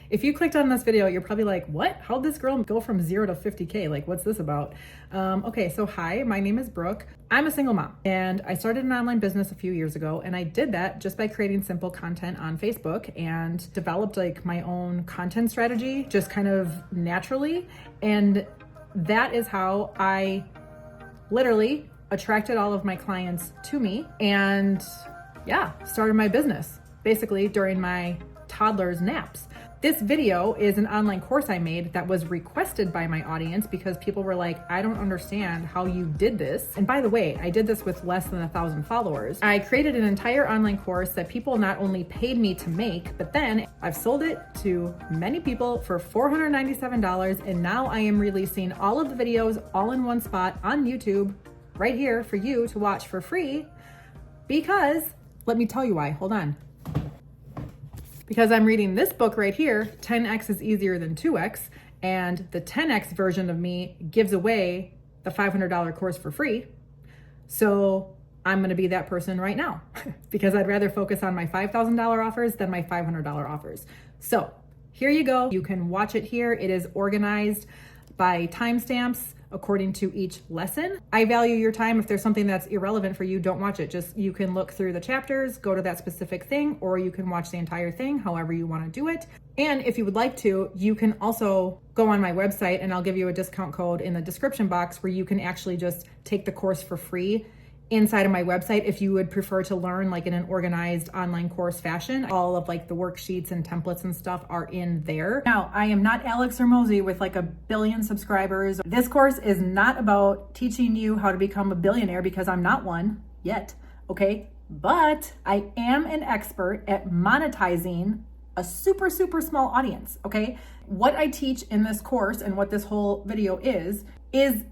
If you clicked on this video, you're probably like, what? How'd this girl go from 0 to 50K? Like, what's this about? Okay, so hi, my name is Brooke. I'm a single mom and I started an online business a few years ago, and I did that just by creating simple content on Facebook and developed like my own content strategy just kind of naturally. And that is how I literally attracted all of my clients to me and started my business basically during my toddler's naps. This video is an online course I made that was requested by my audience because people were like, I don't understand how you did this. And by the way, I did this with less than 1,000 followers. I created an entire online course that people not only paid me to make, but then I've sold it to many people for $497. And now I am releasing all of the videos all in one spot on YouTube right here for you to watch for free, because let me tell you why. Hold on. Because I'm reading this book right here, 10x is easier than 2x, and the 10x version of me gives away the $500 course for free. So I'm going to be that person right now because I'd rather focus on my $5,000 offers than my $500 offers. So here you go. You can watch it here. It is organized by timestamps according to each lesson. I value your time. If there's something that's irrelevant for you, don't watch it. Just, you can look through the chapters, go to that specific thing, or you can watch the entire thing, however you want to do it. And if you would like to, you can also go on my website and I'll give you a discount code in the description box where you can actually just take the course for free inside of my website if you would prefer to learn like in an organized online course fashion. All of like the worksheets and templates and stuff are in there. Now, I am not Alex or Mosey with like 1 billion subscribers. This course is not about teaching you how to become a billionaire because I'm not one yet, okay? But I am an expert at monetizing a super small audience, okay? What I teach in this course and what this whole video is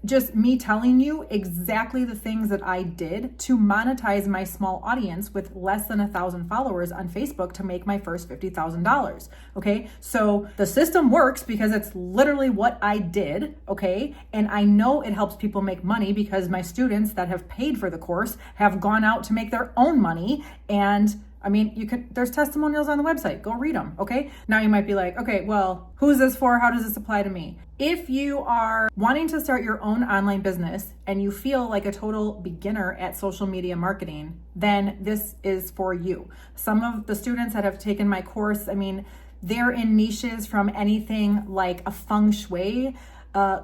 just me telling you exactly the things that I did to monetize my small audience with less than 1,000 followers on Facebook to make my first $50,000. Okay, so the system works because it's literally what I did. Okay, and I know it helps people make money because my students that have paid for the course have gone out to make their own money. And I mean, there's testimonials on the website. Go read them, okay? Now you might be like, okay, well, who's this for? How does this apply to me? If you are wanting to start your own online business and you feel like a total beginner at social media marketing, then this is for you. Some of the students that have taken my course, I mean, they're in niches from anything like a feng shui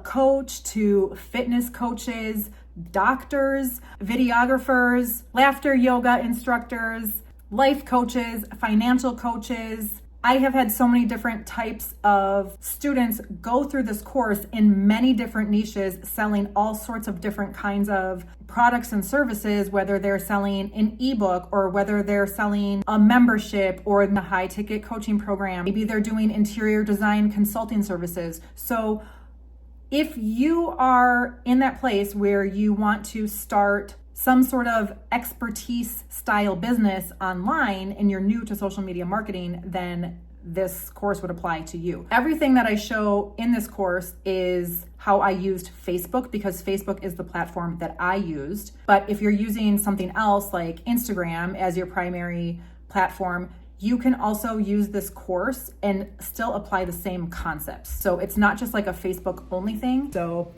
coach to fitness coaches, doctors, videographers, laughter yoga instructors, life coaches, financial coaches. I have had so many different types of students go through this course in many different niches, selling all sorts of different kinds of products and services, whether they're selling an ebook or whether they're selling a membership or a high ticket coaching program. Maybe they're doing interior design consulting services. So if you are in that place where you want to start some sort of expertise style business online and you're new to social media marketing, then this course would apply to you. Everything that I show in this course is how I used Facebook because Facebook is the platform that I used. But if you're using something else like Instagram as your primary platform, you can also use this course and still apply the same concepts. So it's not just like a Facebook only thing. So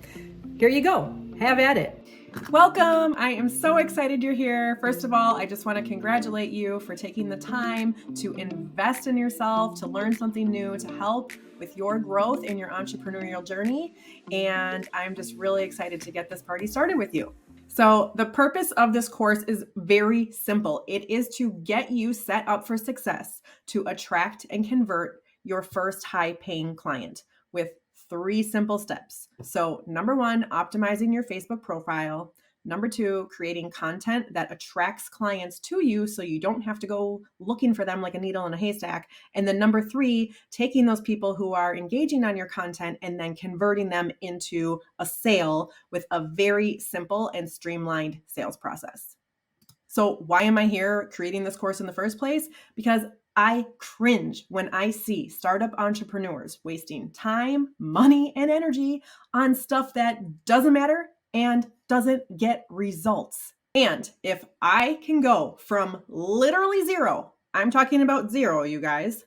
here you go, have at it. Welcome. I am so excited you're here. First of all, I just want to congratulate you for taking the time to invest in yourself, to learn something new, to help with your growth in your entrepreneurial journey. And I'm just really excited to get this party started with you. So the purpose of this course is very simple. It is to get you set up for success, to attract and convert your first high-paying client with 3 simple steps. So number 1, optimizing your Facebook profile. Number 2, creating content that attracts clients to you so you don't have to go looking for them like a needle in a haystack. And then number 3, taking those people who are engaging on your content and then converting them into a sale with a very simple and streamlined sales process. So why am I here creating this course in the first place? Because I cringe when I see startup entrepreneurs wasting time, money, and energy on stuff that doesn't matter and doesn't get results. And if I can go from literally 0, I'm talking about 0, you guys,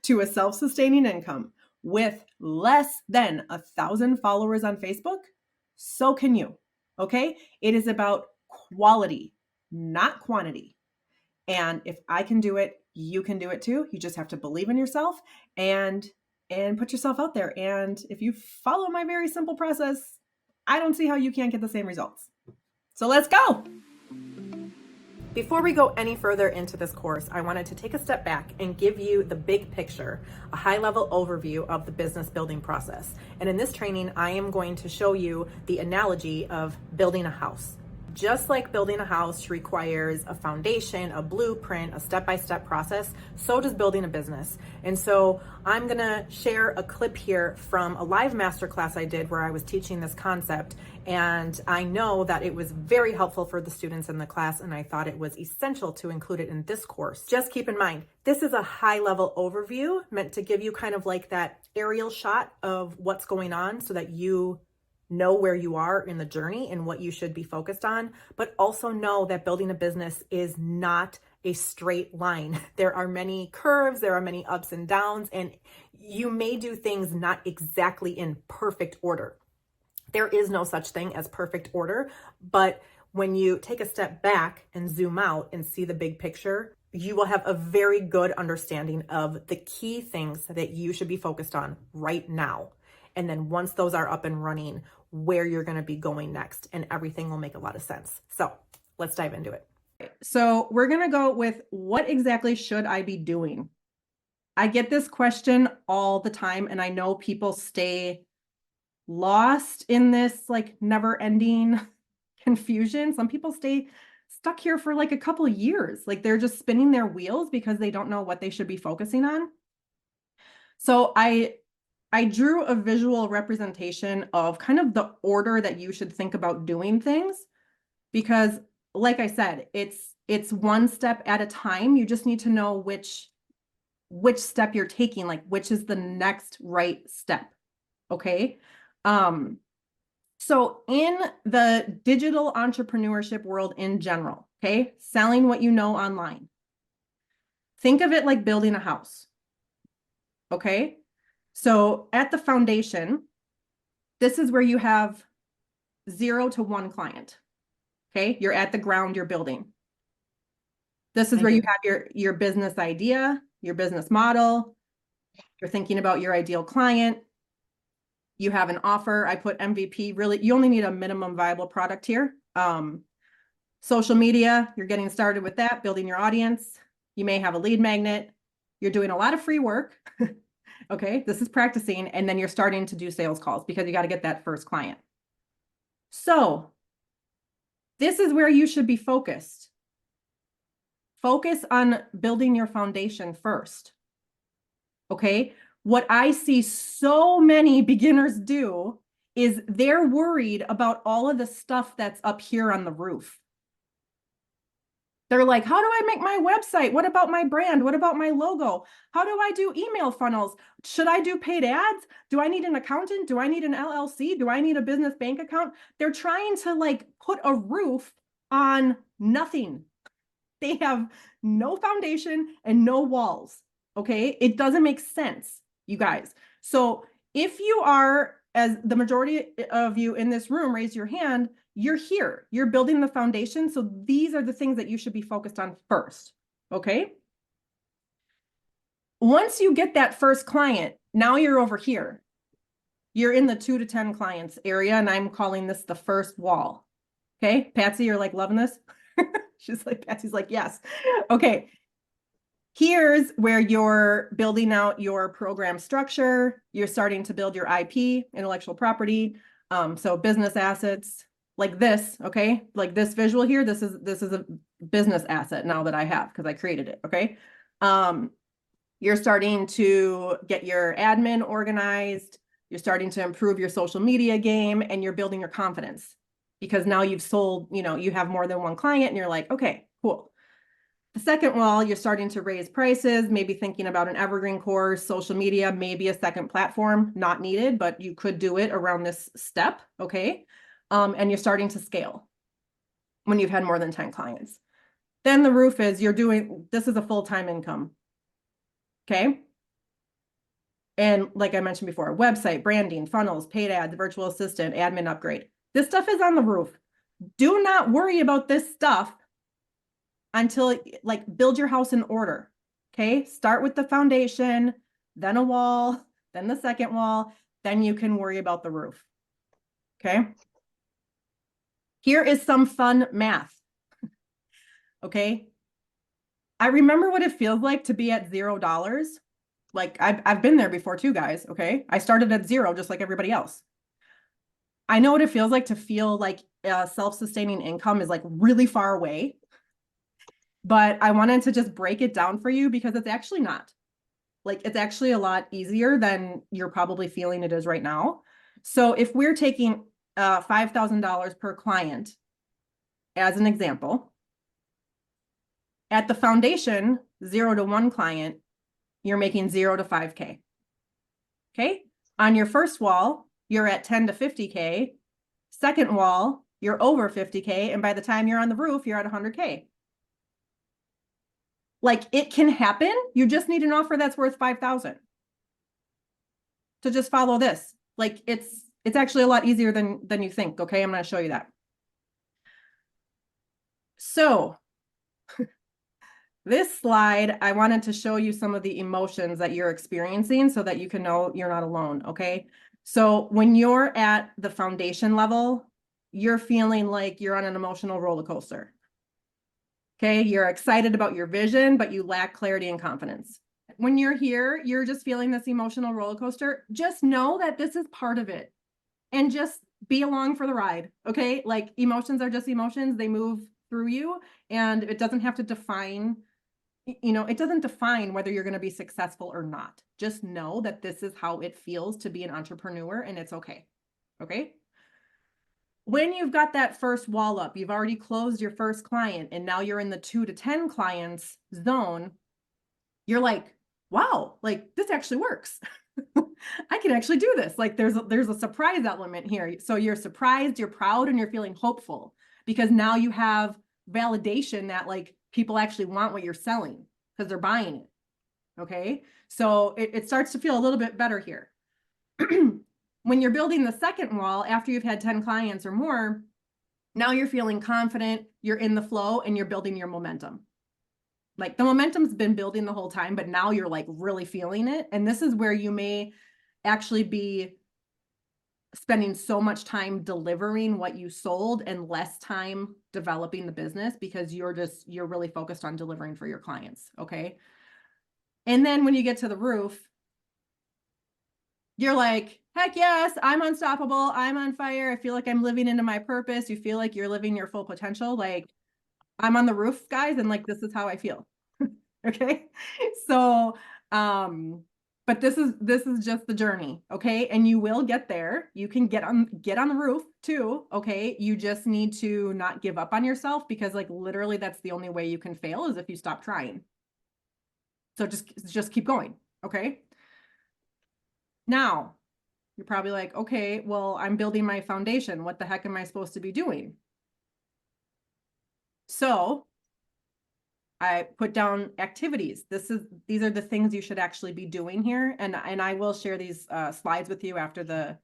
to a self-sustaining income with less than 1,000 followers on Facebook, so can you. Okay? It is about quality, not quantity. And if I can do it, you can do it too. You just have to believe in yourself and put yourself out there. And if you follow my very simple process, I don't see how you can't get the same results. So let's go. Before we go any further into this course, I wanted to take a step back and give you the big picture, a high-level overview of the business building process. And in this training, I am going to show you the analogy of building a house. Just like building a house requires a foundation, a blueprint, a step-by-step process, so does building a business. And so I'm gonna share a clip here from a live masterclass I did where I was teaching this concept. And I know that it was very helpful for the students in the class, and I thought it was essential to include it in this course. Just keep in mind, this is a high-level overview meant to give you kind of like that aerial shot of what's going on so that you know where you are in the journey and what you should be focused on, but also know that building a business is not a straight line. There are many curves, there are many ups and downs, and you may do things not exactly in perfect order. There is no such thing as perfect order, but when you take a step back and zoom out and see the big picture, you will have a very good understanding of the key things that you should be focused on right now. And then once those are up and running, where you're going to be going next, and everything will make a lot of sense. So let's dive into it. So we're going to go with, what exactly should I be doing? I get this question all the time, and I know people stay lost in this like never ending confusion. Some people stay stuck here for like a couple of years. Like they're just spinning their wheels because they don't know what they should be focusing on. So I drew a visual representation of kind of the order that you should think about doing things, because like I said, it's one step at a time. You just need to know which step you're taking, like which is the next right step. Okay. So in the digital entrepreneurship world in general, okay, selling what you know online, think of it like building a house. Okay. So at the foundation, this is where you have 0 to 1 client. Okay. You're at the ground, you're building. This is where you have your business idea, your business model. You're thinking about your ideal client. You have an offer. I put MVP. Really, you only need a minimum viable product here. Social media, you're getting started with that, building your audience. You may have a lead magnet. You're doing a lot of free work. Okay, this is practicing, and then you're starting to do sales calls because you got to get that first client. So this is where you should be focused. Focus on building your foundation first. Okay, what I see so many beginners do is they're worried about all of the stuff that's up here on the roof. They're like, how do I make my website? What about my brand? What about my logo? How do I do email funnels? Should I do paid ads? Do I need an accountant? Do I need an LLC? Do I need a business bank account? They're trying to like put a roof on nothing. They have no foundation and no walls. Okay, it doesn't make sense, you guys. So if you are, as the majority of you in this room, raise your hand, you're here, you're building the foundation. So these are the things that you should be focused on first. Okay. Once you get that first client, now you're over here. You're in the 2 to 10 clients area, and I'm calling this the first wall. Okay, Patsy, you're like loving this. Patsy's like, yes. Okay. Here's where you're building out your program structure. You're starting to build your IP, intellectual property. So business assets like this, okay? Like this visual here, this is a business asset now that I have because I created it, okay? You're starting to get your admin organized. You're starting to improve your social media game, and you're building your confidence because now you've sold, you have more than one client, and you're like, okay, cool. The second wall, you're starting to raise prices, maybe thinking about an evergreen course, social media, maybe a second platform, not needed, but you could do it around this step, okay? And you're starting to scale when you've had more than 10 clients. Then the roof is, this is a full-time income, okay? And like I mentioned before, website, branding, funnels, paid ads, virtual assistant, admin upgrade. This stuff is on the roof. Do not worry about this stuff until like build your house in order. Okay. Start with the foundation, then a wall, then the second wall, then you can worry about the roof. Okay. Here is some fun math. Okay. I remember what it feels like to be at $0. Like I've been there before too, guys. Okay. I started at 0, just like everybody else. I know what it feels like to feel like self-sustaining income is like really far away, but I wanted to just break it down for you because it's actually not. Like it's actually a lot easier than you're probably feeling it is right now. So if we're taking $5,000 per client as an example, at the foundation, 0 to 1 client, you're making 0 to 5K. Okay. On your first wall, you're at 10 to 50K. Second wall, you're over 50K. And by the time you're on the roof, you're at 100K. Like it can happen. You just need an offer that's worth 5,000 to just follow this. Like it's actually a lot easier than you think. Okay. I'm going to show you that. So this slide, I wanted to show you some of the emotions that you're experiencing so that you can know you're not alone. Okay. So when you're at the foundation level, you're feeling like you're on an emotional roller coaster. Okay. You're excited about your vision, but you lack clarity and confidence. When you're here, you're just feeling this emotional roller coaster. Just know that this is part of it and just be along for the ride. Okay. Like emotions are just emotions. They move through you and it doesn't have to define, it doesn't define whether you're going to be successful or not. Just know that this is how it feels to be an entrepreneur and it's okay. Okay. When you've got that first wall up, you've already closed your first client and now you're in the 2 to 10 clients zone. You're like, wow, like this actually works. I can actually do this. Like there's a surprise element here. So you're surprised, you're proud, and you're feeling hopeful because now you have validation that like people actually want what you're selling because they're buying it. Okay. So it starts to feel a little bit better here. When you're building the second wall after you've had 10 clients or more, now you're feeling confident, you're in the flow, and you're building your momentum. Like the momentum's been building the whole time, but now you're like really feeling it. And this is where you may actually be spending so much time delivering what you sold and less time developing the business because you're really focused on delivering for your clients. Okay. And then when you get to the roof, you're like, heck yes, I'm unstoppable. I'm on fire. I feel like I'm living into my purpose. You feel like you're living your full potential. Like I'm on the roof, guys, and like this is how I feel. Okay. So but this is just the journey. Okay. And you will get there. You can get on the roof too. Okay. You just need to not give up on yourself because like literally that's the only way you can fail is if you stop trying. So just keep going. Okay. Now you're probably like, okay, well, I'm building my foundation. What the heck am I supposed to be doing? So I put down activities. These are the things you should actually be doing here. And I will share these slides with you after the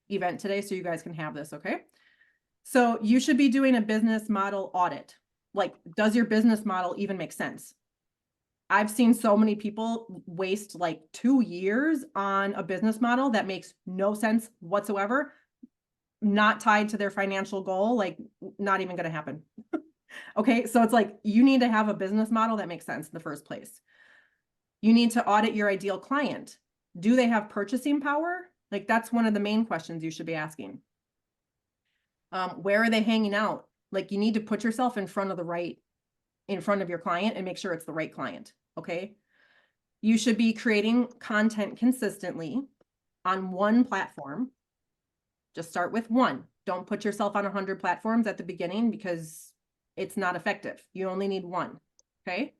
event today so you guys can have this, okay? So you should be doing a business model audit. Like, does your business model even make sense? I've seen so many people waste like 2 years on a business model that makes no sense whatsoever, not tied to their financial goal, like not even going to happen. Okay. So it's like, you need to have a business model that makes sense in the first place. You need to audit your ideal client. Do they have purchasing power? Like that's one of the main questions you should be asking. Where are they hanging out? Like you need to put yourself in front of your client and make sure it's the right client. Okay. You should be creating content consistently on one platform. Just start with one. Don't put yourself on 100 platforms at the beginning because it's not effective. You only need one. Okay.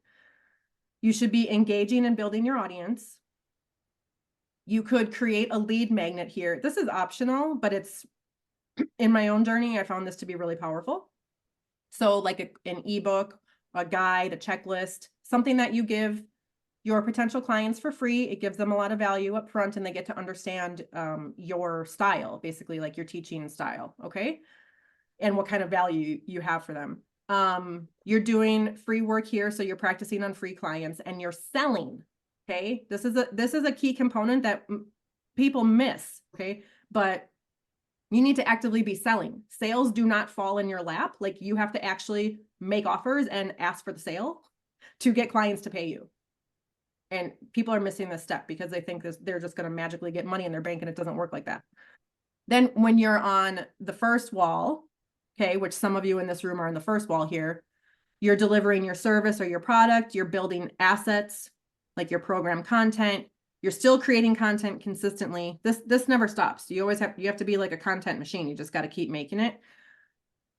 You should be engaging and building your audience. You could create a lead magnet here. This is optional, but it's in my own journey. I found this to be really powerful. So like an ebook, a guide, a checklist, something that you give your potential clients for free. It gives them a lot of value up front, and they get to understand your style, basically like your teaching style, okay? And what kind of value you have for them. You're doing free work here, so you're practicing on free clients, and you're selling, okay? This is a key component that people miss, okay? But you need to actively be selling. Sales do not fall in your lap. Like, you have to actually make offers and ask for the sale to get clients to pay you. And people are missing this step because they think they're just going to magically get money in their bank, and it doesn't work like that. Then when you're on the first wall, okay, which some of you in this room are in the first wall here, you're delivering your service or your product, you're building assets like your program content, you're still creating content consistently. This never stops. You have to be like a content machine. You just got to keep making it.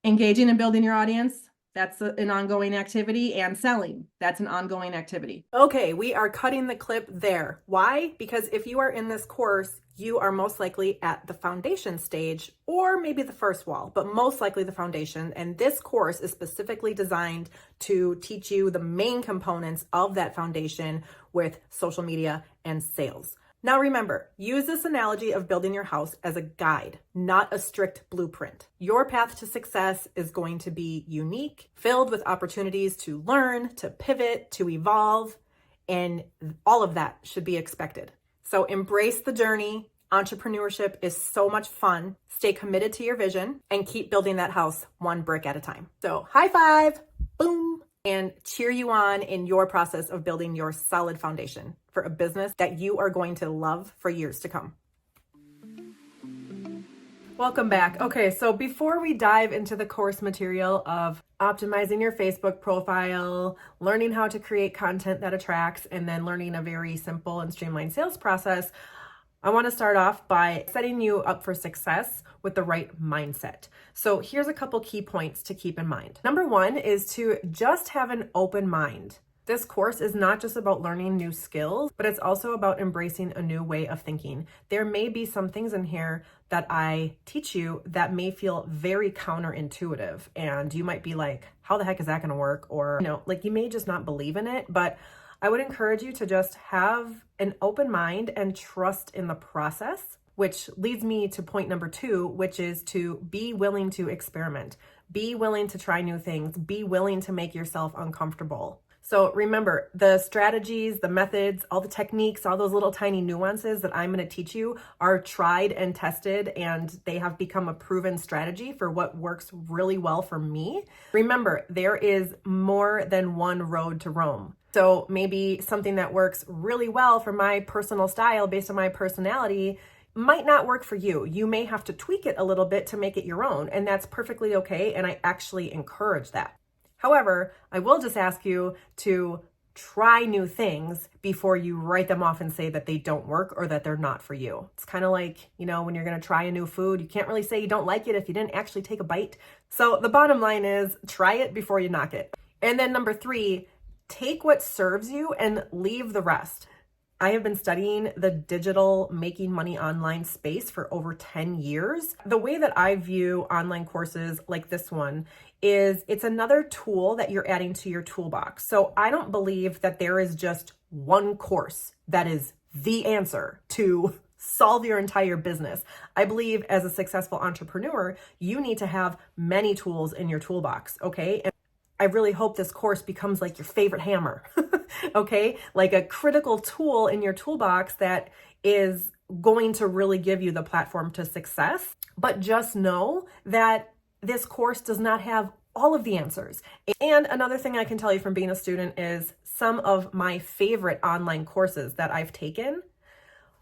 Engaging and building your audience, that's an ongoing activity, and selling, that's an ongoing activity. Okay, we are cutting the clip there. Why? Because if you are in this course, you are most likely at the foundation stage, or maybe the first wall, but most likely the foundation. And this course is specifically designed to teach you the main components of that foundation with social media and sales. Now remember, use this analogy of building your house as a guide, not a strict blueprint. Your path to success is going to be unique, filled with opportunities to learn, to pivot, to evolve, and all of that should be expected. So embrace the journey. Entrepreneurship is so much fun. Stay committed to your vision and keep building that house one brick at a time. So high five, boom, and cheer you on in your process of building your solid foundation for a business that you are going to love for years to come. Welcome back. Okay, so before we dive into the course material of optimizing your Facebook profile, learning how to create content that attracts, and then learning a very simple and streamlined sales process, I want to start off by setting you up for success with the right mindset. So here's a couple key points to keep in mind. Number one is to just have an open mind. This course is not just about learning new skills, but it's also about embracing a new way of thinking. There may be some things in here that I teach you that may feel very counterintuitive, and you might be like, how the heck is that going to work? Or, like, you may just not believe in it, but I would encourage you to just have an open mind and trust in the process, which leads me to point number two, which is to be willing to experiment, be willing to try new things, be willing to make yourself uncomfortable. So remember, the strategies, the methods, all the techniques, all those little tiny nuances that I'm going to teach you are tried and tested, and they have become a proven strategy for what works really well for me. Remember, there is more than one road to Rome. So maybe something that works really well for my personal style based on my personality might not work for you. You may have to tweak it a little bit to make it your own, and that's perfectly okay, and I actually encourage that. However, I will just ask you to try new things before you write them off and say that they don't work or that they're not for you. It's kind of like, when you're going to try a new food, you can't really say you don't like it if you didn't actually take a bite. So the bottom line is try it before you knock it. And then number three, take what serves you and leave the rest. I have been studying the digital making money online space for over 10 years. The way that I view online courses like this one is it's another tool that you're adding to your toolbox. So I don't believe that there is just one course that is the answer to solve your entire business. I believe as a successful entrepreneur, you need to have many tools in your toolbox, okay? And I really hope this course becomes like your favorite hammer, okay? Like a critical tool in your toolbox that is going to really give you the platform to success. But just know that this course does not have all of the answers. And another thing I can tell you from being a student is some of my favorite online courses that I've taken,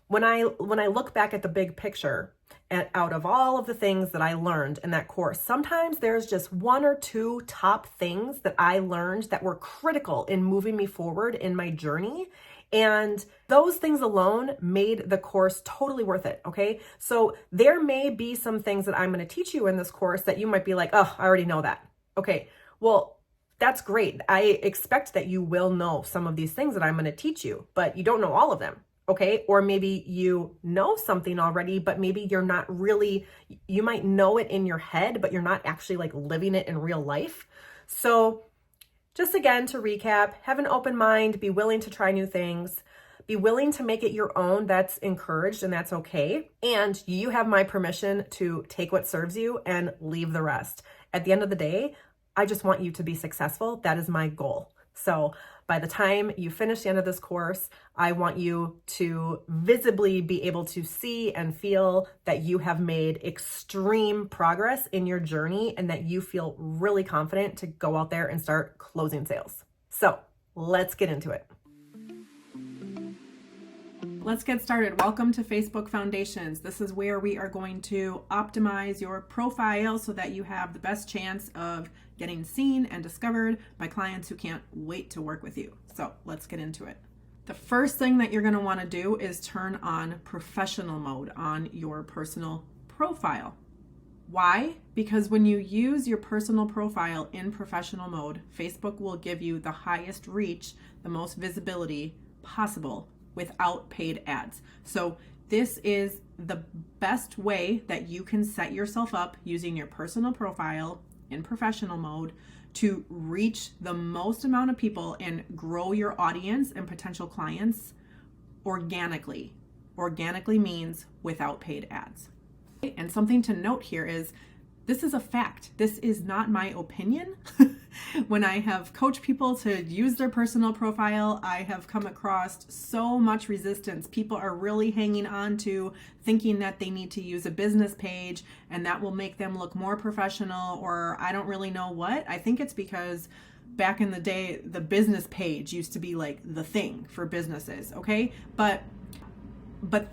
when I look back at the big picture, and out of all of the things that I learned in that course, sometimes there's just one or two top things that I learned that were critical in moving me forward in my journey. And those things alone made the course totally worth it, okay? So there may be some things that I'm going to teach you in this course that you might be like, oh, I already know that. Okay, well, that's great. I expect that you will know some of these things that I'm going to teach you, but you don't know all of them. Okay, or maybe you know something already, but maybe you're not really, you might know it in your head, but you're not actually like living it in real life. So Just again, to recap, have an open mind, be willing to try new things, be willing to make it your own. That's encouraged and that's okay. And you have my permission to take what serves you and leave the rest. At the end of the day, I just want you to be successful. That is my goal. So by the time you finish the end of this course, I want you to visibly be able to see and feel that you have made extreme progress in your journey and that you feel really confident to go out there and start closing sales. So let's get into it. Let's get started. Welcome to Facebook Foundations. This is where we are going to optimize your profile so that you have the best chance of getting seen and discovered by clients who can't wait to work with you. So let's get into it. The first thing that you're going to want to do is turn on professional mode on your personal profile. Why? Because when you use your personal profile in professional mode, Facebook will give you the highest reach, the most visibility possible without paid ads. So this is the best way that you can set yourself up using your personal profile in professional mode to reach the most amount of people and grow your audience and potential clients organically. Organically means without paid ads. And something to note here is this is a fact. This is not my opinion. When I have coached people to use their personal profile, I have come across so much resistance. People are really hanging on to thinking that they need to use a business page and that will make them look more professional, or I don't really know what. I think it's because back in the day, the business page used to be like the thing for businesses, okay? But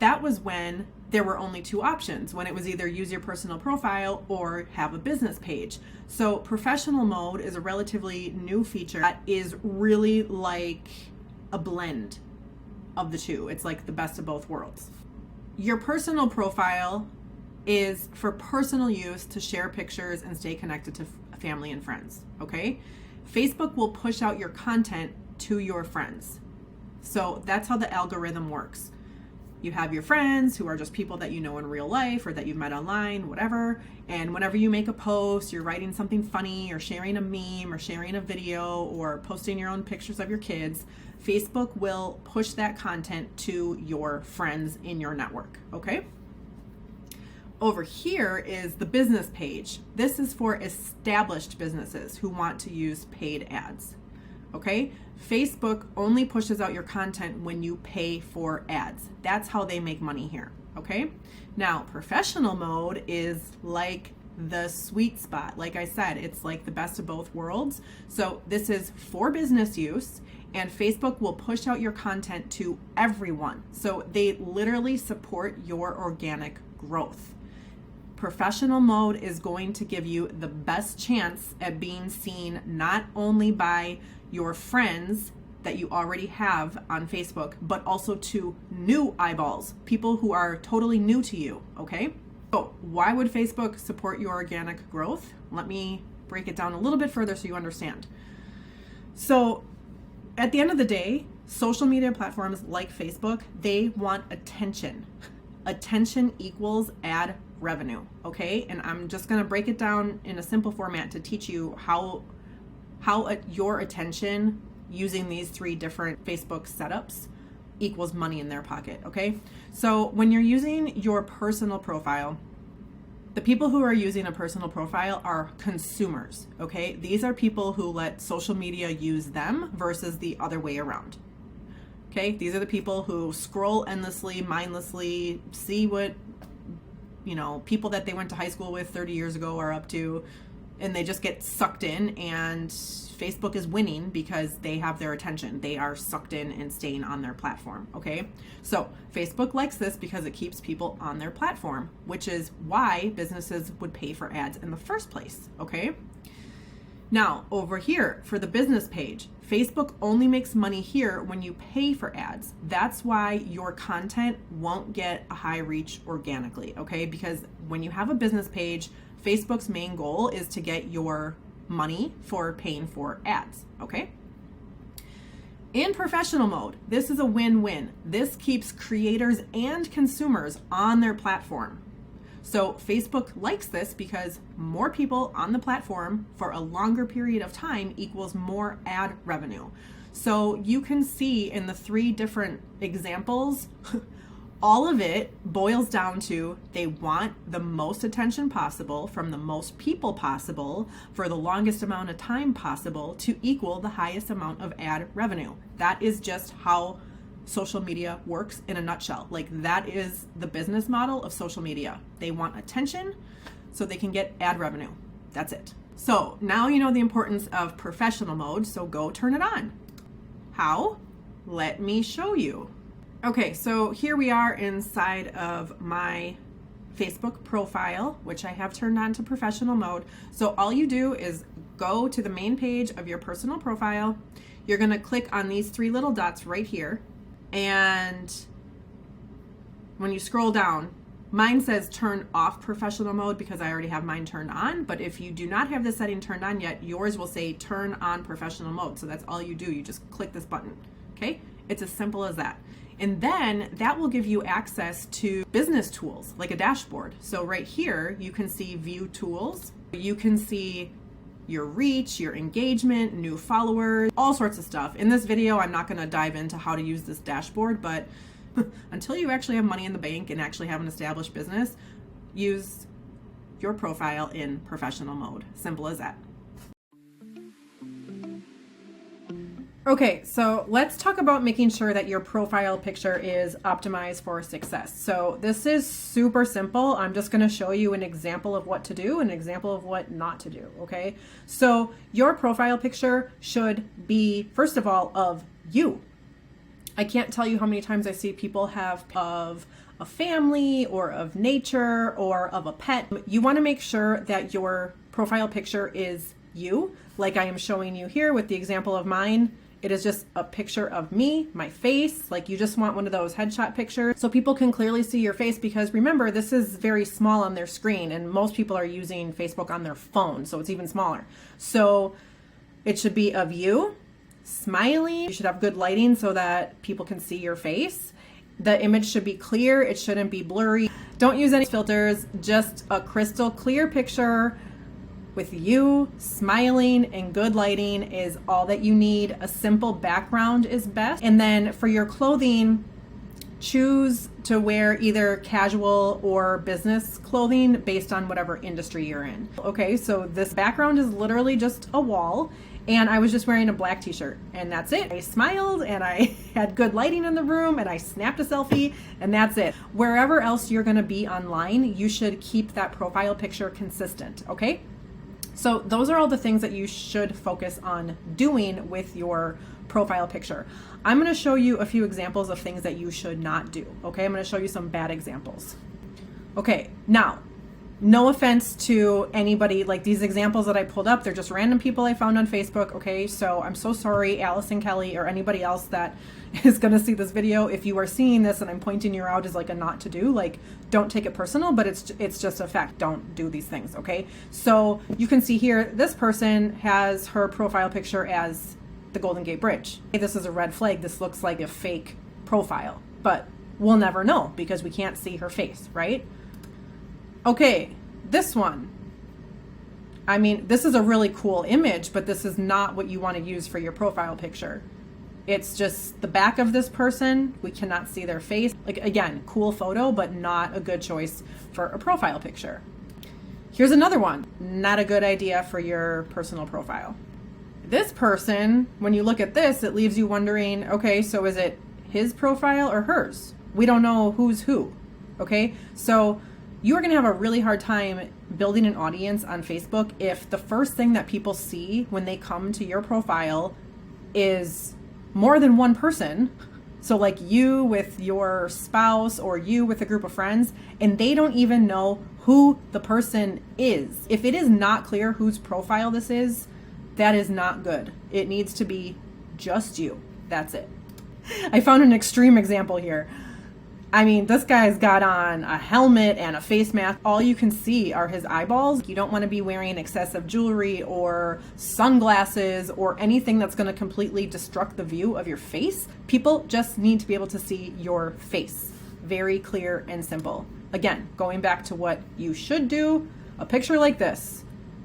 that was when there were only two options, when it was either use your personal profile or have a business page. So professional mode is a relatively new feature that is really like a blend of the two. It's like the best of both worlds. Your personal profile is for personal use to share pictures and stay connected to family and friends, okay? Facebook will push out your content to your friends. So that's how the algorithm works. You have your friends who are just people that you know in real life or that you've met online, whatever. And whenever you make a post, you're writing something funny or sharing a meme or sharing a video or posting your own pictures of your kids, Facebook will push that content to your friends in your network, okay? Over here is the business page. This is for established businesses who want to use paid ads, okay? Facebook only pushes out your content when you pay for ads. That's how they make money here, okay? Now, professional mode is like the sweet spot. Like I said, it's like the best of both worlds. So this is for business use, and Facebook will push out your content to everyone. So they literally support your organic growth. Professional mode is going to give you the best chance at being seen not only by your friends that you already have on Facebook, but also to new eyeballs, people who are totally new to you, okay? So why would Facebook support your organic growth? Let me break it down a little bit further so you understand. So at the end of the day, social media platforms like Facebook, they want attention. Attention equals ad revenue, okay? And I'm just gonna break it down in a simple format to teach you how your attention using these three different Facebook setups equals money in their pocket, okay? So when you're using your personal profile, the people who are using a personal profile are consumers, okay? These are people who let social media use them versus the other way around, okay? These are the people who scroll endlessly, mindlessly, see what, people that they went to high school with 30 years ago are up to, and they just get sucked in, and Facebook is winning because they have their attention. They are sucked in and staying on their platform, okay? So Facebook likes this because it keeps people on their platform, which is why businesses would pay for ads in the first place, okay? Now, over here for the business page, Facebook only makes money here when you pay for ads. That's why your content won't get a high reach organically, okay? Because when you have a business page, Facebook's main goal is to get your money for paying for ads, okay? In professional mode, this is a win-win. This keeps creators and consumers on their platform. So Facebook likes this because more people on the platform for a longer period of time equals more ad revenue. So you can see in the 3 different examples, all of it boils down to they want the most attention possible from the most people possible for the longest amount of time possible to equal the highest amount of ad revenue. That is just how social media works in a nutshell. Like, that is the business model of social media. They want attention so they can get ad revenue. That's it. So now you know the importance of professional mode, so go turn it on. How? Let me show you. Okay, so here we are inside of my Facebook profile, which I have turned on to professional mode. So all you do is go to the main page of your personal profile. You're gonna click on these 3 little dots right here. And when you scroll down, mine says turn off professional mode because I already have mine turned on. But if you do not have this setting turned on yet, yours will say turn on professional mode. So that's all you do. You just click this button, okay? It's as simple as that. And then that will give you access to business tools like a dashboard. So right here, you can see view tools. You can see your reach, your engagement, new followers, all sorts of stuff. In this video, I'm not gonna dive into how to use this dashboard, but until you actually have money in the bank and actually have an established business, use your profile in professional mode. Simple as that. Okay, so let's talk about making sure that your profile picture is optimized for success. So this is super simple. I'm just gonna show you an example of what to do, an example of what not to do, okay? So your profile picture should be, first of all, of you. I can't tell you how many times I see people have of a family or of nature or of a pet. You wanna make sure that your profile picture is you, like I am showing you here with the example of mine. It is just a picture of me, my face, like you just want one of those headshot pictures so people can clearly see your face, because remember, this is very small on their screen and most people are using Facebook on their phone, so it's even smaller. So it should be of you, smiling. You should have good lighting so that people can see your face. The image should be clear, it shouldn't be blurry. Don't use any filters, just a crystal clear picture with you smiling and good lighting is all that you need. A simple background is best. And then for your clothing, choose to wear either casual or business clothing based on whatever industry you're in. Okay, so this background is literally just a wall and I was just wearing a black t-shirt and that's it. I smiled and I had good lighting in the room and I snapped a selfie and that's it. Wherever else you're gonna be online, you should keep that profile picture consistent, okay? So those are all the things that you should focus on doing with your profile picture. I'm going to show you a few examples of things that you should not do. Okay, I'm going to show you some bad examples. Okay, now, no offense to anybody, like these examples that I pulled up, they're just random people I found on Facebook. Okay, so I'm so sorry, Allison Kelly or anybody else that is going to see this video. If you are seeing this and I'm pointing you out as like a not to do, like don't take it personal, but it's just a fact. Don't do these things, okay? So you can see here, this person has her profile picture as the Golden Gate Bridge. This is a red flag. This looks like a fake profile, but we'll never know because we can't see her face, right? Okay, this one. I mean, this is a really cool image, but this is not what you want to use for your profile picture. It's just the back of this person. We cannot see their face. Like, again, cool photo, but not a good choice for a profile picture. Here's another one. Not a good idea for your personal profile. This person, when you look at this, it leaves you wondering, okay, so is it his profile or hers? We don't know who's who, okay? So you are gonna have a really hard time building an audience on Facebook if the first thing that people see when they come to your profile is more than one person. So like you with your spouse or you with a group of friends, and they don't even know who the person is. If it is not clear whose profile this is, that is not good. It needs to be just you. That's it. I found an extreme example here. I mean, this guy's got on a helmet and a face mask. All you can see are his eyeballs. You don't want to be wearing excessive jewelry or sunglasses or anything that's going to completely destruct the view of your face. People just need to be able to see your face. very clear and simple. Again, going back to what you should do, a picture like this.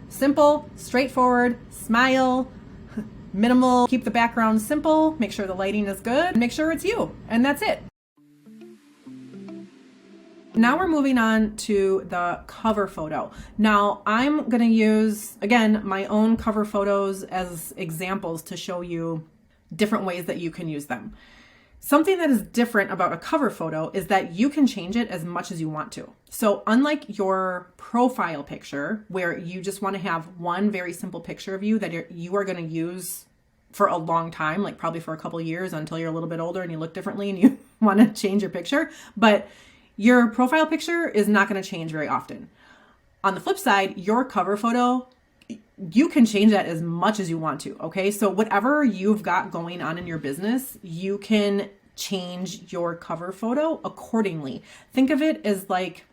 Simple, straightforward, smile, minimal, keep the background simple, make sure the lighting is good, make sure it's you, and that's it. Now we're moving on to the cover photo. Now I'm going to use, again, my own cover photos as examples to show you different ways that you can use them. Something that is different about a cover photo is that you can change it as much as you want to. So unlike your profile picture, where you just want to have one very simple picture of you that you are going to use for a long time, like probably for a couple of years until you're a little bit older and you look differently and you want to change your picture, but your profile picture is not going to change very often. On the flip side, your cover photo, you can change that as much as you want to, okay? So whatever you've got going on in your business, you can change your cover photo accordingly. Think of it as like,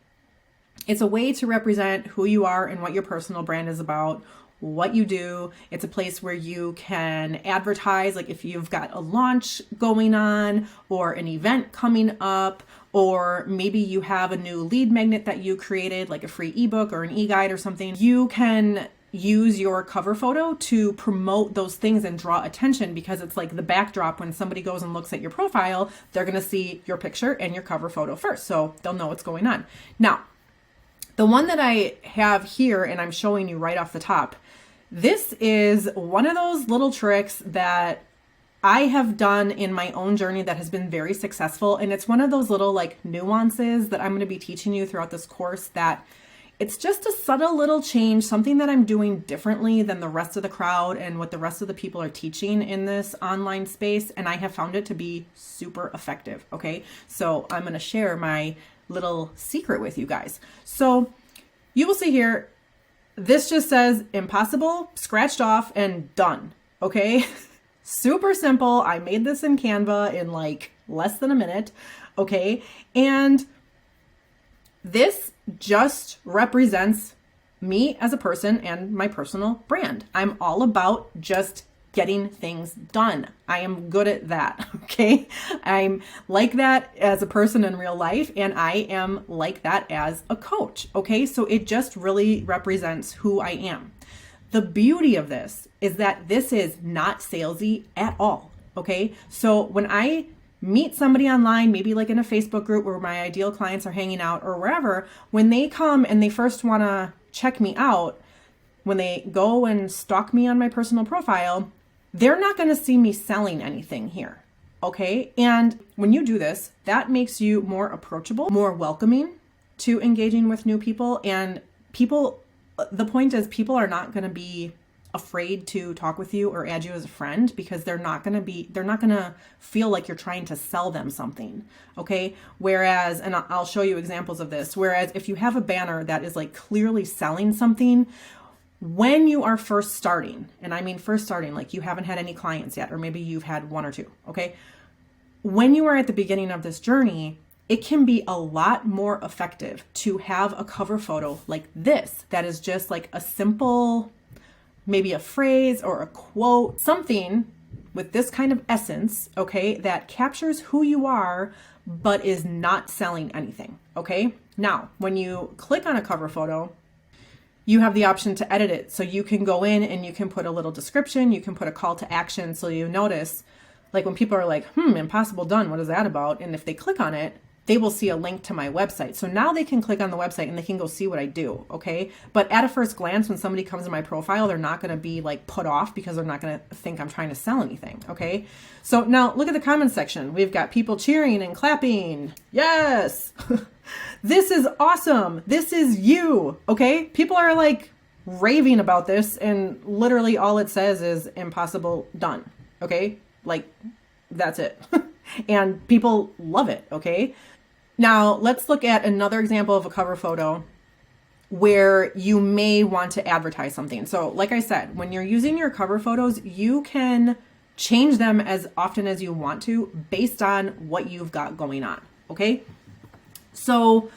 it's a way to represent who you are and what your personal brand is about, what you do. It's a place where you can advertise, like if you've got a launch going on or an event coming up, or maybe you have a new lead magnet that you created, like a free ebook or an e-guide or something. You can use your cover photo to promote those things and draw attention, because it's like the backdrop. When somebody goes and looks at your profile, they're going to see your picture and your cover photo first, so they'll know what's going on. Now, the one that I have here, and I'm showing you right off the top, this is one of those little tricks that I have done in my own journey that has been very successful. And it's one of those little like nuances that I'm going to be teaching you throughout this course, that it's just a subtle little change, something that I'm doing differently than the rest of the crowd and what the rest of the people are teaching in this online space. And I have found it to be super effective. Okay. So I'm going to share my little secret with you guys. So you will see here, this just says impossible, scratched off, and done. Okay. Super simple. I made this in Canva in like less than a minute. Okay. And this just represents me as a person and my personal brand. I'm all about just getting things done. I am good at that. Okay. I'm like that as a person in real life, and I am like that as a coach. Okay. So it just really represents who I am. The beauty of this is that this is not salesy at all. Okay. So when I meet somebody online, maybe like in a Facebook group where my ideal clients are hanging out or wherever, when they come and they first want to check me out, when they go and stalk me on my personal profile, they're not going to see me selling anything here. Okay. And when you do this, that makes you more approachable, more welcoming to engaging with new people. And the point is, people are not going to be afraid to talk with you or add you as a friend, because they're not going to feel like you're trying to sell them something. Okay. Whereas, and I'll show you examples of this. Whereas if you have a banner that is like clearly selling something, when you are first starting, and I mean first starting, like you haven't had any clients yet, or maybe you've had one or two. Okay. When you are at the beginning of this journey, it can be a lot more effective to have a cover photo like this, that is just like a simple, maybe a phrase or a quote, something with this kind of essence, okay, that captures who you are, but is not selling anything. Okay. Now, when you click on a cover photo, you have the option to edit it. So you can go in and you can put a little description, you can put a call to action. So you notice, like when people are like, impossible done, what is that about? And if they click on it, they will see a link to my website. So now they can click on the website and they can go see what I do. Okay. But at a first glance, when somebody comes to my profile, they're not going to be like put off, because they're not going to think I'm trying to sell anything. Okay. So now look at the comment section. We've got people cheering and clapping. Yes. This is awesome. This is you. Okay. People are like raving about this, and literally all it says is impossible done. Okay. Like that's it. And people love it. Okay. Now let's look at another example of a cover photo where you may want to advertise something. So like I said, when you're using your cover photos, you can change them as often as you want to based on what you've got going on. Okay. So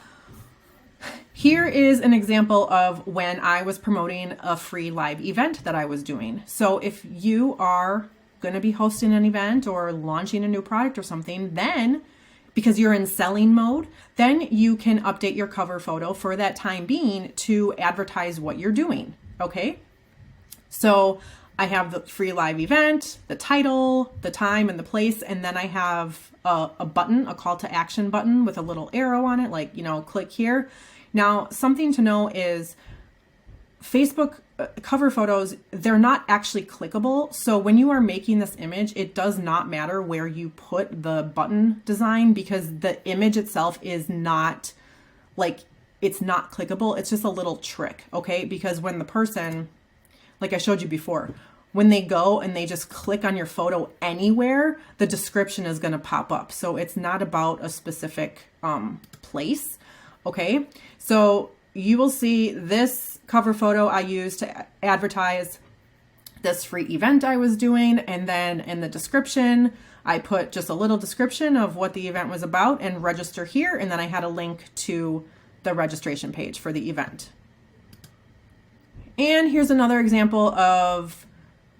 here is an example of when I was promoting a free live event that I was doing. So if you are going to be hosting an event or launching a new product or something, then because you're in selling mode, then you can update your cover photo for that time being to advertise what you're doing, okay? So I have the free live event, the title, the time and the place, and then I have a button, a call to action button with a little arrow on it, like, click here. Now, something to know is Facebook cover photos, they're not actually clickable. So when you are making this image, it does not matter where you put the button design, because the image itself is not it's not clickable. It's just a little trick, okay? Because when the person, like I showed you before, when they go and they just click on your photo anywhere, the description is going to pop up. So it's not about a specific place, okay? So you will see this cover photo I used to advertise this free event I was doing. And then in the description, I put just a little description of what the event was about and register here. And then I had a link to the registration page for the event. And here's another example of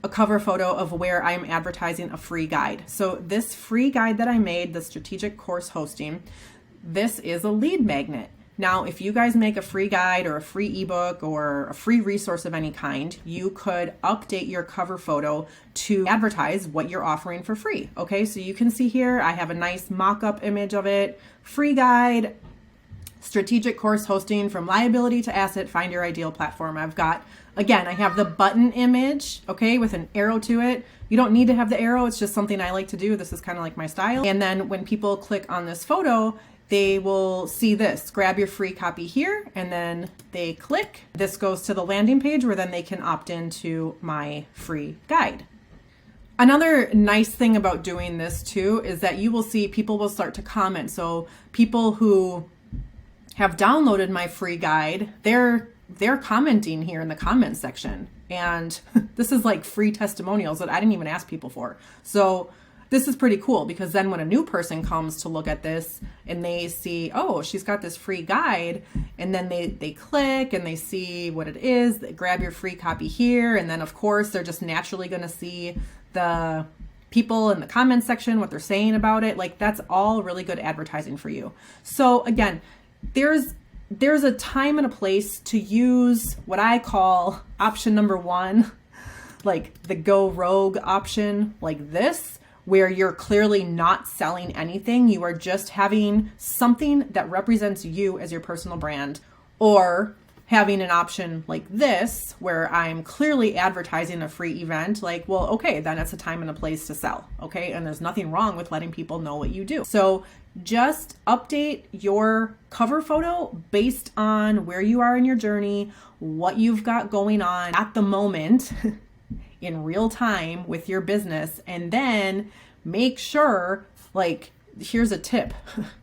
a cover photo of where I'm advertising a free guide. So this free guide that I made, the strategic course hosting, this is a lead magnet. Now, if you guys make a free guide or a free ebook or a free resource of any kind, you could update your cover photo to advertise what you're offering for free. Okay, so you can see here, I have a nice mock-up image of it, free guide, strategic course hosting from liability to asset, find your ideal platform. I've got, again, I have the button image, okay, with an arrow to it. You don't need to have the arrow. It's just something I like to do. This is kind of like my style. And then when people click on this photo, they will see this, grab your free copy here, and then they click. This goes to the landing page where then they can opt into my free guide. Another nice thing about doing this too is that you will see people will start to comment. So people who have downloaded my free guide, they're commenting here in the comment section. And this is like free testimonials that I didn't even ask people for. So this is pretty cool, because then when a new person comes to look at this and they see, oh, she's got this free guide, and then they click and they see what it is, they grab your free copy here, and then of course they're just naturally going to see the people in the comment section, what they're saying about it. Like, that's all really good advertising for you. So again, there's a time and a place to use what I call option number one, like the go rogue option, like this, where you're clearly not selling anything. You are just having something that represents you as your personal brand, or having an option like this, where I'm clearly advertising a free event. Like, well, okay, then it's a time and a place to sell. Okay. And there's nothing wrong with letting people know what you do. So just update your cover photo based on where you are in your journey, what you've got going on at the moment in real time with your business. And then make sure, like, here's a tip,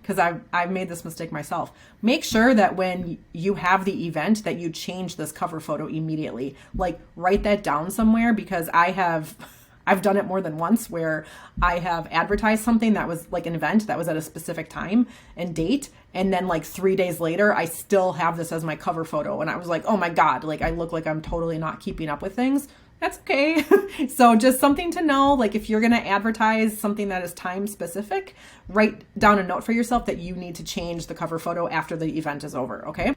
because I've made this mistake myself. Make sure that when you have the event that you change this cover photo immediately. Like, write that down somewhere, because I've done it more than once where I have advertised something that was like an event that was at a specific time and date. And then like 3 days later, I still have this as my cover photo. And I was like, oh my God, like I look like I'm totally not keeping up with things. That's okay. So just something to know, like if you're going to advertise something that is time specific, write down a note for yourself that you need to change the cover photo after the event is over. Okay.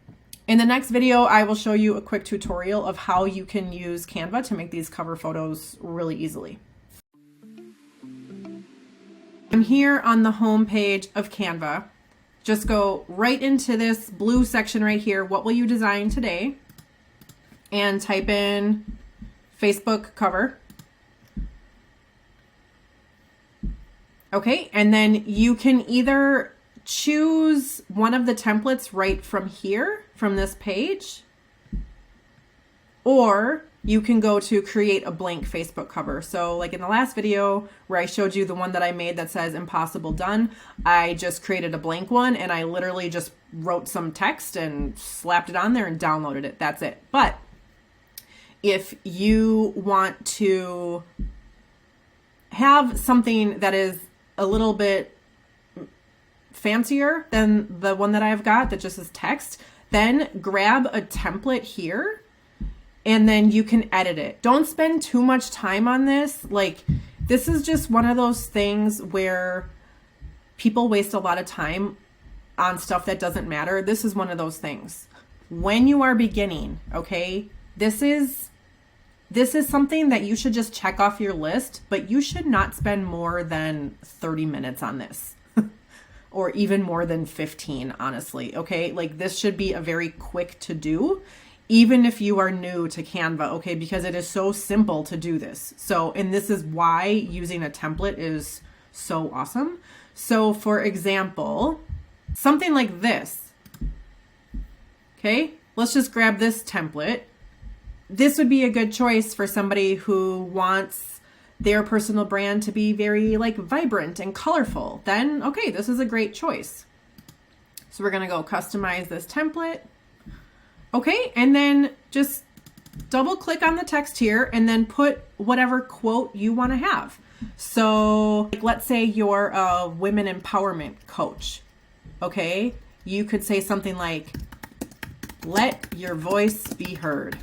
In the next video, I will show you a quick tutorial of how you can use Canva to make these cover photos really easily. I'm here on the home page of Canva. Just go right into this blue section right here. What will you design today? And type in Facebook cover. Okay, and then you can either choose one of the templates right from here, from this page, or you can go to create a blank Facebook cover. So like in the last video where I showed you the one that I made that says impossible done, I just created a blank one and I literally just wrote some text and slapped it on there and downloaded it. That's it. But if you want to have something that is a little bit fancier than the one that I've got that just is text, then grab a template here and then you can edit it. Don't spend too much time on this. Like, this is just one of those things where people waste a lot of time on stuff that doesn't matter. This is one of those things. When you are beginning, okay, this is something that you should just check off your list, but you should not spend more than 30 minutes on this or even more than 15, honestly. Okay. Like this should be a very quick to do, even if you are new to Canva. Okay. Because it is so simple to do this. So, and this is why using a template is so awesome. So for example, something like this. Okay. Let's just grab this template. This would be a good choice for somebody who wants their personal brand to be very like vibrant and colorful. Then, okay, this is a great choice. So we're going to go customize this template. Okay. And then just double click on the text here and then put whatever quote you want to have. So like, let's say you're a women empowerment coach. Okay. You could say something like, let your voice be heard.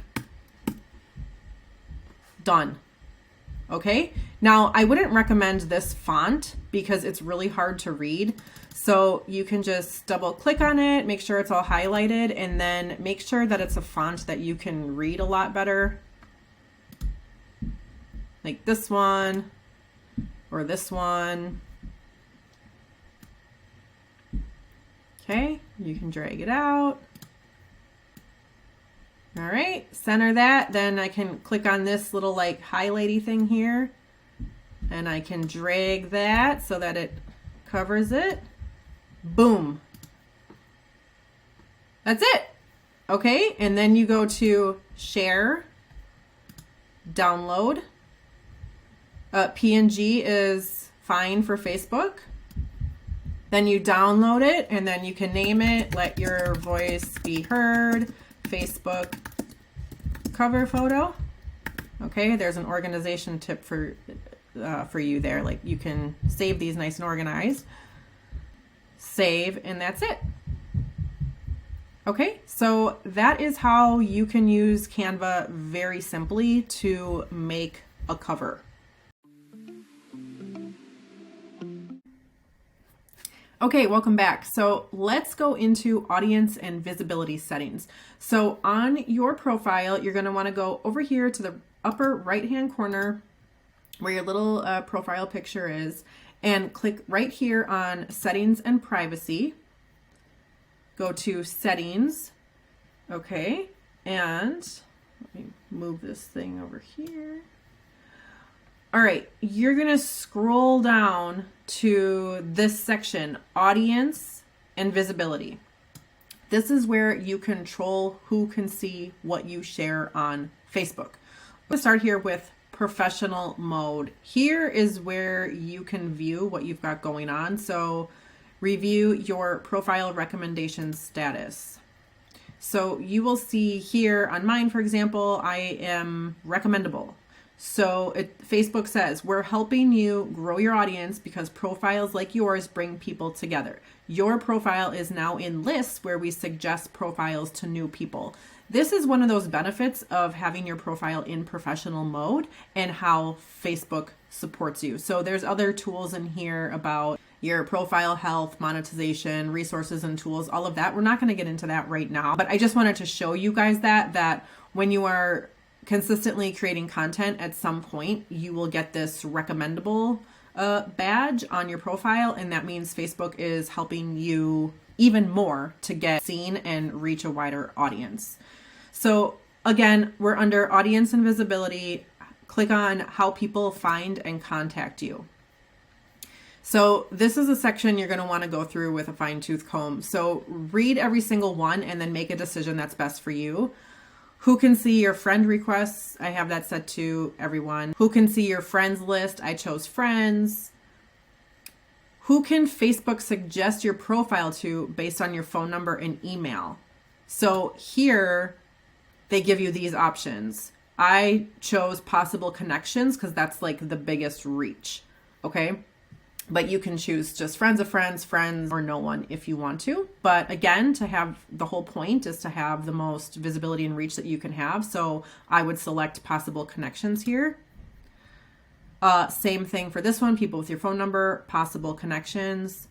Done. Okay. Now I wouldn't recommend this font because it's really hard to read. So you can just double click on it, make sure it's all highlighted, and then make sure that it's a font that you can read a lot better. Like this one or this one. Okay. You can drag it out. All right, center that. Then I can click on this little like highlighty thing here and I can drag that so that it covers it. Boom. That's it. Okay, and then you go to share, download. PNG is fine for Facebook. Then you download it and then you can name it, let your voice be heard. Facebook cover photo. Okay, there's an organization tip for you there. Like you can save these nice and organized. Save, and that's it. Okay, so that is how you can use Canva very simply to make a cover. Okay, welcome back. So let's go into audience and visibility settings. So on your profile, you're going to want to go over here to the upper right-hand corner where your little profile picture is and click right here on settings and privacy. Go to settings. Okay. And let me move this thing over here. All right, you're going to scroll down to this section, audience and visibility. This is where you control who can see what you share on Facebook. Let's start here with professional mode. Here is where you can view what you've got going on. So review your profile recommendation status. So you will see here on mine, for example, I am recommendable. So Facebook says, we're helping you grow your audience because profiles like yours bring people together. Your profile is now in lists where we suggest profiles to new people. This is one of those benefits of having your profile in professional mode and how Facebook supports you. So there's other tools in here about your profile health, monetization, resources and tools, all of that. We're not going to get into that right now, but I just wanted to show you guys that when you are consistently creating content, at some point you will get this recommendable badge on your profile, and that means Facebook is helping you even more to get seen and reach a wider audience. So again, we're under audience and visibility. Click on how people find and contact you. So this is a section you're going to want to go through with a fine-tooth comb. So read every single one and then make a decision that's best for you. Who can see your friend requests? I have that set to everyone. Who can see your friends list? I chose friends. Who can Facebook suggest your profile to based on your phone number and email? So here they give you these options. I chose possible connections because that's like the biggest reach. Okay. But you can choose just friends of friends, friends, or no one if you want to. But again, to have the whole point is to have the most visibility and reach that you can have. So I would select possible connections here. Same thing for this one, people with your phone number, possible connections.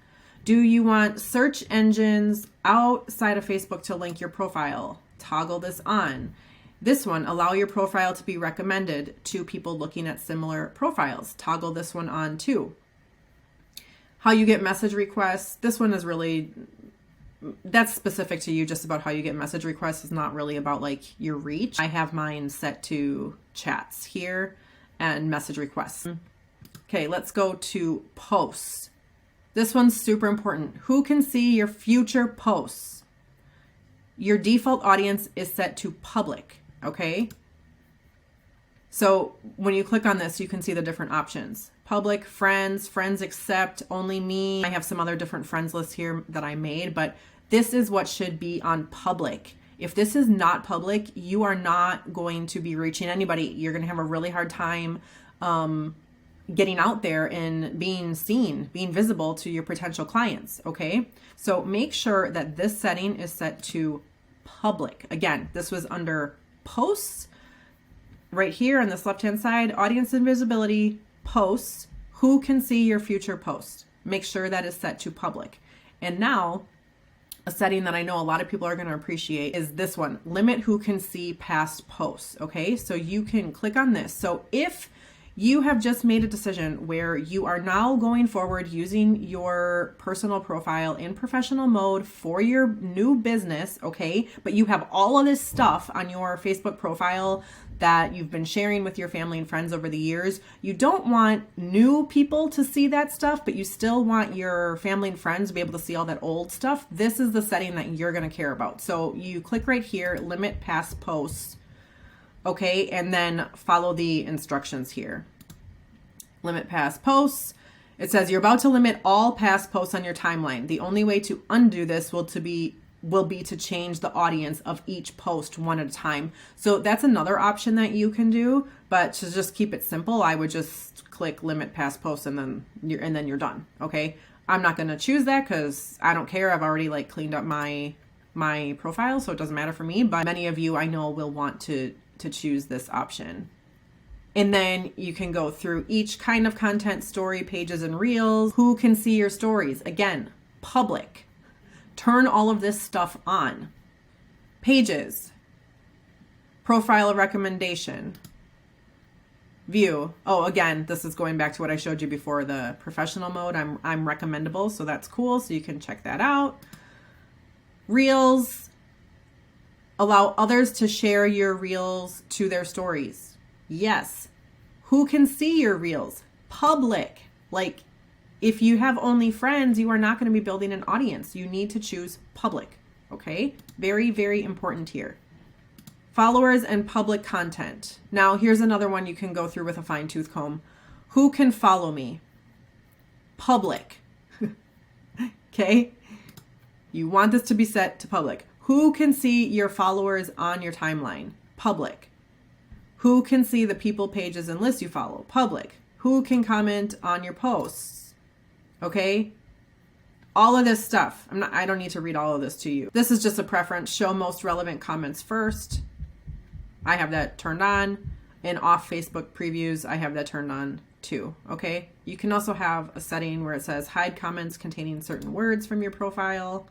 Do you want search engines outside of Facebook to link your profile? Toggle this on. This one, allow your profile to be recommended to people looking at similar profiles. Toggle this one on too. How you get message requests. This one is really, that's specific to you, just about how you get message requests. It's not really about like your reach. I have mine set to chats here and message requests. Okay, let's go to posts. This one's super important. Who can see your future posts? Your default audience is set to public, okay? So when you click on this, you can see the different options. Public, friends, friends accept, only me. I have some other different friends lists here that I made, but this is what should be on public. If this is not public, you are not going to be reaching anybody. You're going to have a really hard time getting out there and being seen, being visible to your potential clients, okay? So make sure that this setting is set to public. Again, this was under posts, right here on this left-hand side, audience and visibility, posts, who can see your future post. Make sure that is set to public. And now, a setting that I know a lot of people are going to appreciate is this one, limit who can see past posts, okay? So you can click on this. So if you have just made a decision where you are now going forward using your personal profile in professional mode for your new business, okay? But you have all of this stuff on your Facebook profile that you've been sharing with your family and friends over the years. You don't want new people to see that stuff, but you still want your family and friends to be able to see all that old stuff. This is the setting that you're going to care about. So you click right here, limit past posts. Okay, and then follow the instructions here. Limit past posts. It says you're about to limit all past posts on your timeline. The only way to undo this will be to change the audience of each post one at a time. So that's another option that you can do, but to just keep it simple, I would just click limit past posts and then you're done. Okay, I'm not going to choose that because I don't care. I've already like cleaned up my profile, so it doesn't matter for me, but many of you I know will want to choose this option. And then you can go through each kind of content, story, pages, and reels. Who can see your stories? Again, public. Turn all of this stuff on. Pages. Profile recommendation. View. Oh, again, this is going back to what I showed you before, the professional mode. I'm recommendable, so that's cool. So you can check that out. Reels. Allow others to share your reels to their stories. Yes. Who can see your reels? Public. Like if you have only friends, you are not going to be building an audience. You need to choose public. Okay. Very, very important here. Followers and public content. Now here's another one you can go through with a fine tooth comb. Who can follow me? Public. Okay. You want this to be set to public. Who can see your followers on your timeline? Public. Who can see the people, pages, and lists you follow? Public. Who can comment on your posts? Okay. All of this stuff. I don't need to read all of this to you. This is just a preference. Show most relevant comments first. I have that turned on. And off Facebook previews, I have that turned on too. Okay. You can also have a setting where it says hide comments containing certain words from your profile.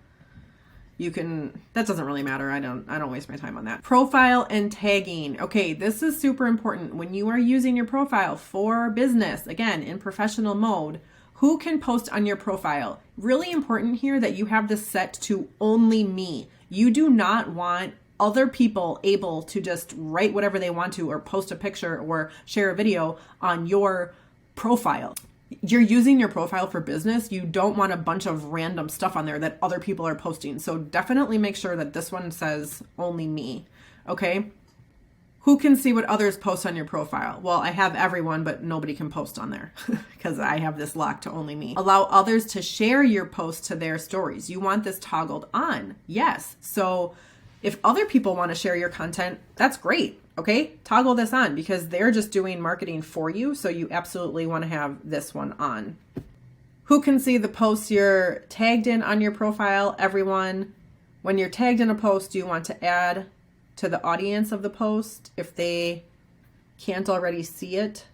You can, that doesn't really matter. I don't waste my time on that. Profile and tagging. Okay, this is super important. When you are using your profile for business, again, in professional mode, who can post on your profile? Really important here that you have this set to only me. You do not want other people able to just write whatever they want to or post a picture or share a video on your profile. You're using your profile for business. You don't want a bunch of random stuff on there that other people are posting. So definitely make sure that this one says only me. Okay. Who can see what others post on your profile? Well, I have everyone, but nobody can post on there because I have this locked to only me. Allow others to share your post to their stories. You want this toggled on. Yes. So if other people want to share your content, that's great. Okay, toggle this on because they're just doing marketing for you. So you absolutely want to have this one on. Who can see the posts you're tagged in on your profile? Everyone. When you're tagged in a post, you want to add to the audience of the post if they can't already see it.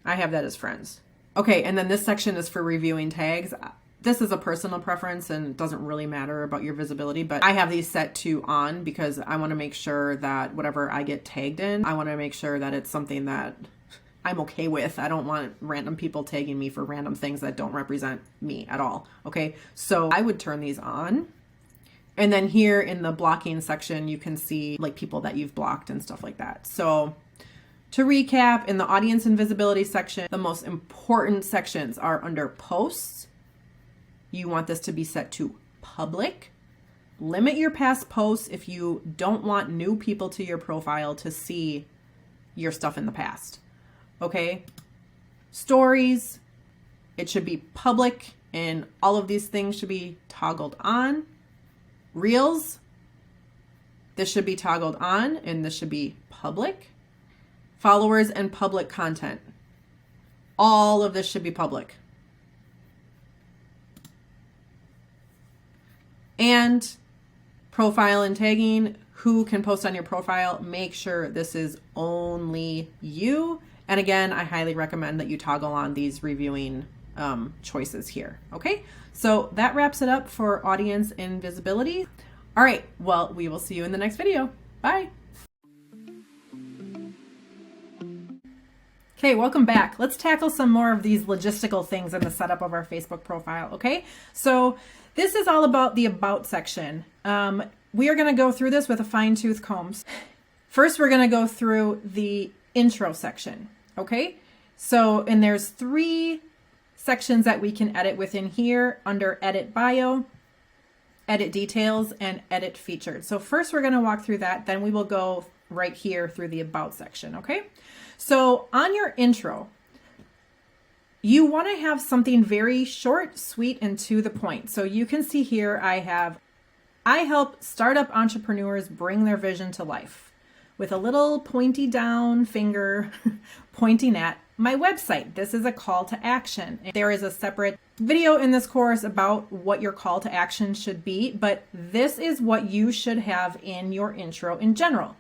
I have that as friends. Okay, and then this section is for reviewing tags. This is a personal preference and doesn't really matter about your visibility, but I have these set to on because I want to make sure that whatever I get tagged in, I want to make sure that it's something that I'm okay with. I don't want random people tagging me for random things that don't represent me at all. Okay, so I would turn these on. And then here in the blocking section, you can see like people that you've blocked and stuff like that. So to recap, in the audience and visibility section, the most important sections are under posts. You want this to be set to public. Limit your past posts if you don't want new people to your profile to see your stuff in the past. Okay? Stories, it should be public and all of these things should be toggled on. Reels, this should be toggled on and this should be public. Followers and public content, all of this should be public. And profile and tagging, who can post on your profile, make sure this is only you. And again, I highly recommend that you toggle on these reviewing choices here. Okay, so that wraps it up for audience and visibility. All right, well, we will see you in the next video. Bye. Okay, welcome back. Let's tackle some more of these logistical things in the setup of our Facebook profile, okay? So this is all about the About section. We are going to go through this with a fine-tooth comb. First, we're going to go through the intro section, okay? So, and there's 3 sections that we can edit within here under Edit Bio, Edit Details, and Edit Featured. So first we're going to walk through that, then we will go right here through the About section, okay? So on your intro, you want to have something very short, sweet, and to the point. So you can see here I help startup entrepreneurs bring their vision to life with a little pointy down finger pointing at my website. This is a call to action. There is a separate video in this course about what your call to action should be, but this is what you should have in your intro in general.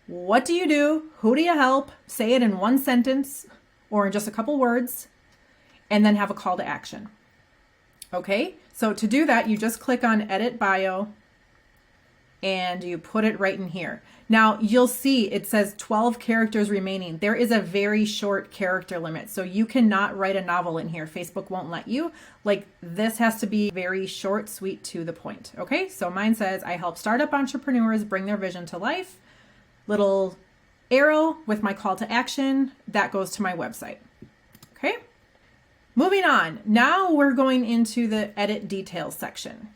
What do you do? Who do you help? Say it in one sentence or in just a couple words, and then have a call to action. Okay, so to do that, you just click on Edit Bio and you put it right in here. Now you'll see it says 12 characters remaining. There is a very short character limit, so you cannot write a novel in here. Facebook won't let you. Like, this has to be very short, sweet, to the point. Okay, so mine says, I help startup entrepreneurs bring their vision to life. Little arrow with my call to action, that goes to my website. Okay, moving on. Now we're going into the edit details section.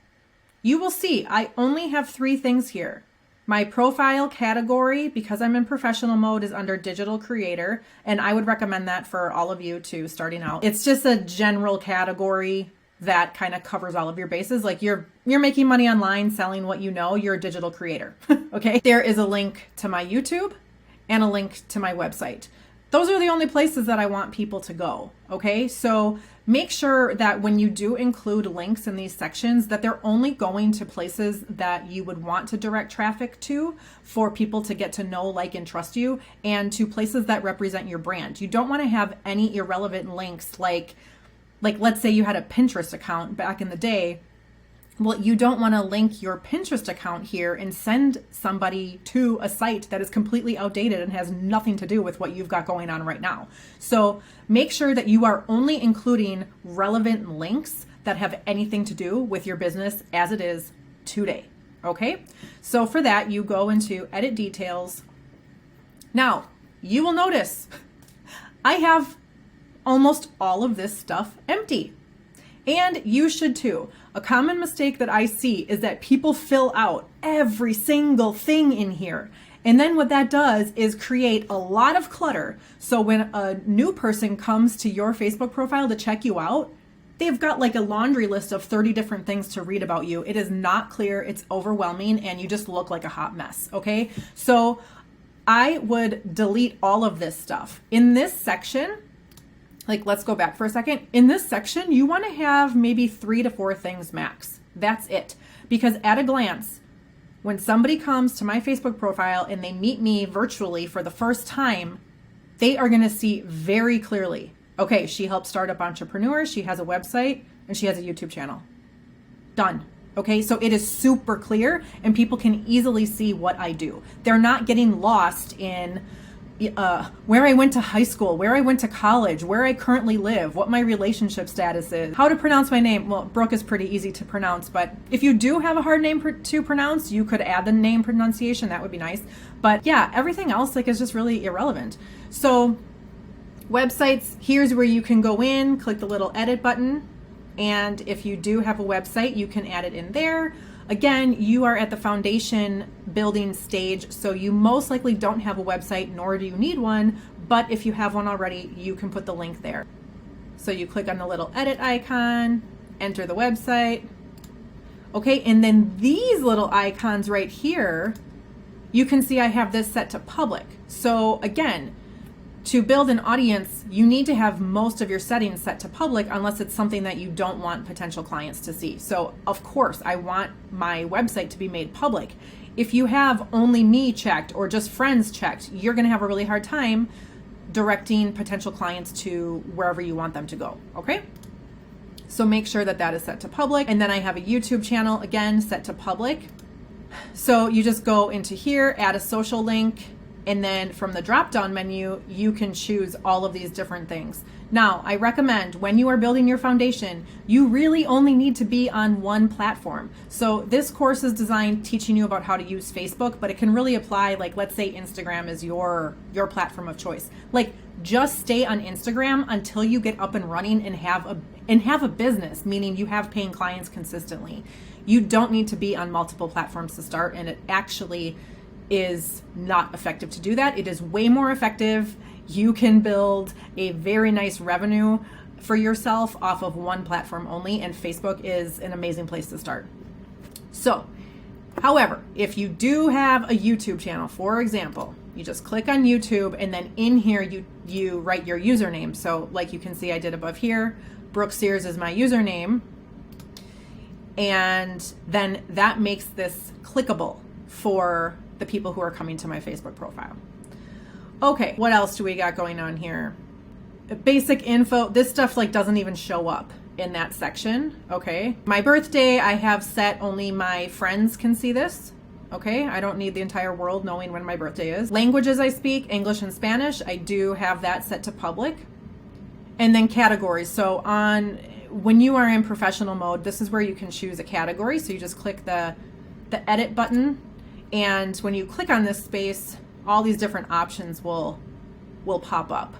You will see I only have 3 things here. My profile category, because I'm in professional mode, is under digital creator, and I would recommend that for all of you too starting out. It's just a general category that kind of covers all of your bases. Like you're making money online, selling what you know, you're a digital creator. Okay. There is a link to my YouTube and a link to my website. Those are the only places that I want people to go. Okay. So make sure that when you do include links in these sections, that they're only going to places that you would want to direct traffic to for people to get to know, like, and trust you, and to places that represent your brand. You don't want to have any irrelevant links like let's say you had a Pinterest account back in the day. Well, you don't want to link your Pinterest account here and send somebody to a site that is completely outdated and has nothing to do with what you've got going on right now. So make sure that you are only including relevant links that have anything to do with your business as it is today. Okay, so for that, you go into Edit Details. Now, you will notice I have almost all of this stuff empty. And you should too. A common mistake that I see is that people fill out every single thing in here. And then what that does is create a lot of clutter. So when a new person comes to your Facebook profile to check you out, they've got like a laundry list of 30 different things to read about you. It is not clear, it's overwhelming, and you just look like a hot mess, okay? So I would delete all of this stuff. In this section, like, let's go back for a second. In this section, you want to have maybe 3 to 4 things max. That's it. Because at a glance, when somebody comes to my Facebook profile and they meet me virtually for the first time, they are going to see very clearly, okay, she helps startup entrepreneurs. She has a website. and she has a YouTube channel. Done. Okay, so it is super clear and people can easily see what I do. They're not getting lost in where I went to high school, where I went to college, where I currently live, what my relationship status is, how to pronounce my name. Well, Brooke is pretty easy to pronounce, but if you do have a hard name to pronounce, you could add the name pronunciation. That would be nice. But yeah, everything else is just really irrelevant. So websites, here's where you can go in, click the little edit button. And if you do have a website, you can add it in there. Again, you are at the foundation building stage, so you most likely don't have a website, nor do you need one. But if you have one already, you can put the link there. So you click on the little edit icon, enter the website. Okay, and then these little icons right here, you can see I have this set to public. So again, to build an audience, you need to have most of your settings set to public unless it's something that you don't want potential clients to see. So of course, I want my website to be made public. If you have only me checked or just friends checked, you're gonna have a really hard time directing potential clients to wherever you want them to go, okay? So make sure that that is set to public. And then I have a YouTube channel, again, set to public. So you just go into here, add a social link, and then from the drop-down menu, you can choose all of these different things. Now, I recommend when you are building your foundation, you really only need to be on one platform. So this course is designed teaching you about how to use Facebook, but it can really apply, like, let's say Instagram is your platform of choice. Like, just stay on Instagram until you get up and running and have a business, meaning you have paying clients consistently. You don't need to be on multiple platforms to start, and it actually is not effective to do that. It is way more effective. You can build a very nice revenue for yourself off of one platform only, and Facebook is an amazing place to start. So, however, if you do have a YouTube channel, for example, you just click on YouTube and then in here you write your username. So like you can see I did above here, Brooke Sears is my username. And then that makes this clickable for the people who are coming to my Facebook profile. Okay, what else do we got going on here? Basic info. This stuff like doesn't even show up in that section. Okay, my birthday, I have set only my friends can see this. Okay, I don't need the entire world knowing when my birthday is. Languages I speak, English and Spanish, I do have that set to public. And then categories. So when you are in professional mode, this is where you can choose a category. So you just click the edit button. And when you click on this space, all these different options will pop up.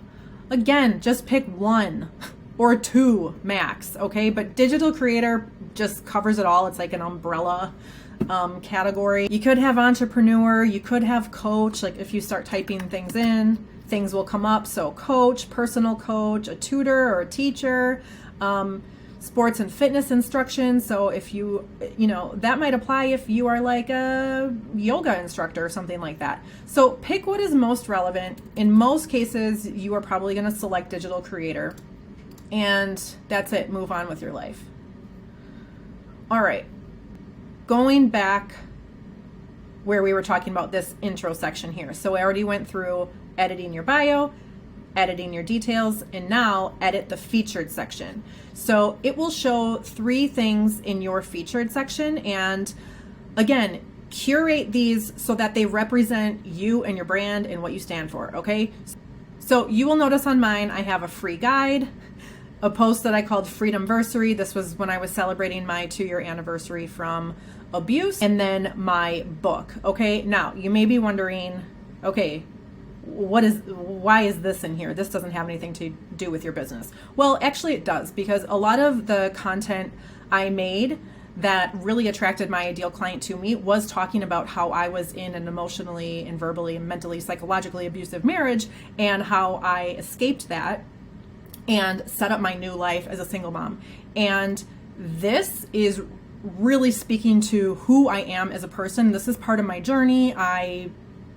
Again, just pick one or two max, okay? But digital creator just covers it all. It's like an umbrella category. You could have entrepreneur, you could have coach. Like if you start typing things in, things will come up. So coach, personal coach, a tutor or a teacher, sports and fitness instruction. So if that might apply if you are like a yoga instructor or something like that. So pick what is most relevant. In most cases, you are probably going to select digital creator, and that's it. Move on with your life. All right. Going back where we were talking about this intro section here. So I already went through editing your bio, editing your details, and now edit the featured section. So it will show 3 things in your featured section, and again, curate these so that they represent you and your brand and what you stand for, okay? So you will notice on mine, I have a free guide, a post that I called Freedomversary. This was when I was celebrating my 2-year anniversary from abuse, and then my book, okay? Now, you may be wondering, okay, why is this in here? This doesn't have anything to do with your business. Well, actually it does, because a lot of the content I made that really attracted my ideal client to me was talking about how I was in an emotionally and verbally and mentally, psychologically abusive marriage, and how I escaped that and set up my new life as a single mom. And this is really speaking to who I am as a person. This is part of my journey. I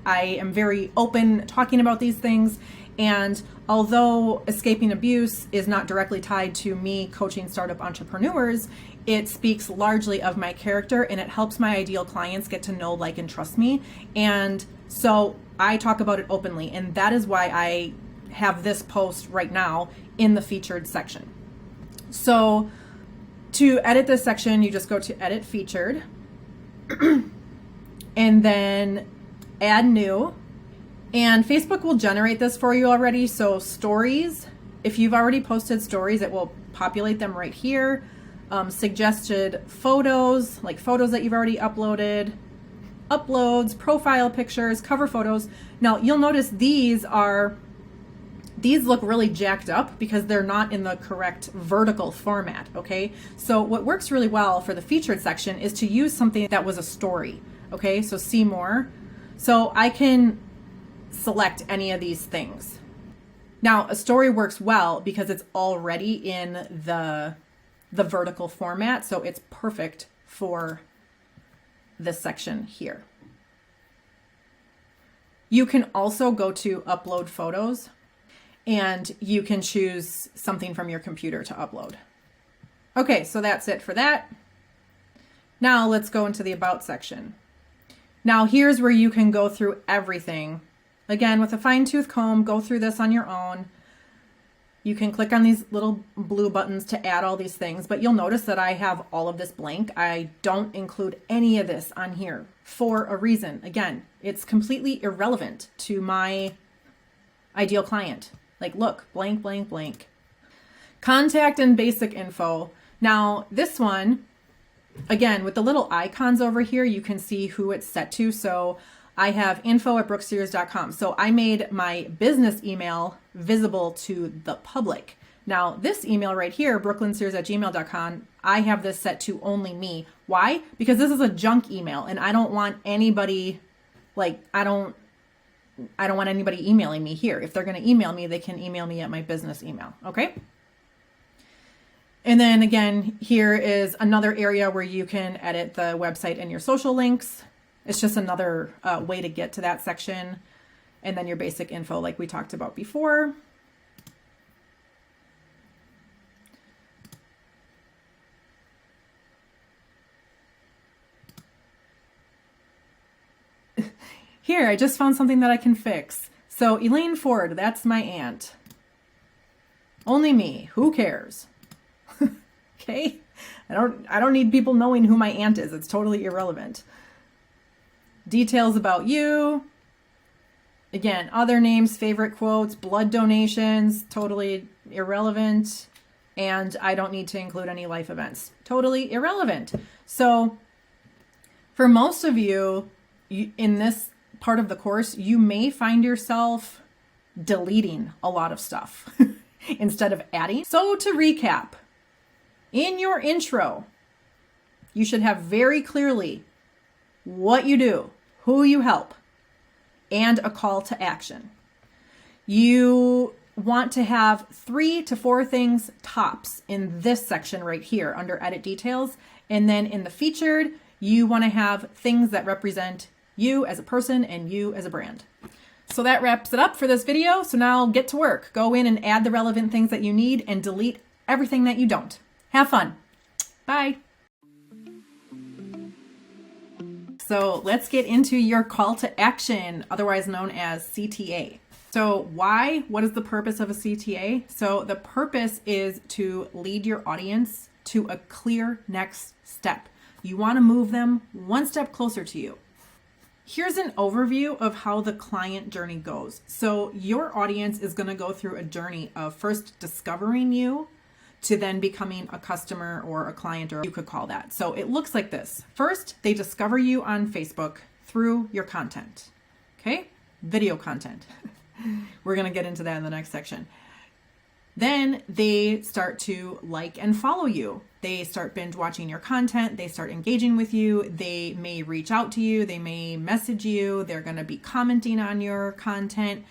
am very open talking about these things. And although escaping abuse is not directly tied to me coaching startup entrepreneurs, it speaks largely of my character, and it helps my ideal clients get to know, like, and trust me. And so I talk about it openly. And that is why I have this post right now in the featured section. So To edit this section, you just go to edit featured and then add new. And Facebook will generate this for you already. So stories, if you've already posted stories, it will populate them right here. Suggested photos, like photos that you've already uploaded, uploads, profile pictures, cover photos. Now you'll notice these look really jacked up because they're not in the correct vertical format, okay? So what works really well for the featured section is to use something that was a story, okay? So see more. So I can select any of these things. Now a story works well because it's already in the vertical format, so it's perfect for this section here. You can also go to upload photos and you can choose something from your computer to upload. Okay, so that's it for that. Now let's go into the about section. Now here's where you can go through everything. Again, with a fine-tooth comb, go through this on your own. You can click on these little blue buttons to add all these things, but you'll notice that I have all of this blank. I don't include any of this on here for a reason. Again, it's completely irrelevant to my ideal client. Like, look, blank, blank, blank. Contact and basic info. Now, this one, again, with the little icons over here, you can see who it's set to. So I have info@brooksears.com. So I made my business email visible to the public. Now, this email right here, brooklynsears@gmail.com, I have this set to only me. Why? Because this is a junk email and I don't want anybody, like, I don't want anybody emailing me here. If they're going to email me, they can email me at my business email. Okay. And then again, here is another area where you can edit the website and your social links. It's just another way to get to that section. And then your basic info, like we talked about before. Here, I just found something that I can fix. So Elaine Ford, that's my aunt. Only me, who cares? Okay, I don't need people knowing who my aunt is. It's totally irrelevant. Details about you. Again, other names, favorite quotes, blood donations, totally irrelevant. And I don't need to include any life events. Totally irrelevant. So for most of you in this part of the course, you may find yourself deleting a lot of stuff instead of adding. So to recap, in your intro, you should have very clearly what you do, who you help, and a call to action. You want to have 3 to 4 things tops in this section right here under edit details. And then in the featured, you want to have things that represent you as a person and you as a brand. So that wraps it up for this video. So now get to work. Go in and add the relevant things that you need and delete everything that you don't. Have fun. Bye. So let's get into your call to action, otherwise known as CTA. So why? What is the purpose of a CTA? So the purpose is to lead your audience to a clear next step. You want to move them one step closer to you. Here's an overview of how the client journey goes. So your audience is going to go through a journey of first discovering you to then becoming a customer or a client, or you could call that. So it looks like this. First, they discover you on Facebook through your content. Okay? Video content. We're going to get into that in the next section. Then they start to like and follow you. They start binge watching your content. They start engaging with you. They may reach out to you. They may message you. They're going to be commenting on your content.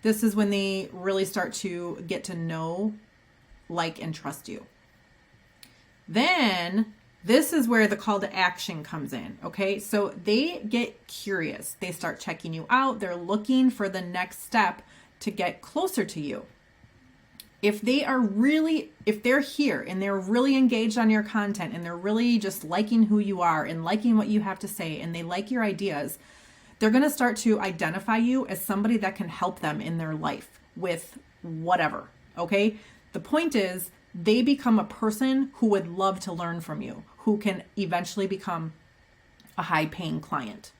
This is when they really start to get to know, like, and trust you. Then this is where the call to action comes in. Okay. So they get curious. They start checking you out. They're looking for the next step to get closer to you. If they're here and they're really engaged on your content and they're really just liking who you are and liking what you have to say and they like your ideas, they're going to start to identify you as somebody that can help them in their life with whatever. Okay. The point is, they become a person who would love to learn from you, who can eventually become a high-paying client.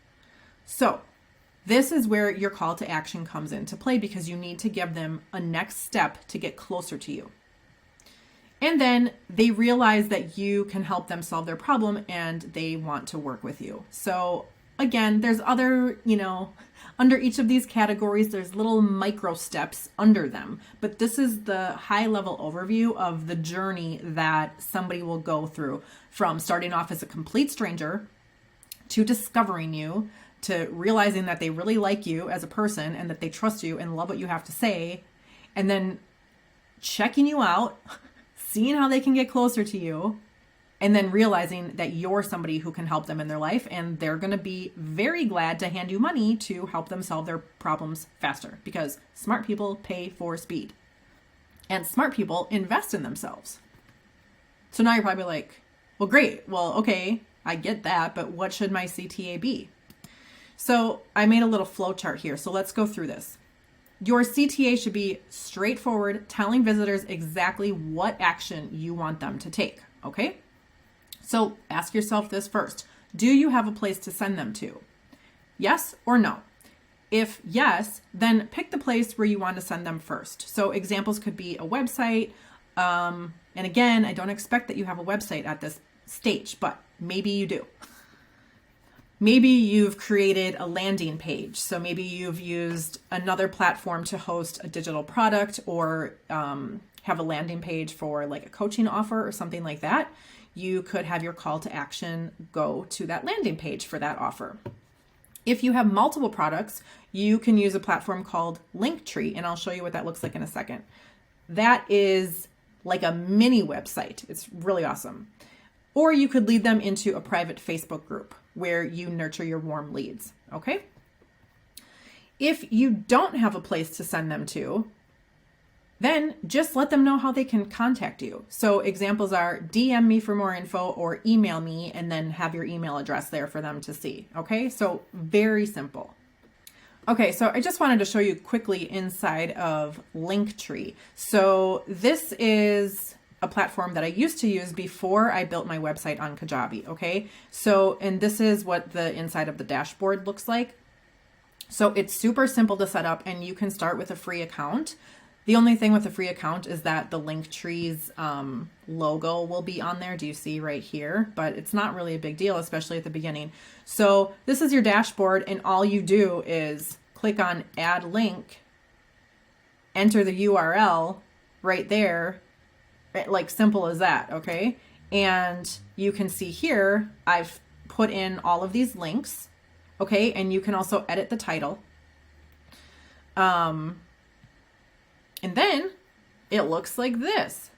So this is where your call to action comes into play, because you need to give them a next step to get closer to you. And then they realize that you can help them solve their problem and they want to work with you. So again, there's other, under each of these categories, there's little micro steps under them. But this is the high level overview of the journey that somebody will go through, from starting off as a complete stranger to discovering you, to realizing that they really like you as a person and that they trust you and love what you have to say, and then checking you out, seeing how they can get closer to you, and then realizing that you're somebody who can help them in their life, and they're going to be very glad to hand you money to help them solve their problems faster, because smart people pay for speed and smart people invest in themselves. So now you're probably like, well, great. Well, okay, I get that, but what should my CTA be? So I made a little flow chart here. So let's go through this. Your CTA should be straightforward, telling visitors exactly what action you want them to take. Okay? So ask yourself this first. Do you have a place to send them to? Yes or no? If yes, then pick the place where you want to send them first. So examples could be a website. And again, I don't expect that you have a website at this stage, but maybe you do. Maybe you've created a landing page. So maybe you've used another platform to host a digital product, or have a landing page for like a coaching offer or something like that. You could have your call to action go to that landing page for that offer. If you have multiple products, you can use a platform called Linktree, and I'll show you what that looks like in a second. That is like a mini website. It's really awesome. Or you could lead them into a private Facebook group where you nurture your warm leads, okay? If you don't have a place to send them to, then just let them know how they can contact you. So examples are DM me for more info, or email me, and then have your email address there for them to see, okay? So very simple. Okay, so I just wanted to show you quickly inside of Linktree. So this is a platform that I used to use before I built my website on Kajabi, okay? So, and this is what the inside of the dashboard looks like. So it's super simple to set up, and you can start with a free account. The only thing with a free account is that the Linktree's logo will be on there. Do you see right here? But it's not really a big deal, especially at the beginning. So this is your dashboard, and all you do is click on add link, enter the URL right there, like simple as that, okay? And you can see here, I've put in all of these links, okay? And you can also edit the title. And then it looks like this.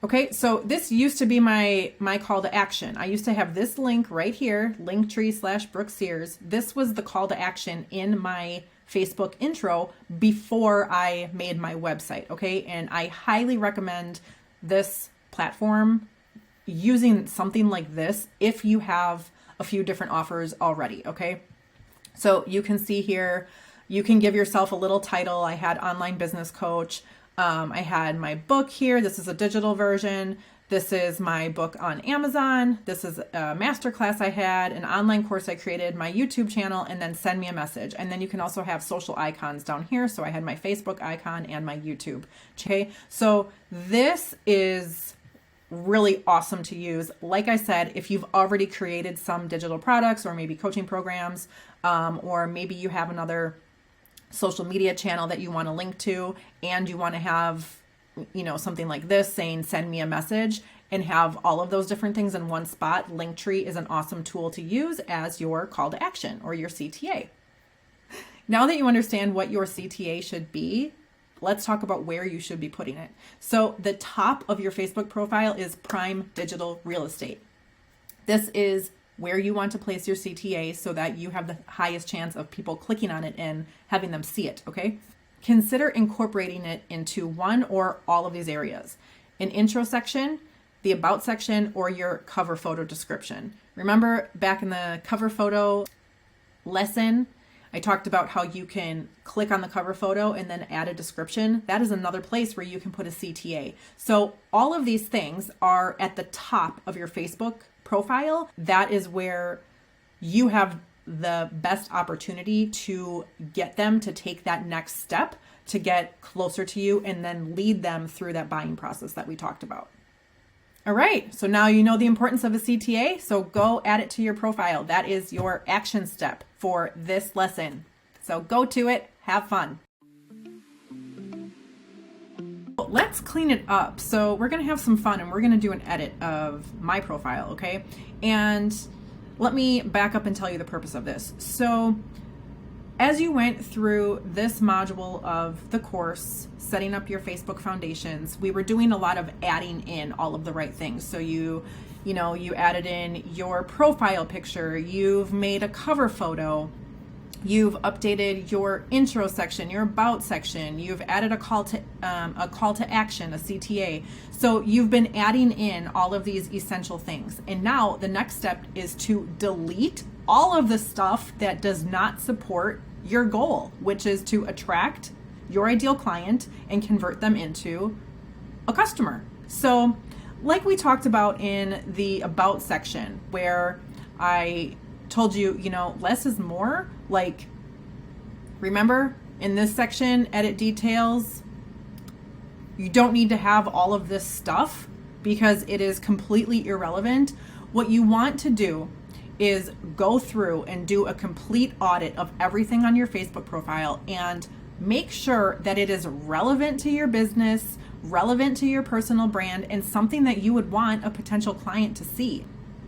Okay, so this used to be my call to action. I used to have this link right here, Linktree/Brooke Sears. This was the call to action in my Facebook intro before I made my website, okay? And I highly recommend this platform, using something like this if you have a few different offers already, okay? So you can see here, you can give yourself a little title. I had online business coach. I had my book here. This is a digital version. This is my book on Amazon. This is a masterclass I had, an online course I created, my YouTube channel, and then send me a message. And then you can also have social icons down here. So I had my Facebook icon and my YouTube. Okay, so this is really awesome to use. Like I said, if you've already created some digital products, or maybe coaching programs, or maybe you have another social media channel that you want to link to, and you want to have, something like this saying, send me a message, and have all of those different things in one spot, Linktree is an awesome tool to use as your call to action, or your CTA. Now that you understand what your CTA should be, let's talk about where you should be putting it. So the top of your Facebook profile is prime digital real estate. This is where you want to place your CTA so that you have the highest chance of people clicking on it and having them see it, okay? Consider incorporating it into one or all of these areas: an intro section, the about section, or your cover photo description. Remember back in the cover photo lesson, I talked about how you can click on the cover photo and then add a description. That is another place where you can put a CTA. So all of these things are at the top of your Facebook profile. That is where you have the best opportunity to get them to take that next step to get closer to you and then lead them through that buying process that we talked about. All right, so now you know the importance of a CTA, so go add it to your profile. That is your action step for this lesson. So go to it, have fun. Let's clean it up. So we're gonna have some fun and we're gonna do an edit of my profile, okay? And let me back up and tell you the purpose of this. So as you went through this module of the course, setting up your Facebook foundations, we were doing a lot of adding in all of the right things. So you added in your profile picture, you've made a cover photo, you've updated your intro section, your about section, you've added a call to action, a CTA. So you've been adding in all of these essential things. And now the next step is to delete all of the stuff that does not support your goal, which is to attract your ideal client and convert them into a customer. So like we talked about in the about section where I told you, less is more. Like, remember in this section, edit details, you don't need to have all of this stuff because it is completely irrelevant. What you want to do is go through and do a complete audit of everything on your Facebook profile and make sure that it is relevant to your business, relevant to your personal brand, and something that you would want a potential client to see.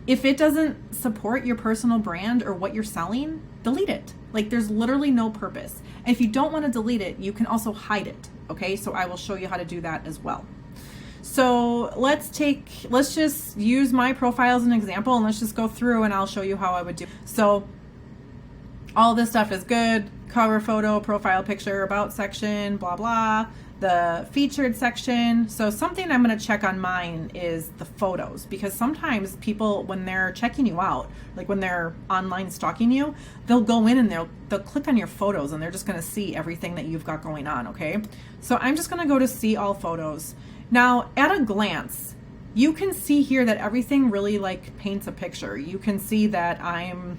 If it doesn't support your personal brand or what you're selling, delete it. Like, there's literally no purpose. And if you don't want to delete it, you can also hide it. Okay, so I will show you how to do that as well. So let's just use my profile as an example and let's just go through and I'll show you how I would do. So all this stuff is good. Cover photo, profile picture, about section, blah, blah. The featured section. So something I'm going to check on mine is the photos, because sometimes people, when they're checking you out, like when they're online stalking you, they'll go in and they'll click on your photos and they're just going to see everything that you've got going on. Okay. So I'm just going to go to see all photos. Now, at a glance, you can see here that everything really like paints a picture. You can see that I'm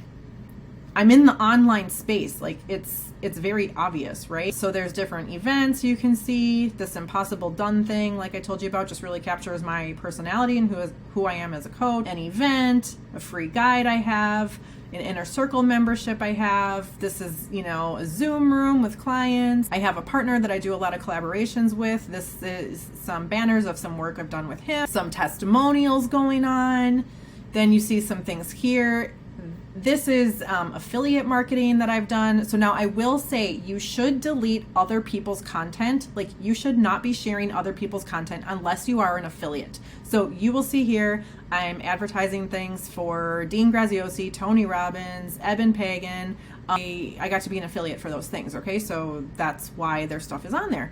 in the online space. Like it's very obvious, right? So there's different events you can see. This impossible done thing, like I told you about, just really captures my personality and who I am as a coach. An event, a free guide I have, an inner circle membership I have. This is, a Zoom room with clients. I have a partner that I do a lot of collaborations with. This is some banners of some work I've done with him, some testimonials going on. Then you see some things here. This is affiliate marketing that I've done. So now I will say you should delete other people's content. Like, you should not be sharing other people's content unless you are an affiliate. So you will see here, I'm advertising things for Dean Graziosi, Tony Robbins, Eben Pagan. I got to be an affiliate for those things. Okay, so that's why their stuff is on there.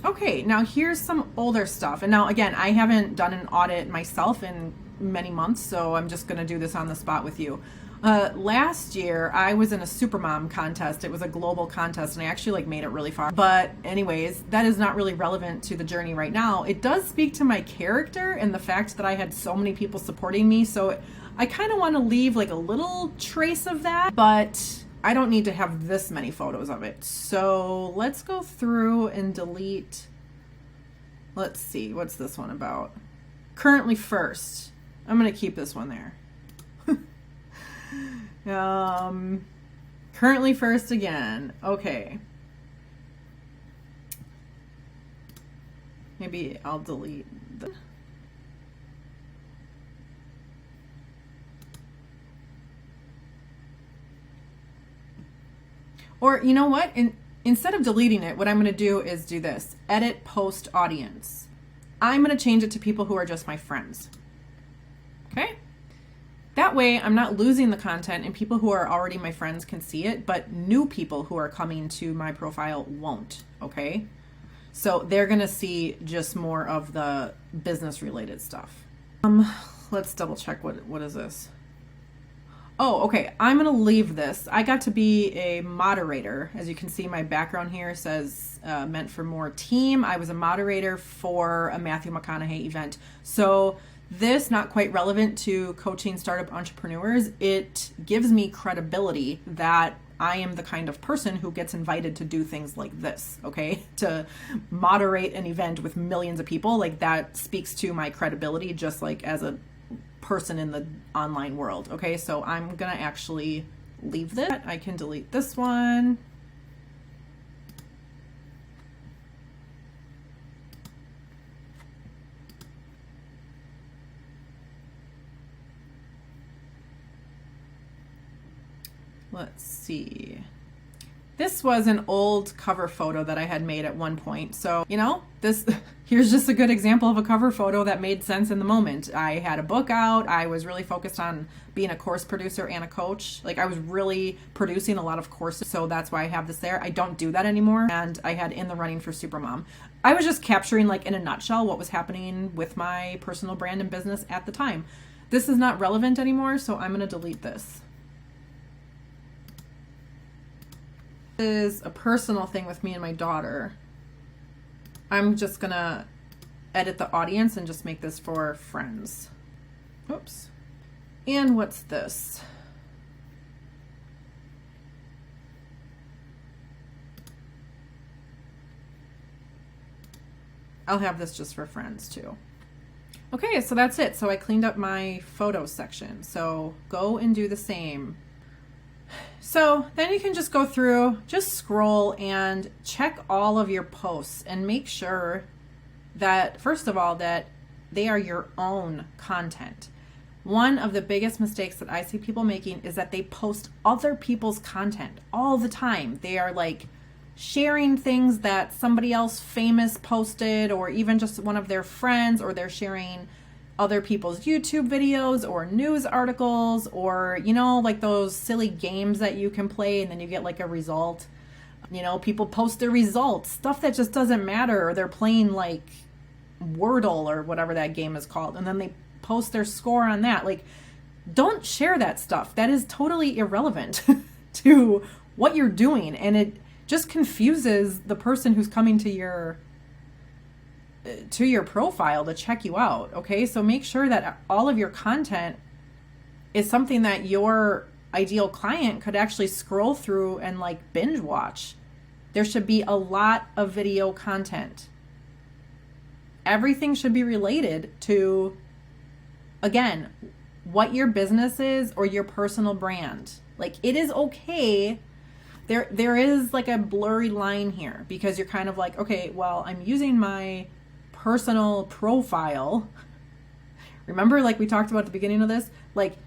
Okay, now here's some older stuff. And now again, I haven't done an audit myself in many months, so I'm just going to do this on the spot with you. Last year I was in a Supermom contest. It was a global contest and I actually made it really far. But anyways, that is not really relevant to the journey right now. It does speak to my character and the fact that I had so many people supporting me. So I kind of want to leave a little trace of that, but I don't need to have this many photos of it. So let's go through and delete. Let's see, what's this one about? Currently first. I'm going to keep this one there. Currently first again. Okay. Maybe I'll delete the... Or you know what? Instead of deleting it, what I'm going to do is do this. Edit post audience. I'm going to change it to people who are just my friends. Okay? That way I'm not losing the content and people who are already my friends can see it, but new people who are coming to my profile won't. Okay? So they're going to see just more of the business related stuff. Let's double check. What is this? Oh, okay. I'm going to leave this. I got to be a moderator. As you can see, my background here says meant for more team. I was a moderator for a Matthew McConaughey event. So this, not quite relevant to coaching startup entrepreneurs. It gives me credibility that I am the kind of person who gets invited to do things like this, okay? To moderate an event with millions of people, like that speaks to my credibility just like as a person in the online world, okay? So I'm gonna actually leave this. I can delete this one. Let's see. This was an old cover photo that I had made at one point. So, you know, here's just a good example of a cover photo that made sense in the moment. I had a book out. I was really focused on being a course producer and a coach. Like I was really producing a lot of courses. So that's why I have this there. I don't do that anymore. And I had in the running for Supermom. I was just capturing, like in a nutshell, what was happening with my personal brand and business at the time. This is not relevant anymore. So I'm going to delete this. Is a personal thing with me and my daughter. I'm just gonna edit the audience and just make this for friends. Oops. And what's this? I'll have this just for friends too. Okay, so that's it. So I cleaned up my photos section. So go and do the same. So then you can just go through, just scroll and check all of your posts and make sure that, first of all, that they are your own content. One of the biggest mistakes that I see people making is that they post other people's content all the time. They are like sharing things that somebody else famous posted, or even just one of their friends, or they're sharing other people's YouTube videos or news articles, or, you know, like those silly games that you can play and then you get like a result. You know, people post their results, stuff that just doesn't matter, or they're playing like Wordle or whatever that game is called, and then they post their score on that. Like, don't share that stuff. That is totally irrelevant to what you're doing, and it just confuses the person who's coming to your profile to check you out, okay? So make sure that all of your content is something that your ideal client could actually scroll through and like binge watch. There should be a lot of video content. Everything should be related to, again, what your business is or your personal brand. Like, it is okay. There is like a blurry line here because you're kind of like, okay, well, I'm using my personal profile. Remember, like we talked about at the beginning of this, like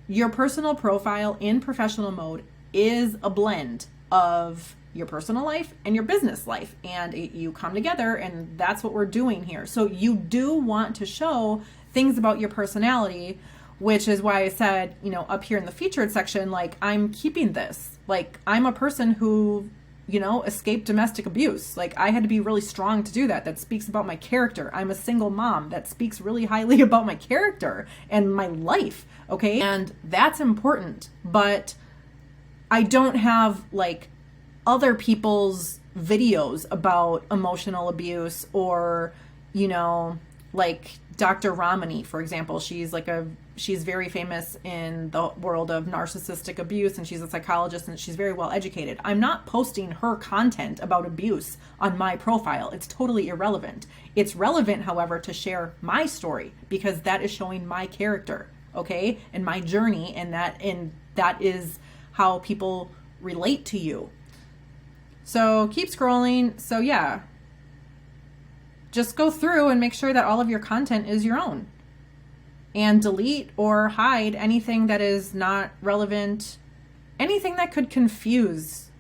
your personal profile in professional mode is a blend of your personal life and your business life, and you come together, and that's what we're doing here. So you do want to show things about your personality, which is why I said, you know, up here in the featured section, like I'm keeping this. Like, I'm a person who, you know, escaped domestic abuse. Like, I had to be really strong to do that. That speaks about my character. I'm a single mom. That speaks really highly about my character and my life, okay? And that's important. But I don't have, like, other people's videos about emotional abuse, or, you know, like Dr. Ramani, for example. She's very famous in the world of narcissistic abuse, and she's a psychologist, and she's very well educated. I'm not posting her content about abuse on my profile. It's totally irrelevant. It's relevant, however, to share my story, because that is showing my character, okay, and my journey, and that is how people relate to you. So keep scrolling. So yeah, just go through and make sure that all of your content is your own. And delete or hide anything that is not relevant, anything that could confuse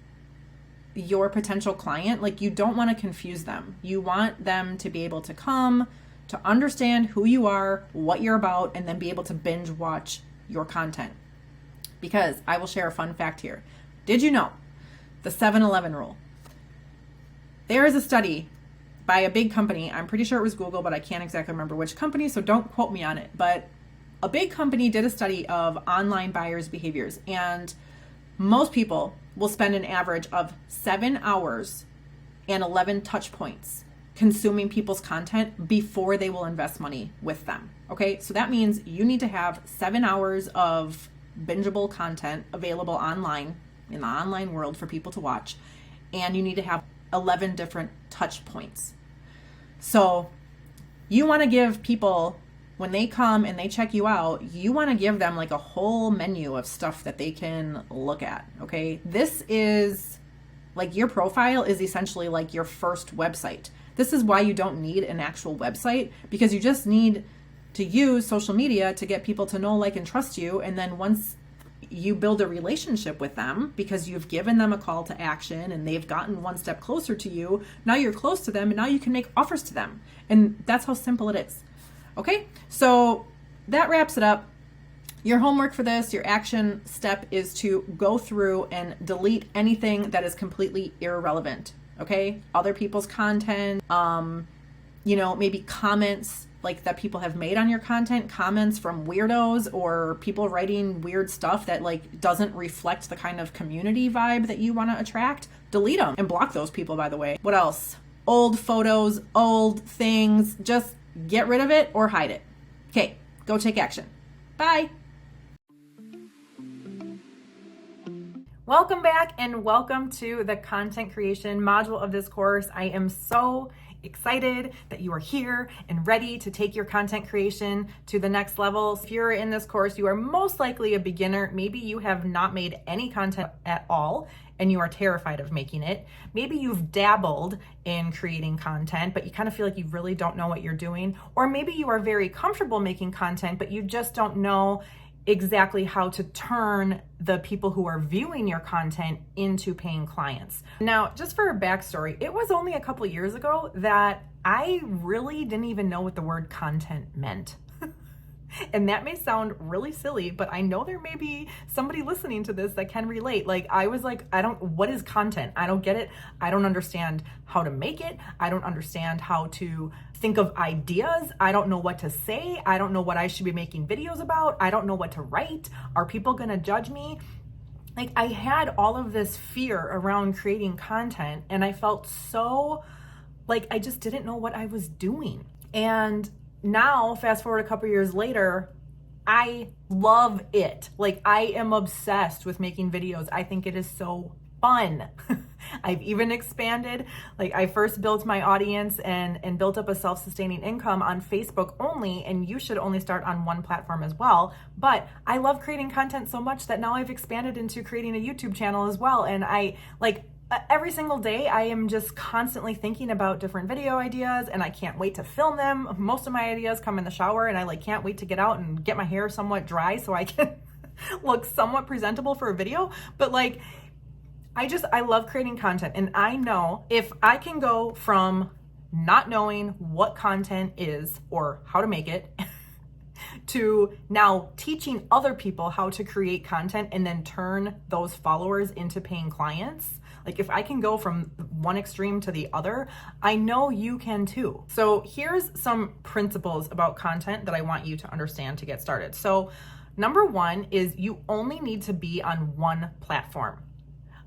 your potential client. Like, you don't want to confuse them. You want them to be able to come to understand who you are, what you're about, and then be able to binge watch your content. Because I will share a fun fact here. Did you know the 7-Eleven rule? There is a study by a big company. I'm pretty sure it was Google, but I can't exactly remember which company, so don't quote me on it. But A big company did a study of online buyers' behaviors, and most people will spend an average of 7 hours and 11 touch points consuming people's content before they will invest money with them. Okay, so that means you need to have 7 hours of bingeable content available online in the online world for people to watch, and you need to have 11 different touch points. So you want to give people, when they come and they check you out, you want to give them like a whole menu of stuff that they can look at. Okay, this is like, your profile is essentially like your first website. This is why you don't need an actual website, because you just need to use social media to get people to know, like, and trust you. And then once you build a relationship with them, because you've given them a call to action and they've gotten one step closer to you, now you're close to them and now you can make offers to them. And that's how simple it is. Okay, so that wraps it up. Your homework for this, your action step, is to go through and delete anything that is completely irrelevant. Okay, other people's content, maybe comments like that people have made on your content, comments from weirdos or people writing weird stuff that like doesn't reflect the kind of community vibe that you want to attract. Delete them and block those people, by the way. What else? Old photos, old things, just get rid of it or hide it. Okay, go take action. Bye. Welcome back and welcome to the content creation module of this course. I am so excited that you are here and ready to take your content creation to the next level. If you're in this course, you are most likely a beginner. Maybe you have not made any content at all and you are terrified of making it. Maybe you've dabbled in creating content, but you kind of feel like you really don't know what you're doing. Or maybe you are very comfortable making content, but you just don't know exactly how to turn the people who are viewing your content into paying clients. Now, just for a backstory, it was only a couple years ago that I really didn't even know what the word content meant. And that may sound really silly, but I know there may be somebody listening to this that can relate. Like, I was like, what is content? I don't get it. I don't understand how to make it. I don't understand how to think of ideas. I don't know what to say. I don't know what I should be making videos about. I don't know what to write. Are people going to judge me? Like, I had all of this fear around creating content, and I felt so like I just didn't know what I was doing. And now, fast forward a couple years later, I love it. Like, I am obsessed with making videos. I think it is so fun. I've even expanded. Like, I first built my audience and built up a self-sustaining income on Facebook only, and you should only start on one platform as well. But I love creating content so much that now I've expanded into creating a YouTube channel as well. And every single day, I am just constantly thinking about different video ideas, and I can't wait to film them. Most of my ideas come in the shower, and I can't wait to get out and get my hair somewhat dry so I can look somewhat presentable for a video. But I love creating content, and I know if I can go from not knowing what content is or how to make it to now teaching other people how to create content and then turn those followers into paying clients. Like, if I can go from one extreme to the other, I know you can too. So here's some principles about content that I want you to understand to get started. So number one is you only need to be on one platform.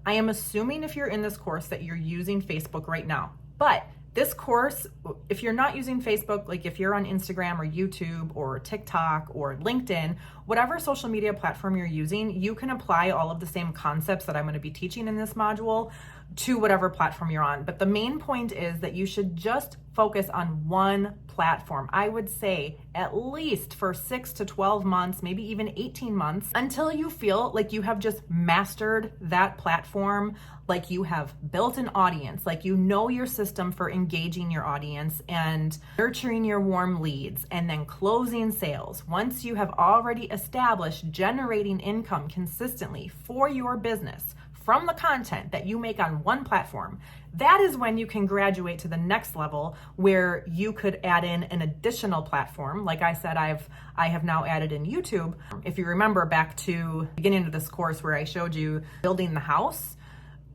I am assuming if you're in this course that you're using Facebook right now, but this course, if you're not using Facebook, like if you're on Instagram or YouTube or TikTok or LinkedIn, whatever social media platform you're using, you can apply all of the same concepts that I'm going to be teaching in this module to whatever platform you're on. But the main point is that you should just focus on one platform. I would say at least for 6 to 12 months, maybe even 18 months, until you feel like you have just mastered that platform, like you have built an audience, like you know your system for engaging your audience and nurturing your warm leads and then closing sales. Once you have already established generating income consistently for your business from the content that you make on one platform, that is when you can graduate to the next level where you could add in an additional platform. Like I said, I have now added in YouTube. If you remember back to the beginning of this course where I showed you building the house,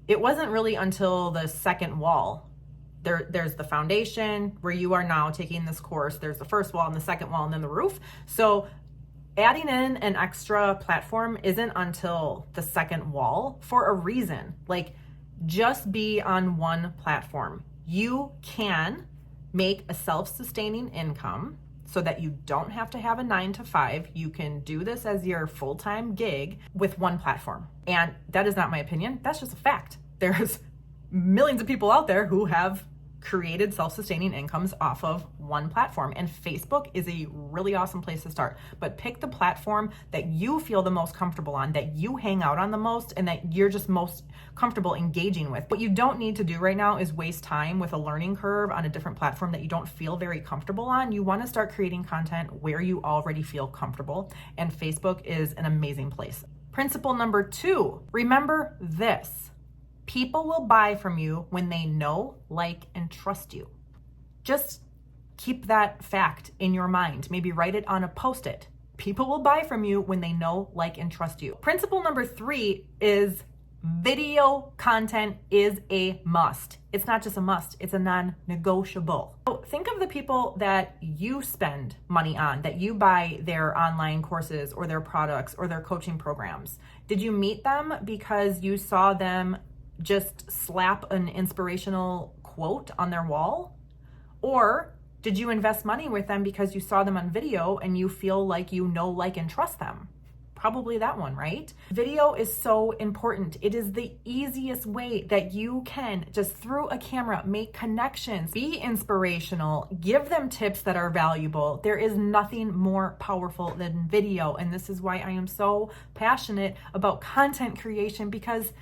it wasn't really until the second wall. There's the foundation where you are now taking this course. There's the first wall and the second wall and then the roof. So Adding in an extra platform isn't until the second wall for a reason. Like, just be on one platform. You can make a self-sustaining income so that you don't have to have a 9 to 5. You can do this as your full-time gig with one platform. And that is not my opinion. That's just a fact. There's millions of people out there who have created self-sustaining incomes off of one platform, and Facebook is a really awesome place to start. But pick the platform that you feel the most comfortable on, that you hang out on the most, and that you're just most comfortable engaging with. What you don't need to do right now is waste time with a learning curve on a different platform that you don't feel very comfortable on. You want to start creating content where you already feel comfortable, and Facebook is an amazing place. Principle number 2, remember this. People will buy from you when they know, like, and trust you. Just keep that fact in your mind. Maybe write it on a Post-it. People will buy from you when they know, like, and trust you. Principle number 3 is video content is a must. It's not just a must, it's a non-negotiable. So think of the people that you spend money on, that you buy their online courses or their products or their coaching programs. Did you meet them because you saw them just slap an inspirational quote on their wall? Or did you invest money with them because you saw them on video and you feel like you know, like, and trust them? Probably that one, right? Video is so important. It is the easiest way that you can, just through a camera, make connections, be inspirational, give them tips that are valuable. There is nothing more powerful than video. And this is why I am so passionate about content creation, because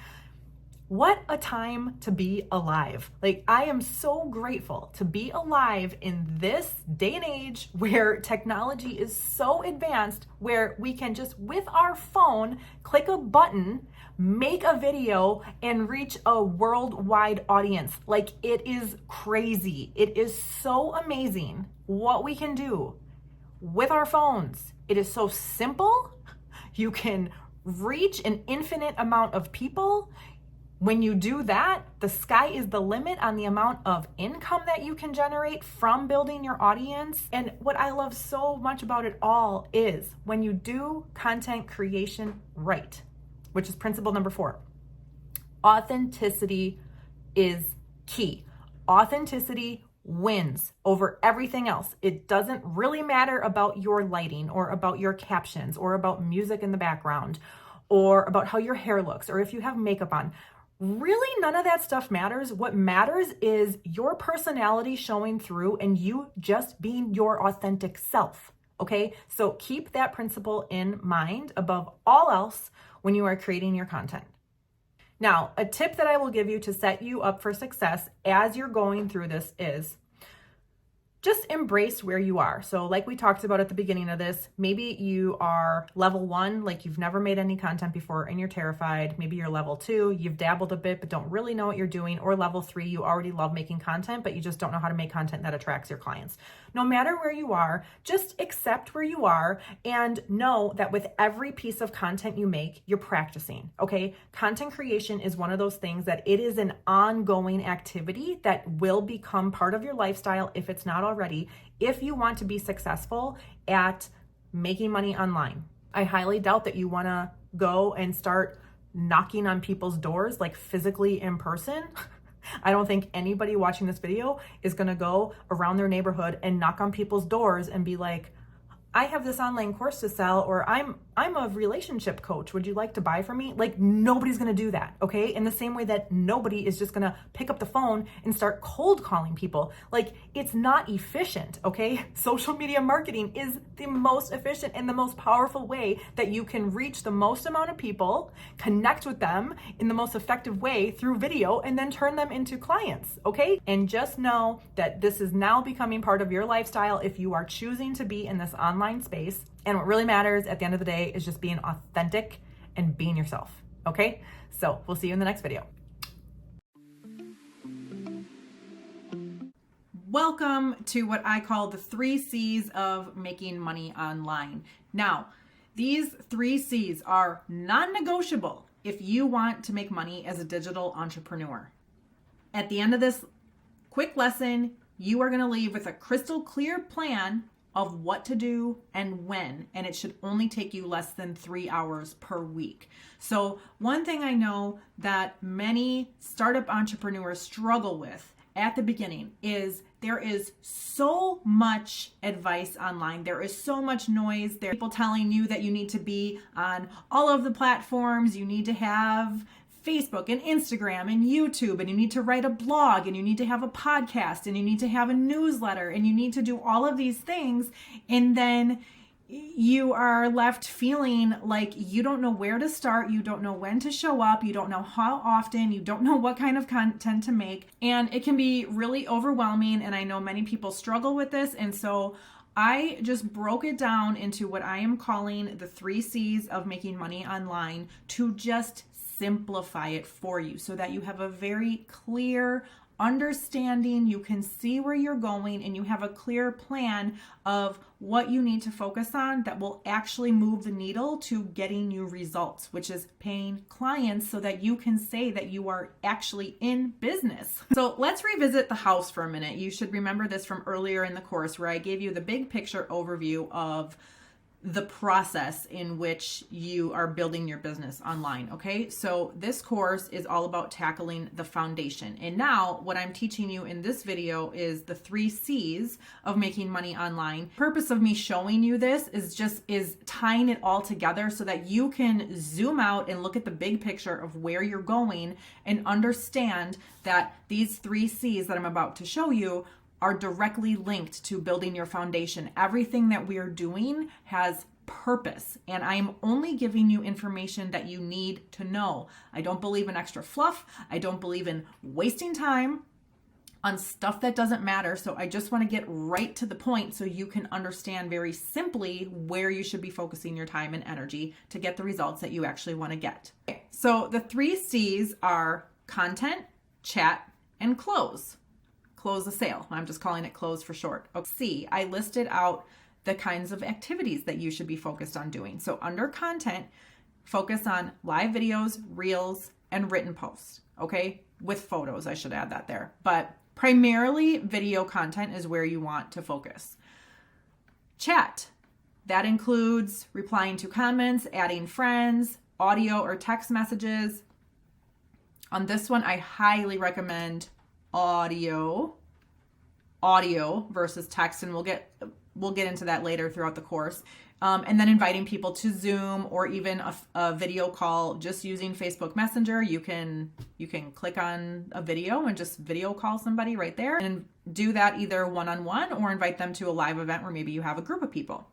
what a time to be alive. Like, I am so grateful to be alive in this day and age where technology is so advanced, where we can just, with our phone, click a button, make a video, and reach a worldwide audience. Like, it is crazy. It is so amazing what we can do with our phones. It is so simple. You can reach an infinite amount of people. When you do that, the sky is the limit on the amount of income that you can generate from building your audience. And what I love so much about it all is when you do content creation right, which is principle number 4, authenticity is key. Authenticity wins over everything else. It doesn't really matter about your lighting or about your captions or about music in the background or about how your hair looks or if you have makeup on. Really, none of that stuff matters. What matters is your personality showing through and you just being your authentic self, okay? So keep that principle in mind above all else when you are creating your content. Now, a tip that I will give you to set you up for success as you're going through this is just embrace where you are. So like we talked about at the beginning of this, maybe you are level 1, like you've never made any content before and you're terrified. Maybe you're level 2, you've dabbled a bit but don't really know what you're doing. Or level 3, you already love making content, but you just don't know how to make content that attracts your clients. No matter where you are, just accept where you are and know that with every piece of content you make, you're practicing, okay? Content creation is one of those things that it is an ongoing activity that will become part of your lifestyle if it's not already, if you want to be successful at making money online. I highly doubt that you want to go and start knocking on people's doors, like physically in person. I don't think anybody watching this video is going to go around their neighborhood and knock on people's doors and be like, I have this online course to sell, or I'm a relationship coach. Would you like to buy from me? Like, nobody's going to do that, okay? In the same way that nobody is just going to pick up the phone and start cold calling people. Like, it's not efficient, okay? Social media marketing is the most efficient and the most powerful way that you can reach the most amount of people, connect with them in the most effective way through video, and then turn them into clients, okay? And just know that this is now becoming part of your lifestyle if you are choosing to be in this online space. And what really matters at the end of the day is just being authentic and being yourself, okay? So we'll see you in the next video. Welcome to what I call the 3 C's of making money online. Now, these 3 C's are non-negotiable if you want to make money as a digital entrepreneur. At the end of this quick lesson, you are going to leave with a crystal clear plan of what to do and when, and it should only take you less than 3 hours per week. So one thing I know that many startup entrepreneurs struggle with at the beginning is there is so much advice online. There is so much noise. There are people telling you that you need to be on all of the platforms. You need to have Facebook and Instagram and YouTube, and you need to write a blog, and you need to have a podcast, and you need to have a newsletter, and you need to do all of these things. And then you are left feeling like you don't know where to start, you don't know when to show up, you don't know how often, you don't know what kind of content to make, and it can be really overwhelming. And I know many people struggle with this, and so I just broke it down into what I am calling the 3 C's of making money online to just simplify it for you so that you have a very clear understanding, you can see where you're going, and you have a clear plan of what you need to focus on that will actually move the needle to getting you results, which is paying clients so that you can say that you are actually in business. So let's revisit the house for a minute. You should remember this from earlier in the course where I gave you the big picture overview of the process in which you are building your business online. Okay, so this course is all about tackling the foundation. And now what I'm teaching you in this video is the 3 C's of making money online. The purpose of me showing you this is tying it all together so that you can zoom out and look at the big picture of where you're going and understand that these 3 C's that I'm about to show you are directly linked to building your foundation. Everything that we are doing has purpose, and I am only giving you information that you need to know. I don't believe in extra fluff. I don't believe in wasting time on stuff that doesn't matter. So I just want to get right to the point so you can understand very simply where you should be focusing your time and energy to get the results that you actually want to get. Okay, so the 3 C's are content, chat, and close. Close the sale. I'm just calling it close for short. C, I listed out the kinds of activities that you should be focused on doing. So under content, focus on live videos, reels, and written posts. Okay, with photos, I should add that there. But primarily video content is where you want to focus. Chat, that includes replying to comments, adding friends, audio or text messages. On this one, I highly recommend audio versus text, and we'll get into that later throughout the course. And then inviting people to Zoom or even a video call just using Facebook Messenger. You can click on a video and just video call somebody right there and do that either one-on-one or invite them to a live event where maybe you have a group of people.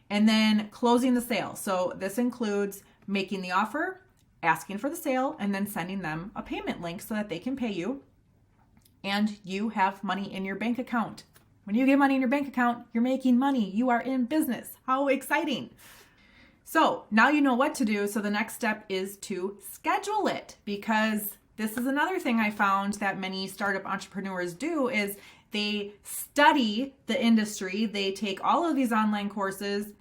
And then closing the sale. So this includes making the offer, asking for the sale, and then sending them a payment link so that they can pay you and you have money in your bank account. When you get money in your bank account, you're making money. You are in business. How exciting. So now you know what to do. So the next step is to schedule it, because this is another thing I found that many startup entrepreneurs do is they study the industry. They take all of these online courses.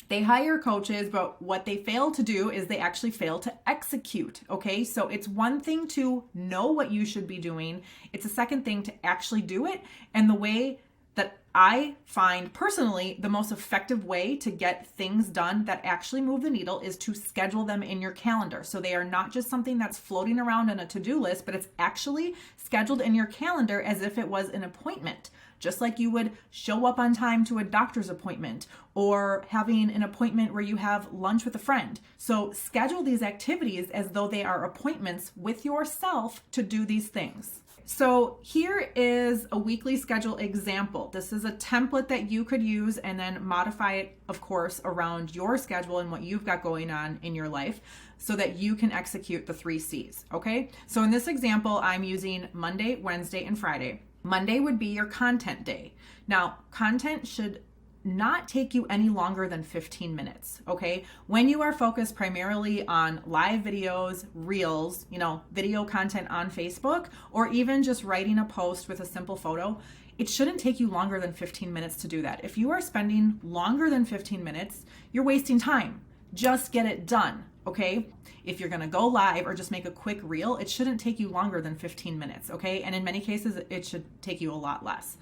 They hire coaches, but what they fail to do is they actually fail to execute, okay? So it's one thing to know what you should be doing. It's a second thing to actually do it. And the way that I find personally the most effective way to get things done that actually move the needle is to schedule them in your calendar. So they are not just something that's floating around in a to-do list, but it's actually scheduled in your calendar as if it was an appointment. Just like you would show up on time to a doctor's appointment or having an appointment where you have lunch with a friend. So schedule these activities as though they are appointments with yourself to do these things. So here is a weekly schedule example. This is a template that you could use and then modify it, of course, around your schedule and what you've got going on in your life so that you can execute the 3 C's, okay? So in this example, I'm using Monday, Wednesday, and Friday. Monday would be your content day. Now, content should not take you any longer than 15 minutes, okay? When you are focused primarily on live videos, reels, video content on Facebook, or even just writing a post with a simple photo, it shouldn't take you longer than 15 minutes to do that. If you are spending longer than 15 minutes, you're wasting time. Just get it done, okay? If you're gonna go live or just make a quick reel, it shouldn't take you longer than 15 minutes, okay? And in many cases, it should take you a lot less.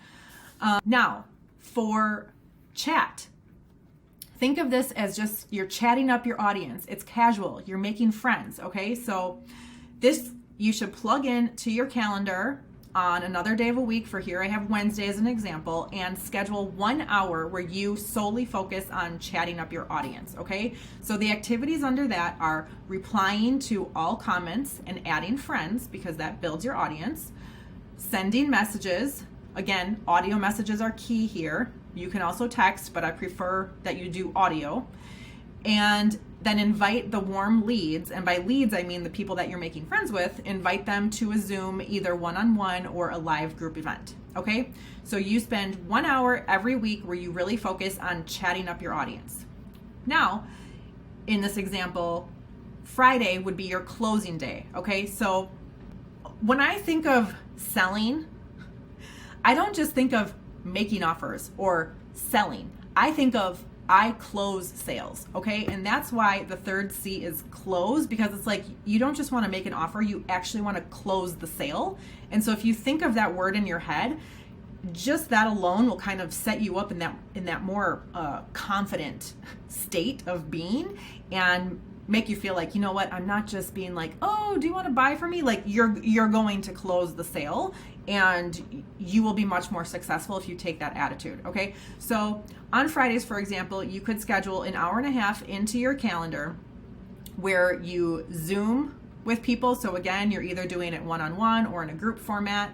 Now, for chat. Think of this as just you're chatting up your audience. It's casual. You're making friends, okay? So this you should plug in to your calendar on another day of a week. For here I have Wednesday as an example, and schedule 1 hour where you solely focus on chatting up your audience, okay? So the activities under that are replying to all comments and adding friends, because that builds your audience, sending messages. Again, audio messages are key here. You can also text, but I prefer that you do audio. And then invite the warm leads. And by leads, I mean the people that you're making friends with. Invite them to a Zoom, either one-on-one or a live group event. Okay? So you spend 1 hour every week where you really focus on chatting up your audience. Now, in this example, Friday would be your closing day. Okay? So when I think of selling, I don't just think of making offers or selling. I think of I close sales, okay? And that's why the third C is close, because it's like you don't just want to make an offer, you actually want to close the sale. And so if you think of that word in your head, just that alone will kind of set you up in that more confident state of being, and make you feel like, you know what, I'm not just being like, oh, do you want to buy from me? Like you're going to close the sale, and you will be much more successful if you take that attitude, okay? So on Fridays, for example, you could schedule an hour and a half into your calendar where you Zoom with people. So again, you're either doing it one-on-one or in a group format.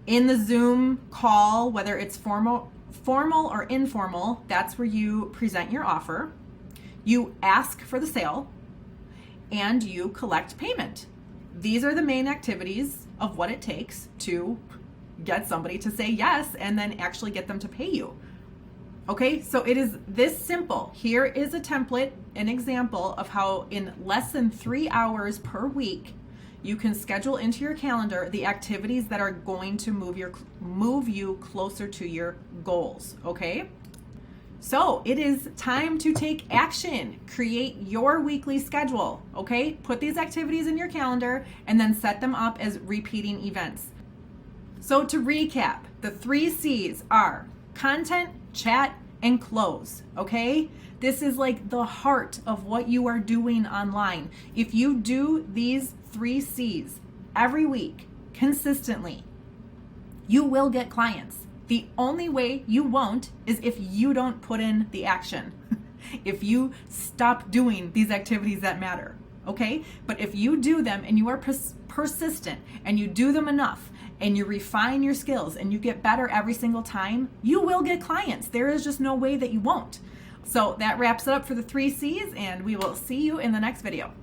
In the Zoom call, whether it's formal or informal, that's where you present your offer. You ask for the sale, and you collect payment. These are the main activities of what it takes to get somebody to say yes and then actually get them to pay you. Okay, so it is this simple. Here is a template, an example of how in less than 3 hours per week, you can schedule into your calendar the activities that are going to move you closer to your goals, okay? So it is time to take action. Create your weekly schedule, okay? Put these activities in your calendar and then set them up as repeating events. So to recap, the 3 C's are content, chat, and close, okay? This is like the heart of what you are doing online. If you do these 3 C's every week consistently, you will get clients. The only way you won't is if you don't put in the action. If you stop doing these activities that matter, okay? But if you do them and you are persistent and you do them enough and you refine your skills and you get better every single time, you will get clients. There is just no way that you won't. So that wraps it up for the 3 C's, and we will see you in the next video.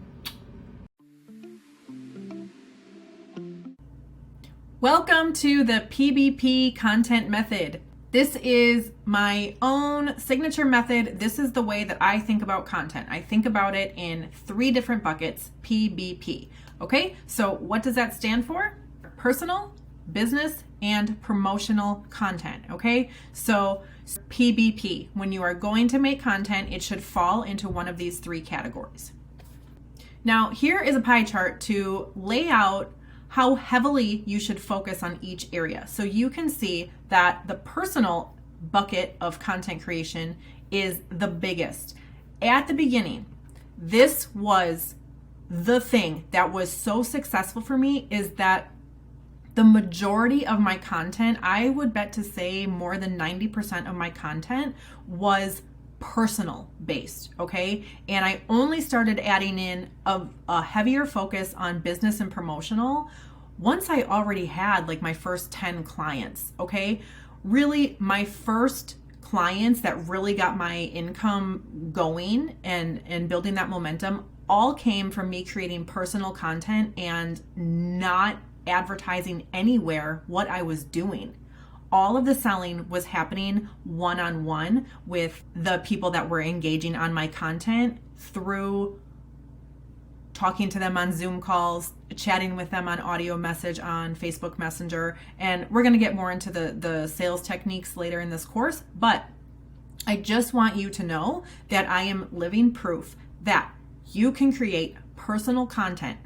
Welcome to the PBP Content Method. This is my own signature method. This is the way that I think about content. I think about it in 3 different buckets, PBP. Okay, so what does that stand for? Personal, business, and promotional content. Okay, so PBP, when you are going to make content, it should fall into one of these 3 categories. Now, here is a pie chart to lay out how heavily you should focus on each area. So you can see that the personal bucket of content creation is the biggest. At the beginning, this was the thing that was so successful for me, is that the majority of my content, I would bet to say more than 90% of my content was personal based, okay? And I only started adding in a heavier focus on business and promotional once I already had like my first 10 clients, okay? Really, my first clients that really got my income going and building that momentum all came from me creating personal content and not advertising anywhere what I was doing. All of the selling was happening one-on-one with the people that were engaging on my content through talking to them on Zoom calls, chatting with them on audio message on Facebook Messenger. And we're going to get more into the sales techniques later in this course, but I just want you to know that I am living proof that you can create personal content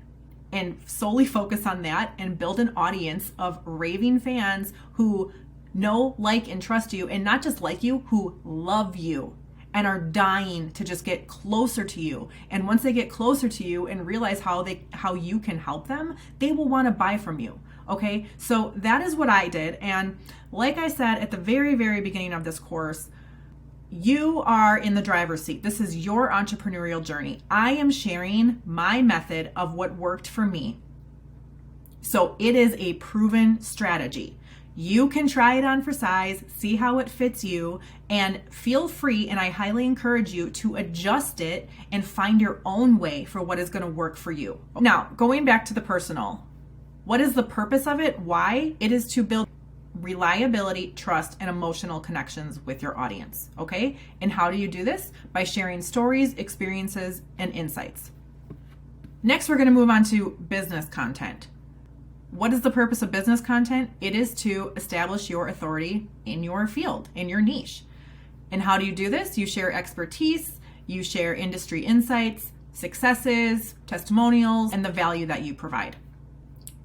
and solely focus on that and build an audience of raving fans who know, like, and trust you, and not just like you, who love you and are dying to just get closer to you. And once they get closer to you and realize how you can help them, they will want to buy from you. Okay, so that is what I did. And like I said at the very, very beginning of this course, you are in the driver's seat. This is your entrepreneurial journey. I am sharing my method of what worked for me. So it is a proven strategy. You can try it on for size, see how it fits you, and feel free, and I highly encourage you to adjust it and find your own way for what is going to work for you. Now, going back to the personal, what is the purpose of it? Why? It is to build reliability, trust, and emotional connections with your audience, okay? And how do you do this? By sharing stories, experiences, and insights. Next, we're going to move on to business content. What is the purpose of business content? It is to establish your authority in your field, in your niche. And how do you do this? You share expertise, you share industry insights, successes, testimonials, and the value that you provide.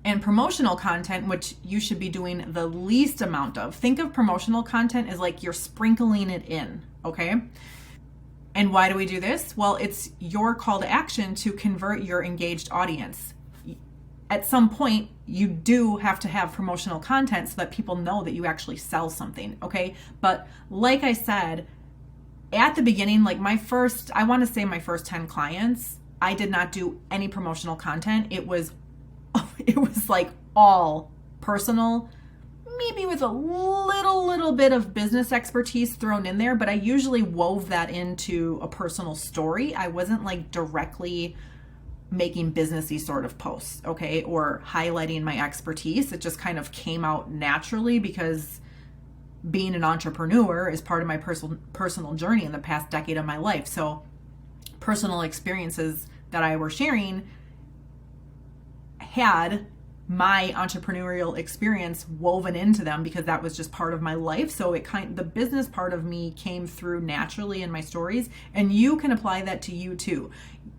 And promotional content, which you should be doing the least amount of. Think of promotional content as like you're sprinkling it in, okay? And why do we do this? Well, it's your call to action to convert your engaged audience. At some point, you do have to have promotional content so that people know that you actually sell something, okay? But like I said, at the beginning, like my first 10 clients, I did not do any promotional content. It was like all personal, maybe with a little bit of business expertise thrown in there, but I usually wove that into a personal story. I wasn't like directly making businessy sort of posts, okay, or highlighting my expertise. It just kind of came out naturally because being an entrepreneur is part of my personal journey in the past decade of my life. So personal experiences that I were sharing had my entrepreneurial experience woven into them because that was just part of my life. So the business part of me came through naturally in my stories, and you can apply that to you too.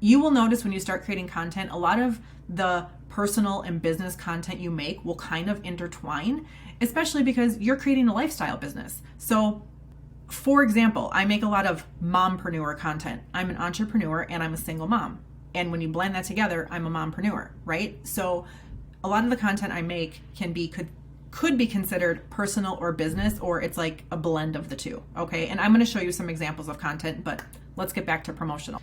You will notice when you start creating content, a lot of the personal and business content you make will kind of intertwine, especially because you're creating a lifestyle business. So for example, I make a lot of mompreneur content. I'm an entrepreneur and I'm a single mom. And when you blend that together, I'm a mompreneur, right? So a lot of the content I make could be considered personal or business, or it's like a blend of the two, okay? And I'm going to show you some examples of content, but let's get back to promotional.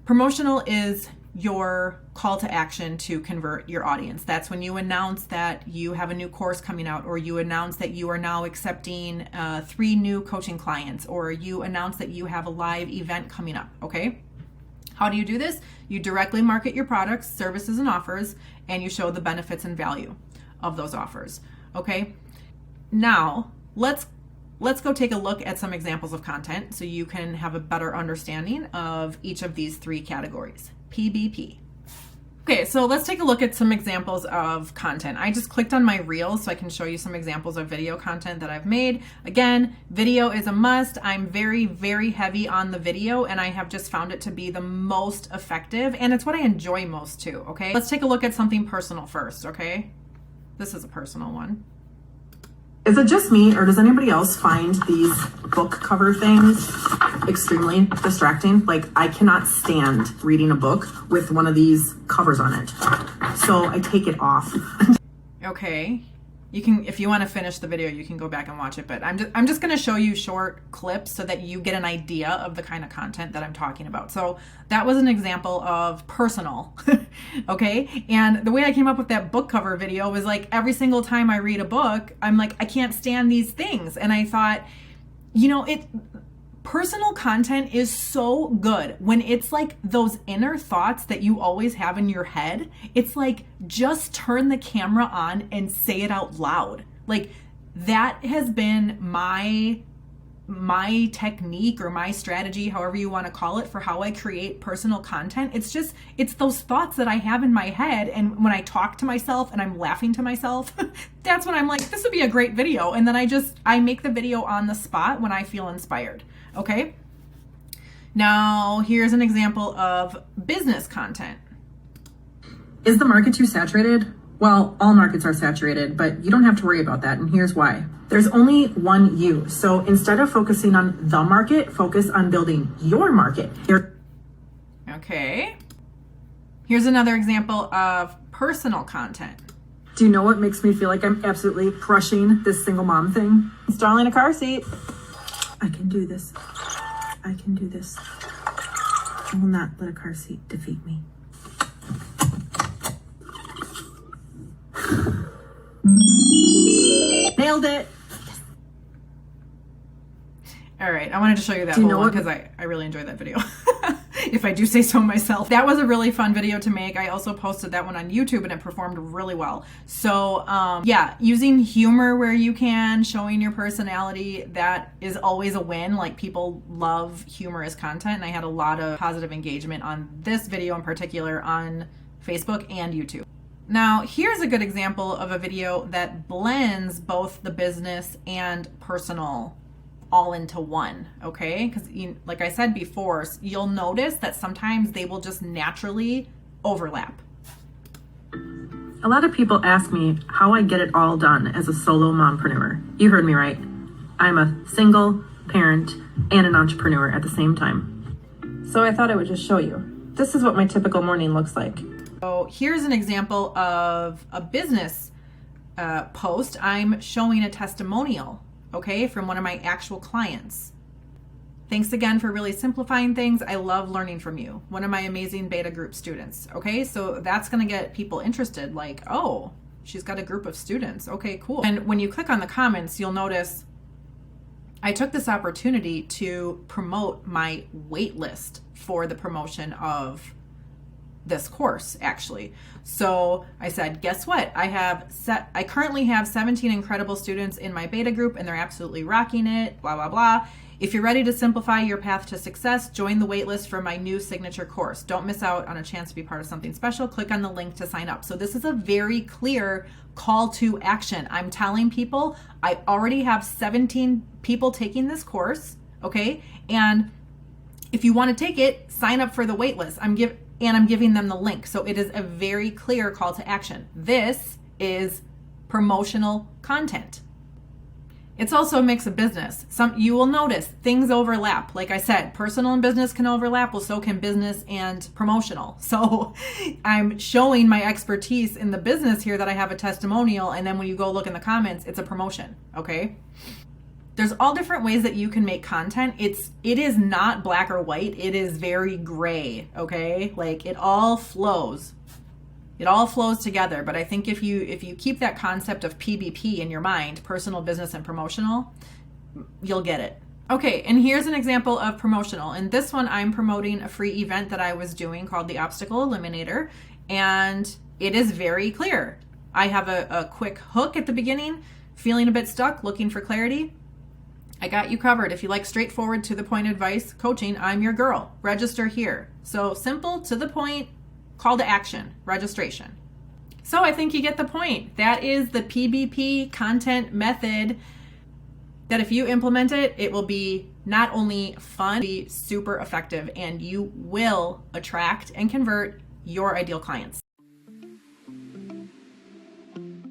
Promotional is your call to action to convert your audience. That's when you announce that you have a new course coming out, or you announce that you are now accepting 3 new coaching clients, or you announce that you have a live event coming up, okay? How do you do this? You directly market your products, services, and offers, and you show the benefits and value of those offers, okay? Now, let's go take a look at some examples of content so you can have a better understanding of each of these 3 categories. PBP. Okay, so let's take a look at some examples of content. I just clicked on my reels so I can show you some examples of video content that I've made. Again, video is a must. I'm very, very heavy on the video, and I have just found it to be the most effective, and it's what I enjoy most too, okay? Let's take a look at something personal first, okay? This is a personal one. Is it just me, or does anybody else find these book cover things extremely distracting? Like, I cannot stand reading a book with one of these covers on it. So I take it off. Okay. You can, if you want to finish the video, you can go back and watch it, but I'm just going to show you short clips so that you get an idea of the kind of content that I'm talking about. So that was an example of personal, okay? And the way I came up with that book cover video was like every single time I read a book, I'm like, I can't stand these things. And I thought, you know, personal content is so good when it's like those inner thoughts that you always have in your head. It's like, just turn the camera on and say it out loud. Like, that has been my technique or my strategy, however you want to call it, for how I create personal content. It's those thoughts that I have in my head. And when I talk to myself and I'm laughing to myself, that's when I'm like, this would be a great video. And then I make the video on the spot when I feel inspired. Okay. Now here's an example of business content. Is the market too saturated? Well, all markets are saturated, but you don't have to worry about that, and here's why. There's only one you. So instead of focusing on the market, focus on building your market. Okay. Here's another example of personal content. Do you know what makes me feel like I'm absolutely crushing this single mom thing? Installing a car seat. I can do this. I can do this. I will not let a car seat defeat me. Nailed it. All right, I wanted to show you that Do you whole know one what- because I really enjoyed that video. If I do say so myself. That was a really fun video to make. I also posted that one on YouTube and it performed really well. So yeah, using humor where you can, showing your personality, that is always a win. Like, people love humorous content, and I had a lot of positive engagement on this video in particular on Facebook and YouTube. Now, here's a good example of a video that blends both the business and personal all into one, okay? Because like I said before, you'll notice that sometimes they will just naturally overlap. A lot of people ask me how I get it all done as a solo mompreneur. You heard me right. I'm a single parent and an entrepreneur at the same time. So I thought I would just show you. This is what my typical morning looks like. So here's an example of a business post. I'm showing a testimonial, okay, from one of my actual clients. Thanks again for really simplifying things. I love learning from you. One of my amazing beta group students. Okay, so that's gonna get people interested, like, oh, she's got a group of students. Okay, cool. And when you click on the comments, you'll notice I took this opportunity to promote my wait list for the promotion of this course, actually. So I said, guess what? I currently have 17 incredible students in my beta group, and they're absolutely rocking it, blah, blah, blah. If you're ready to simplify your path to success, join the waitlist for my new signature course. Don't miss out on a chance to be part of something special. Click on the link to sign up. So this is a very clear call to action. I'm telling people I already have 17 people taking this course, okay? And if you want to take it, sign up for the waitlist. I'm giving them the link. So it is a very clear call to action. This is promotional content. It's also a mix of business. You will notice things overlap. Like I said, personal and business can overlap. Well, so can business and promotional. So I'm showing my expertise in the business here that I have a testimonial. And then when you go look in the comments, it's a promotion. Okay. There's all different ways that you can make content. It is not black or white. It is very gray. Okay. Like, it all flows. It all flows together. But I think if you keep that concept of PBP in your mind, personal, business, and promotional, you'll get it. Okay, and here's an example of promotional. In this one, I'm promoting a free event that I was doing called the Obstacle Eliminator, and it is very clear. I have a quick hook at the beginning, feeling a bit stuck, looking for clarity. I got you covered. If you like straightforward, to the point advice coaching, I'm your girl. Register here. So simple, to the point, call to action, registration. So I think you get the point. That is the PBP content method that if you implement it, it will be not only fun, be super effective, and you will attract and convert your ideal clients.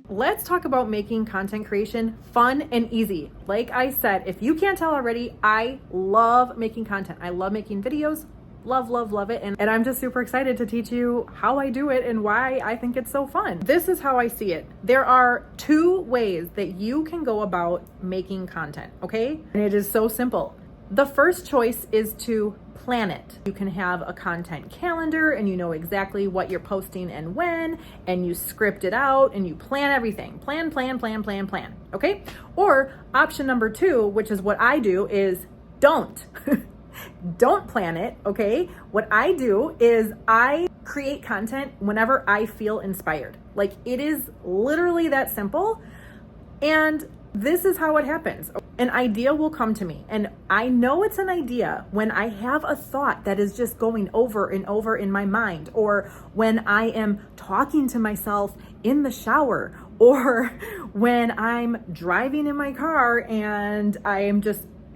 Let's talk about making content creation fun and easy. Like I said, if you can't tell already, I love making content. I love making videos. Love, love, love it. And I'm just super excited to teach you how I do it and why I think it's so fun. This is how I see it. There are two ways that you can go about making content, okay? And it is so simple. The first choice is to plan it. You can have a content calendar and you know exactly what you're posting and when, and you script it out and you plan everything. Plan, okay? Or option number two, which is what I do, is don't. Don't plan it, okay? What I do is I create content whenever I feel inspired. Like, it is literally that simple. And this is how it happens. An idea will come to me, and I know it's an idea when I have a thought that is just going over and over in my mind, or when I am talking to myself in the shower, or when I'm driving in my car and I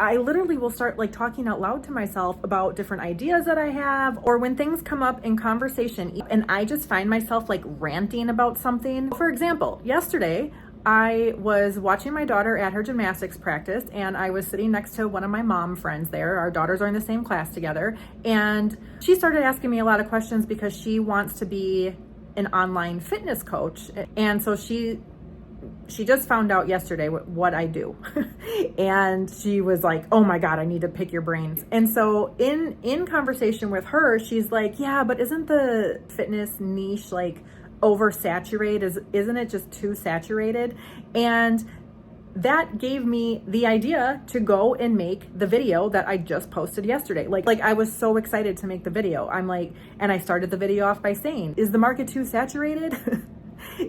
I literally will start like talking out loud to myself about different ideas that I have, or when things come up in conversation and I just find myself like ranting about something. For example, yesterday, I was watching my daughter at her gymnastics practice, and I was sitting next to one of my mom friends there. Our daughters are in the same class together, and she started asking me a lot of questions because she wants to be an online fitness coach. And so she just found out yesterday what I do. And she was like, oh my God, I need to pick your brains. And so in conversation with her, she's like, yeah, but isn't the fitness niche like oversaturated? Isn't it just too saturated? And that gave me the idea to go and make the video that I just posted yesterday. Like I was so excited to make the video. And I started the video off by saying, is the market too saturated?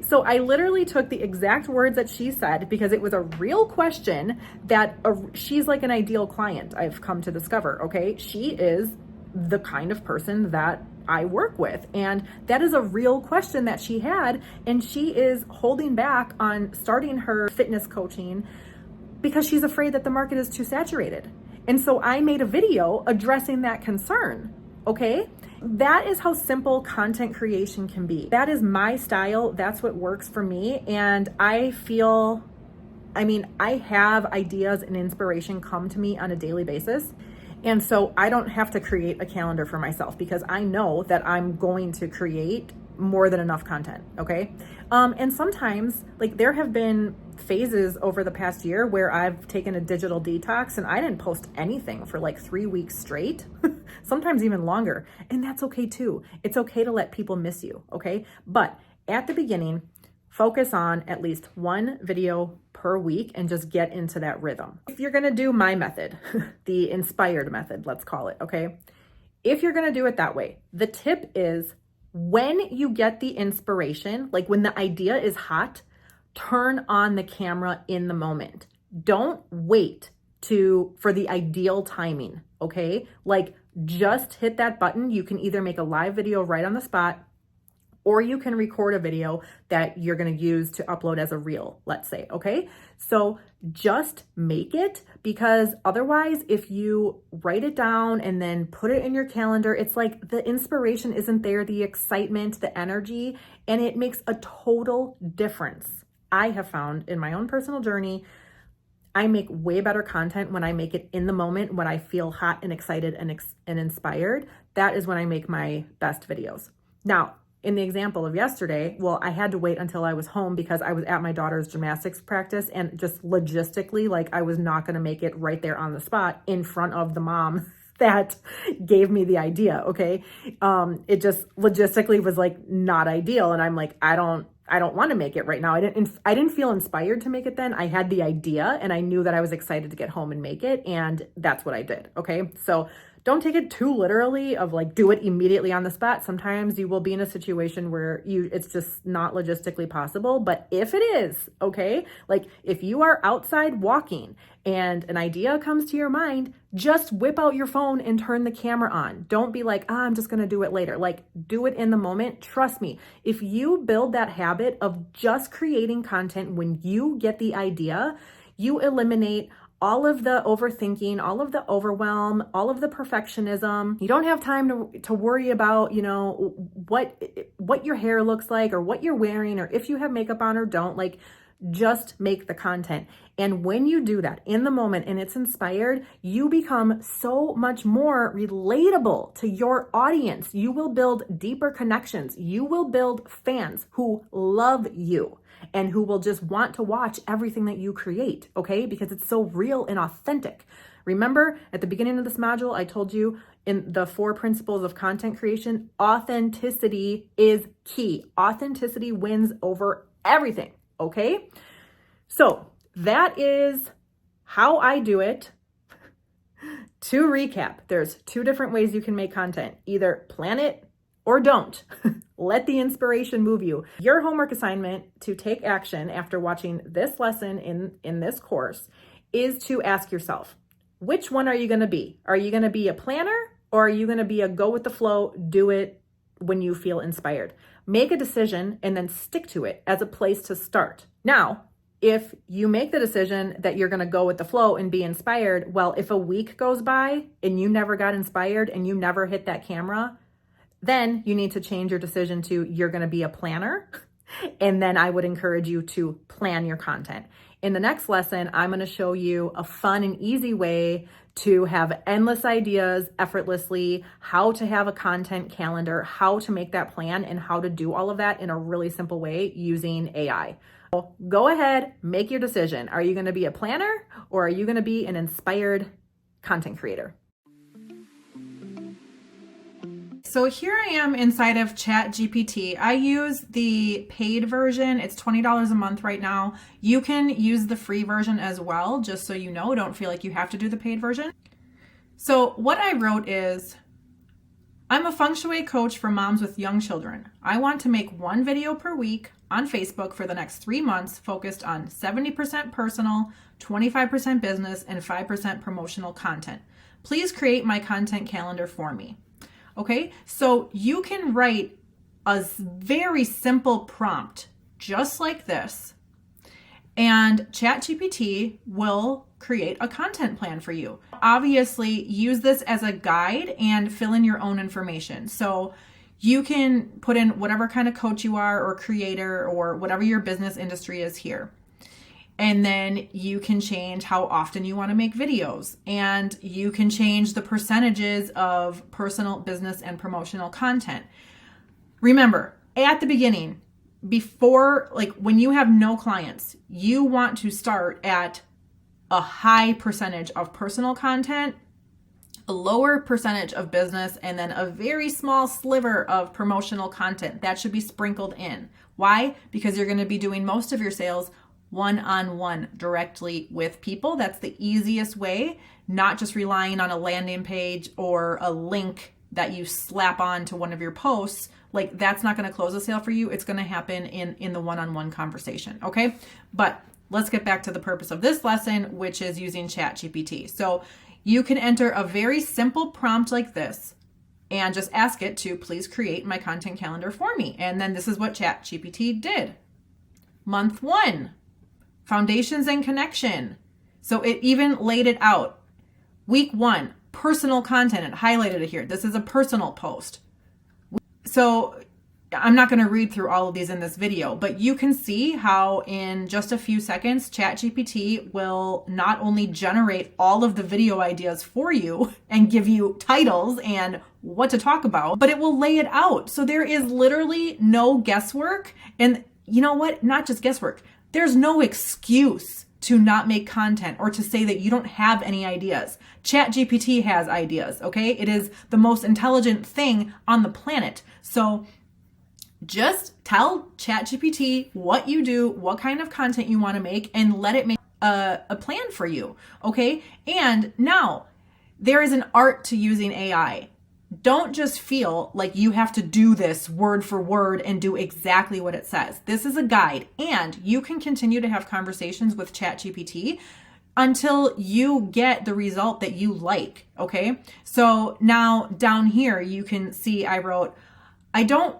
So I literally took the exact words that she said, because it was a real question that she's like an ideal client, I've come to discover, okay? She is the kind of person that I work with. And that is a real question that she had. And she is holding back on starting her fitness coaching because she's afraid that the market is too saturated. And so I made a video addressing that concern, okay? That is how simple content creation can be. That is my style. That's what works for me. And I have ideas and inspiration come to me on a daily basis. And so I don't have to create a calendar for myself because I know that I'm going to create more than enough content, okay? And sometimes, like, there have been phases over the past year where I've taken a digital detox and I didn't post anything for like 3 weeks straight, sometimes even longer. And that's okay too. It's okay to let people miss you, okay? But at the beginning, focus on at least one video per week and just get into that rhythm. If you're gonna do my method, the inspired method, let's call it, okay? If you're gonna do it that way, the tip is when you get the inspiration, like when the idea is hot, turn on the camera in the moment. Don't wait for the ideal timing, okay? Like just hit that button. You can either make a live video right on the spot, or you can record a video that you're going to use to upload as a reel, let's say, okay? So just make it, because otherwise, if you write it down and then put it in your calendar, it's like the inspiration isn't there, the excitement, the energy, and it makes a total difference. I have found in my own personal journey, I make way better content when I make it in the moment, when I feel hot and excited and inspired. That is when I make my best videos. Now, in the example of yesterday, well, I had to wait until I was home because I was at my daughter's gymnastics practice, and just logistically, like, I was not going to make it right there on the spot in front of the mom that gave me the idea, okay? It just logistically was like not ideal. And I'm like, I don't want to make it right now. I didn't feel inspired to make it then. I had the idea and I knew that I was excited to get home and make it. And that's what I did. Okay. So don't take it too literally of like, do it immediately on the spot. Sometimes you will be in a situation where it's just not logistically possible. But if it is, okay, like if you are outside walking and an idea comes to your mind, just whip out your phone and turn the camera on. Don't be like, I'm just going to do it later. Like, do it in the moment. Trust me, if you build that habit of just creating content when you get the idea, you eliminate all of the overthinking, all of the overwhelm, all of the perfectionism. You don't have time to worry about, what your hair looks like or what you're wearing or if you have makeup on or don't. Like, just make the content. And when you do that in the moment and it's inspired, you become so much more relatable to your audience. You will build deeper connections. You will build fans who love you and who will just want to watch everything that you create, okay? Because it's so real and authentic. Remember, at the beginning of this module, I told you in the 4 principles of content creation, authenticity is key. Authenticity wins over everything, okay? So that is how I do it. To recap, there's 2 different ways you can make content. Either plan it or don't. Let the inspiration move you. Your homework assignment to take action after watching this lesson in this course is to ask yourself, which one are you going to be? Are you going to be a planner, or are you going to be a go with the flow, do it when you feel inspired? Make a decision and then stick to it as a place to start. Now, if you make the decision that you're going to go with the flow and be inspired, well, if a week goes by and you never got inspired and you never hit that camera, then you need to change your decision to you're going to be a planner. And then I would encourage you to plan your content. In the next lesson, I'm going to show you a fun and easy way to have endless ideas effortlessly, how to have a content calendar, how to make that plan, and how to do all of that in a really simple way using AI. So go ahead, make your decision. Are you going to be a planner or are you going to be an inspired content creator? So here I am inside of ChatGPT. I use the paid version. It's $20 a month right now. You can use the free version as well, just so you know. Don't feel like you have to do the paid version. So what I wrote is, I'm a feng shui coach for moms with young children. I want to make one video per week on Facebook for the next 3 months, focused on 70% personal, 25% business, and 5% promotional content. Please create my content calendar for me. Okay, so you can write a very simple prompt just like this, and ChatGPT will create a content plan for you. Obviously, use this as a guide and fill in your own information. So you can put in whatever kind of coach you are or creator or whatever your business industry is here. And then you can change how often you want to make videos, and you can change the percentages of personal, business, and promotional content. Remember, at the beginning, before, like when you have no clients, you want to start at a high percentage of personal content, a lower percentage of business, and then a very small sliver of promotional content. That should be sprinkled in. Why? Because you're going to be doing most of your sales one-on-one directly with people. That's the easiest way, not just relying on a landing page or a link that you slap on to one of your posts. Like, that's not going to close a sale for you. It's going to happen in the one-on-one conversation. Okay. But let's get back to the purpose of this lesson, which is using ChatGPT. So you can enter a very simple prompt like this and just ask it to please create my content calendar for me. And then this is what ChatGPT did. Month 1. Foundations and connection. So it even laid it out. Week 1, personal content, and highlighted it here. This is a personal post. So I'm not going to read through all of these in this video, but you can see how in just a few seconds, ChatGPT will not only generate all of the video ideas for you and give you titles and what to talk about, but it will lay it out. So there is literally no guesswork. And you know what? Not just guesswork. There's no excuse to not make content or to say that you don't have any ideas. ChatGPT has ideas, okay? It is the most intelligent thing on the planet. So just tell ChatGPT what you do, what kind of content you want to make, and let it make a plan for you, okay? And now, there is an art to using AI. Don't just feel like you have to do this word for word and do exactly what it says. This is a guide, and you can continue to have conversations with ChatGPT until you get the result that you like, okay? So now down here, you can see I wrote, I don't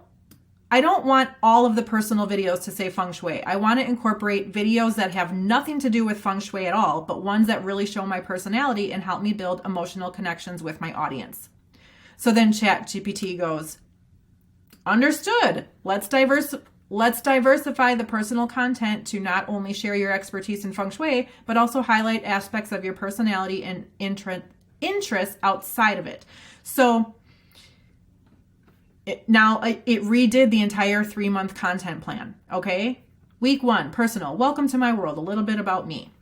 want all of the personal videos to say feng shui. I want to incorporate videos that have nothing to do with feng shui at all, but ones that really show my personality and help me build emotional connections with my audience. So then ChatGPT goes, understood. Let's diversify the personal content to not only share your expertise in feng shui, but also highlight aspects of your personality and interests outside of it. So it redid the entire 3-month content plan. Okay. Week 1, personal. Welcome to my world. A little bit about me.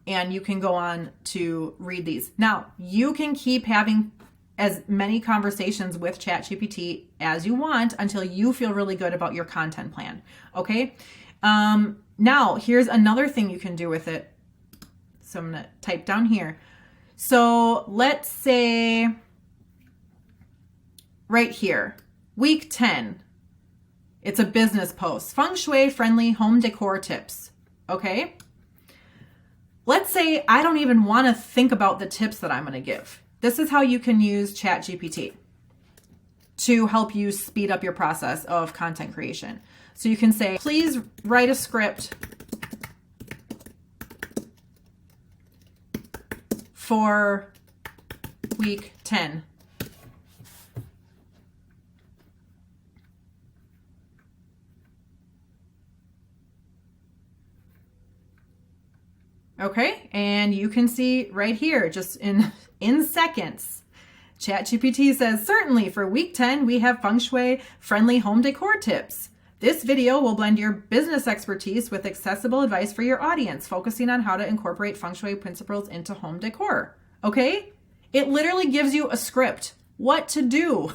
And you can go on to read these. Now, you can keep having as many conversations with ChatGPT as you want until you feel really good about your content plan. Okay. Now here's another thing you can do with it. So I'm going to type down here. So let's say right here, week 10, it's a business post, feng shui friendly home decor tips. Okay. Let's say I don't even want to think about the tips that I'm going to give. This is how you can use ChatGPT to help you speed up your process of content creation. So you can say, please write a script for week 10. Okay, and you can see right here, just in seconds, ChatGPT says, certainly for week 10, we have feng shui friendly home decor tips. This video will blend your business expertise with accessible advice for your audience, focusing on how to incorporate feng shui principles into home decor. Okay? It literally gives you a script, what to do,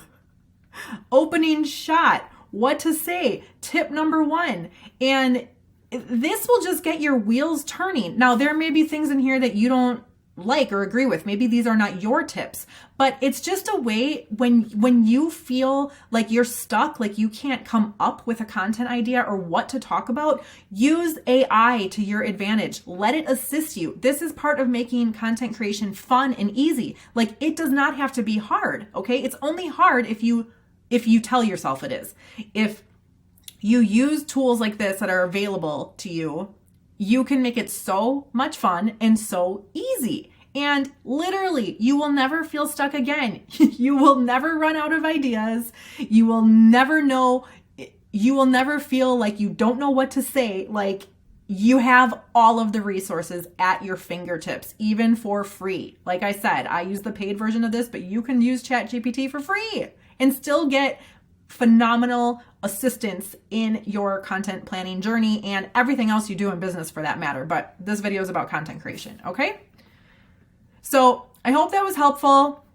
opening shot, what to say, tip number 1. And this will just get your wheels turning. Now, there may be things in here that you don't like or agree with. Maybe these are not your tips, but it's just a way when you feel like you're stuck, like you can't come up with a content idea or what to talk about, use AI to your advantage. Let it assist you. This is part of making content creation fun and easy. Like, it does not have to be hard, okay? It's only hard if you tell yourself it is. If you use tools like this that are available to you, you can make it so much fun and so easy. And literally, you will never feel stuck again. You will never run out of ideas. You will never feel like you don't know what to say. Like, you have all of the resources at your fingertips, even for free. Like I said, I use the paid version of this, but you can use ChatGPT for free and still get phenomenal assistance in your content planning journey and everything else you do in business for that matter. But this video is about content creation, okay? So I hope that was helpful.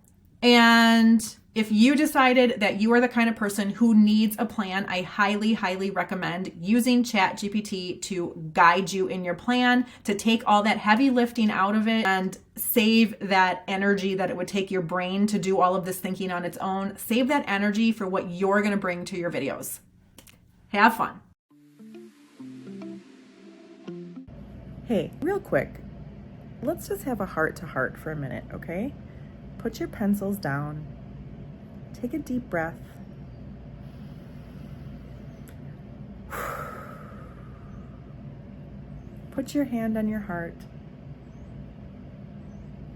And if you decided that you are the kind of person who needs a plan, I highly, highly recommend using ChatGPT to guide you in your plan, to take all that heavy lifting out of it and save that energy that it would take your brain to do all of this thinking on its own. Save that energy for what you're going to bring to your videos. Have fun. Hey, real quick, let's just have a heart-to-heart for a minute, okay? Put your pencils down. Take a deep breath. Put your hand on your heart,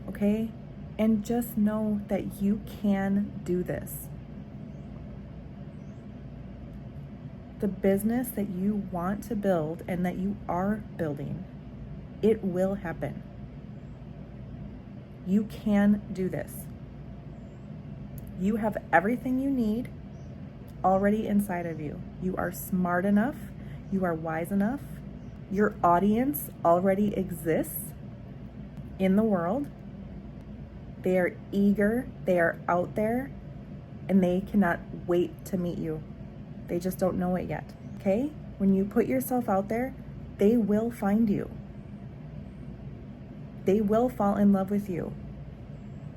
okay? And just know that you can do this. The business that you want to build and that you are building, it will happen. You can do this. You have everything you need already inside of you. You are smart enough. You are wise enough. Your audience already exists in the world. They are eager. They are out there. And they cannot wait to meet you. They just don't know it yet. Okay? When you put yourself out there, they will find you. They will fall in love with you.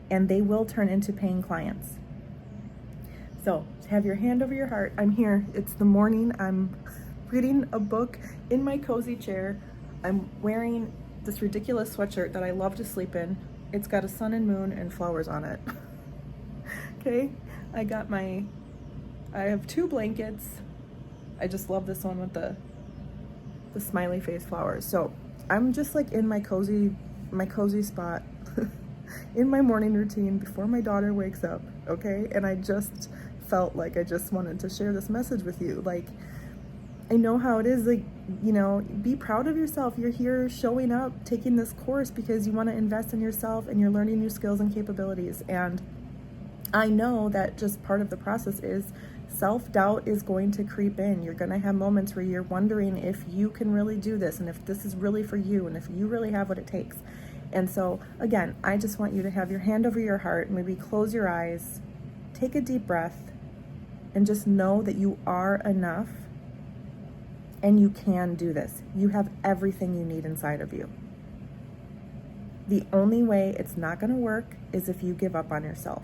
And they will turn into paying clients. So have your hand over your heart. I'm here. It's the morning. I'm reading a book in my cozy chair. I'm wearing this ridiculous sweatshirt that I love to sleep in. It's got a sun and moon and flowers on it. Okay? I have 2 blankets. I just love this one with the smiley face flowers. So I'm just like in my cozy spot in my morning routine before my daughter wakes up, okay? And I just felt like I just wanted to share this message with you. Like, I know how it is, like, you know, be proud of yourself. You're here showing up, taking this course because you want to invest in yourself and you're learning new skills and capabilities. And I know that just part of the process is self-doubt is going to creep in. You're going to have moments where you're wondering if you can really do this and if this is really for you and if you really have what it takes. And so, again, I just want you to have your hand over your heart, maybe close your eyes, take a deep breath, and just know that you are enough and you can do this. You have everything you need inside of you. The only way it's not going to work is if you give up on yourself.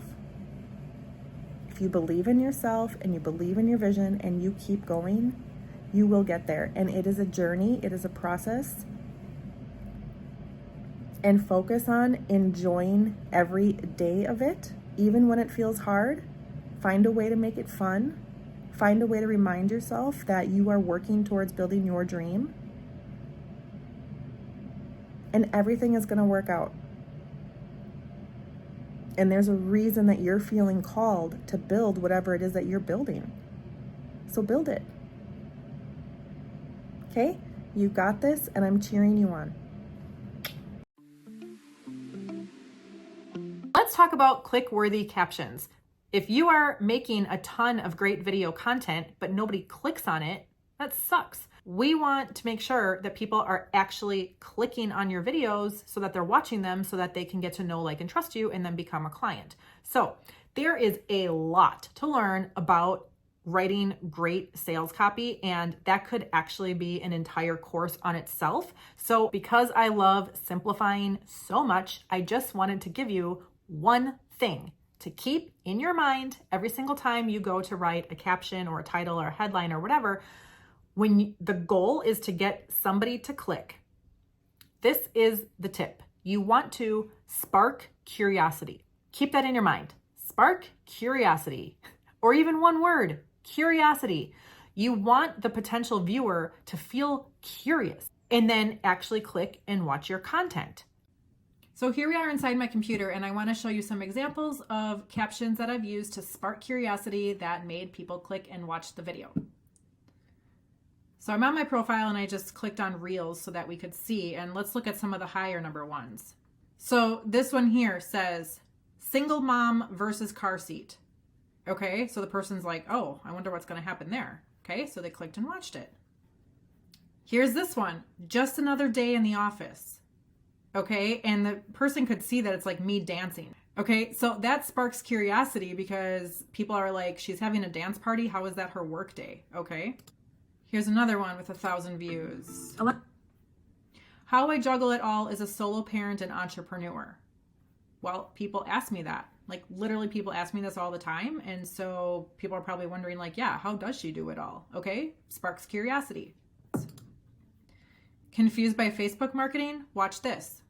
If you believe in yourself and you believe in your vision and you keep going, you will get there. And it is a journey, it is a process. And focus on enjoying every day of it, even when it feels hard. Find a way to make it fun. Find a way to remind yourself that you are working towards building your dream. And everything is going to work out. And there's a reason that you're feeling called to build whatever it is that you're building. So build it. Okay? You got this, and I'm cheering you on. Let's talk about click-worthy captions. If you are making a ton of great video content, but nobody clicks on it, that sucks. We want to make sure that people are actually clicking on your videos so that they're watching them so that they can get to know, like, and trust you and then become a client. So there is a lot to learn about writing great sales copy, and that could actually be an entire course on itself. So because I love simplifying so much, I just wanted to give you one thing to keep in your mind every single time you go to write a caption or a title or a headline or whatever. When the goal is to get somebody to click, this is the tip. You want to spark curiosity. Keep that in your mind. Spark curiosity, or even one word, curiosity. You want the potential viewer to feel curious and then actually click and watch your content. So here we are inside my computer, and I want to show you some examples of captions that I've used to spark curiosity that made people click and watch the video. So I'm on my profile and I just clicked on Reels so that we could see, and let's look at some of the higher number ones. So this one here says, single mom versus car seat. Okay, so the person's like, oh, I wonder what's going to happen there. Okay, so they clicked and watched it. Here's this one, just another day in the office. Okay, and the person could see that it's like me dancing. Okay, so that sparks curiosity because people are like, she's having a dance party. How is that her work day? Okay. Here's another one with 1,000 views. How I juggle it all as a solo parent and entrepreneur. Well, people ask me that. Like literally people ask me this all the time. And so people are probably wondering like, yeah, how does she do it all? Okay, sparks curiosity. Confused by Facebook marketing? Watch this.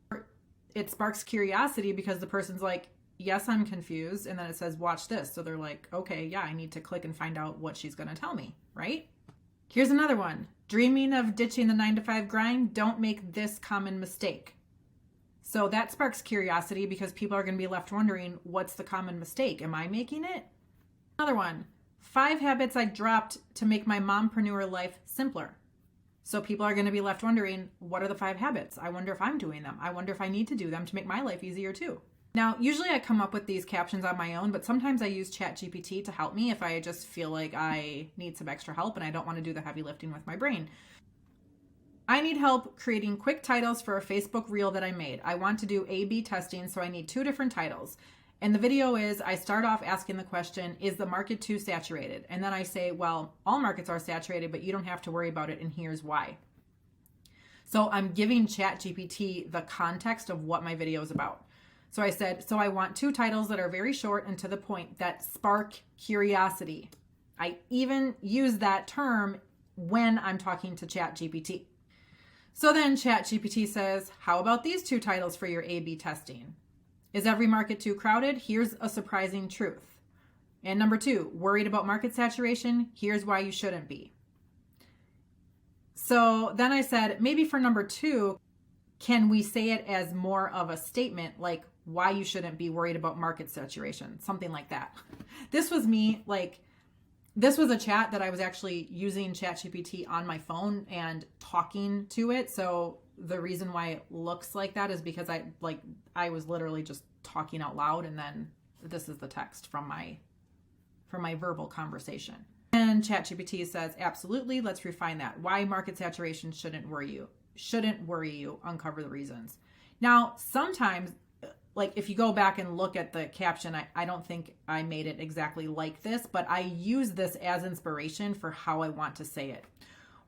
It sparks curiosity because the person's like, yes, I'm confused. And then it says, watch this. So they're like, okay, yeah, I need to click and find out what she's going to tell me, right? Here's another one. Dreaming of ditching the 9-to-5 grind? Don't make this common mistake. So that sparks curiosity because people are going to be left wondering, what's the common mistake? Am I making it? Another one. 5 habits I dropped to make my mompreneur life simpler. So people are going to be left wondering, what are the 5 habits? I wonder if I'm doing them. I wonder if I need to do them to make my life easier too. Now, usually I come up with these captions on my own, but sometimes I use ChatGPT to help me if I just feel like I need some extra help and I don't want to do the heavy lifting with my brain. I need help creating quick titles for a Facebook reel that I made. I want to do A/B testing, so I need 2 different titles. And the video is, I start off asking the question, is the market too saturated? And then I say, well, all markets are saturated, but you don't have to worry about it, and here's why. So I'm giving ChatGPT the context of what my video is about. So I said, so I want 2 titles that are very short and to the point that spark curiosity. I even use that term when I'm talking to ChatGPT. So then ChatGPT says, how about these 2 titles for your A/B testing? Is every market too crowded? Here's a surprising truth. And number 2, worried about market saturation? Here's why you shouldn't be. So then I said, maybe for number 2, can we say it as more of a statement, like why you shouldn't be worried about market saturation, something like that. This was me, like, this was a chat that I was actually using ChatGPT on my phone and talking to it. So the reason why it looks like that is because I was literally just talking out loud, and then this is the text from my verbal conversation. And ChatGPT says, absolutely, let's refine that. Why market saturation shouldn't worry you, uncover the reasons. Now, sometimes, like if you go back and look at the caption, I don't think I made it exactly like this, but I use this as inspiration for how I want to say it.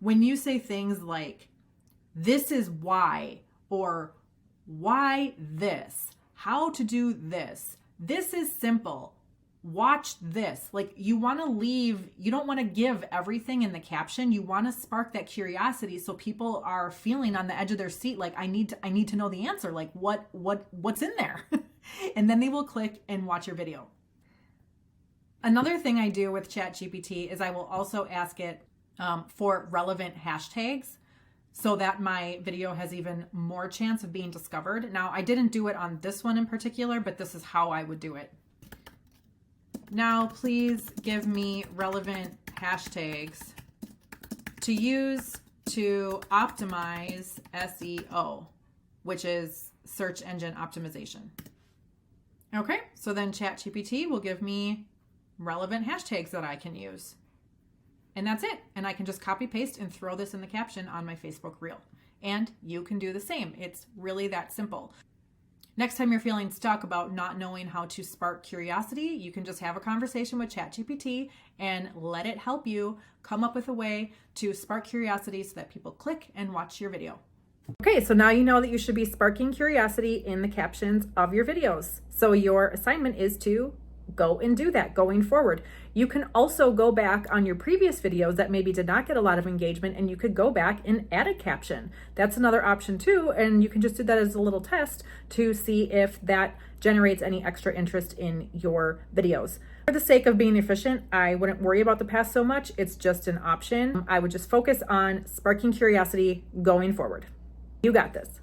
When you say things like, this is why, or why this, how to do this, this is simple, watch this. Like you want to leave, you don't want to give everything in the caption. You want to spark that curiosity so people are feeling on the edge of their seat. Like I need to know the answer. Like what's in there? And then they will click and watch your video. Another thing I do with ChatGPT is I will also ask it for relevant hashtags. so that my video has even more chance of being discovered. Now, I didn't do it on this one in particular, but this is how I would do it. Now, please give me relevant hashtags to use to optimize SEO, which is search engine optimization. Okay, so then ChatGPT will give me relevant hashtags that I can use. And that's it. And I can just copy paste and throw this in the caption on my Facebook reel. And you can do the same. It's really that simple. Next time you're feeling stuck about not knowing how to spark curiosity, you can just have a conversation with ChatGPT and let it help you come up with a way to spark curiosity so that people click and watch your video. Okay, so now you know that you should be sparking curiosity in the captions of your videos. So your assignment is to go and do that going forward. You can also go back on your previous videos that maybe did not get a lot of engagement, and you could go back and add a caption. That's another option too, and you can just do that as a little test to see if that generates any extra interest in your videos. For the sake of being efficient, I wouldn't worry about the past so much. It's just an option. I would just focus on sparking curiosity going forward. You got this.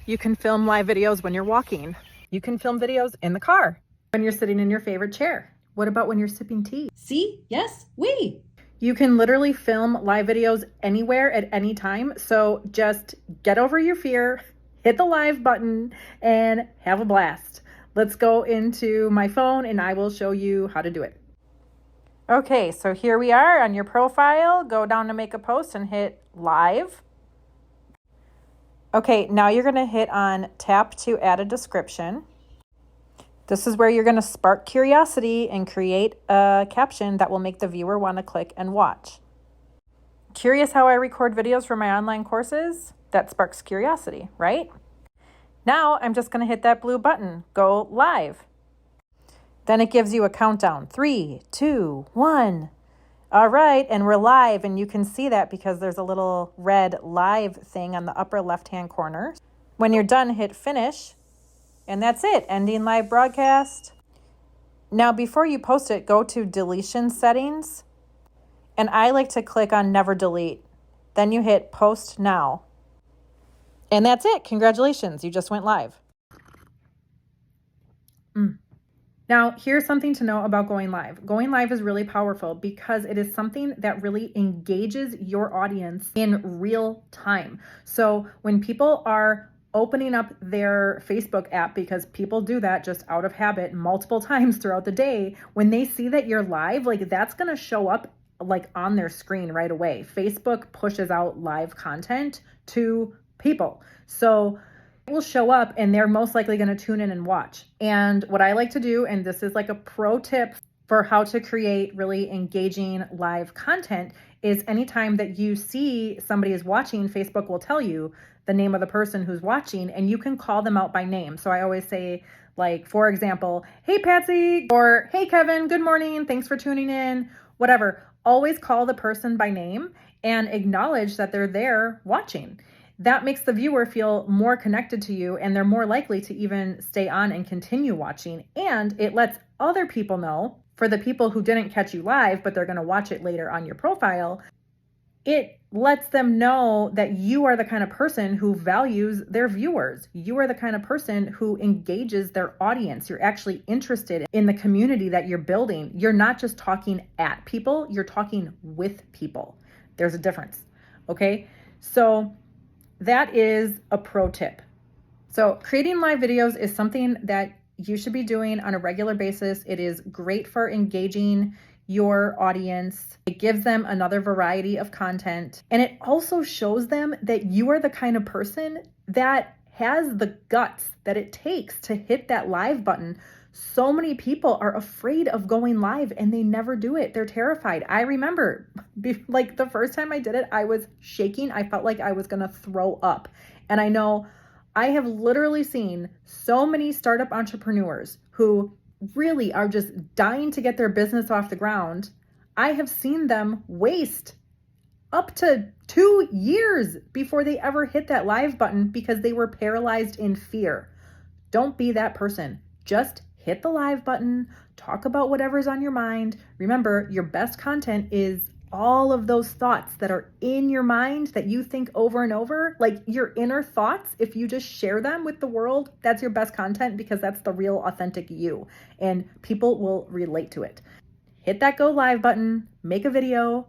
You can film live videos when you're walking. You can film videos in the car, when you're sitting in your favorite chair. What about when you're sipping tea? See? Yes, we. You can literally film live videos anywhere at any time. So just get over your fear, hit the live button, and have a blast. Let's go into my phone and I will show you how to do it. Okay, so here we are on your profile. Go down to make a post and hit live. Okay, now you're going to hit on tap to add a description. This is where you're going to spark curiosity and create a caption that will make the viewer want to click and watch. Curious how I record videos for my online courses? That sparks curiosity, right? Now I'm just going to hit that blue button, go live. Then it gives you a countdown, 3, 2, 1. All right, and we're live, and you can see that because there's a little red live thing on the upper left-hand corner. When you're done, hit finish, and that's it, ending live broadcast. Now, before you post it, go to deletion settings, and I like to click on never delete. Then you hit post now. And that's it. Congratulations, you just went live. Now, here's something to know about going live. Going live is really powerful because it is something that really engages your audience in real time. So when people are opening up their Facebook app, because people do that just out of habit multiple times throughout the day, when they see that you're live, like that's going to show up like on their screen right away. Facebook pushes out live content to people. So will show up and they're most likely going to tune in and watch. And what I like to do, and this is like a pro tip for how to create really engaging live content, is anytime that you see somebody is watching, Facebook will tell you the name of the person who's watching and you can call them out by name. So I always say, like, for example, hey Patsy, or hey Kevin, good morning, thanks for tuning in, whatever. Always call the person by name and acknowledge that they're there watching. That makes the viewer feel more connected to you and they're more likely to even stay on and continue watching. And it lets other people know, for the people who didn't catch you live, but they're going to watch it later on your profile, it lets them know that you are the kind of person who values their viewers. You are the kind of person who engages their audience. You're actually interested in the community that you're building. You're not just talking at people, you're talking with people. There's a difference, okay? So that is a pro tip. So creating live videos is something that you should be doing on a regular basis. It is great for engaging your audience. It gives them another variety of content. And it also shows them that you are the kind of person that has the guts that it takes to hit that live button. So many people are afraid of going live and they never do it. They're terrified. I remember like the first time I did it, I was shaking. I felt like I was going to throw up. And I know I have literally seen so many startup entrepreneurs who really are just dying to get their business off the ground. I have seen them waste up to 2 years before they ever hit that live button because they were paralyzed in fear. Don't be that person. Just hit the live button, talk about whatever's on your mind. Remember, your best content is all of those thoughts that are in your mind that you think over and over, like your inner thoughts, if you just share them with the world, that's your best content because that's the real authentic you and people will relate to it. Hit that go live button, make a video.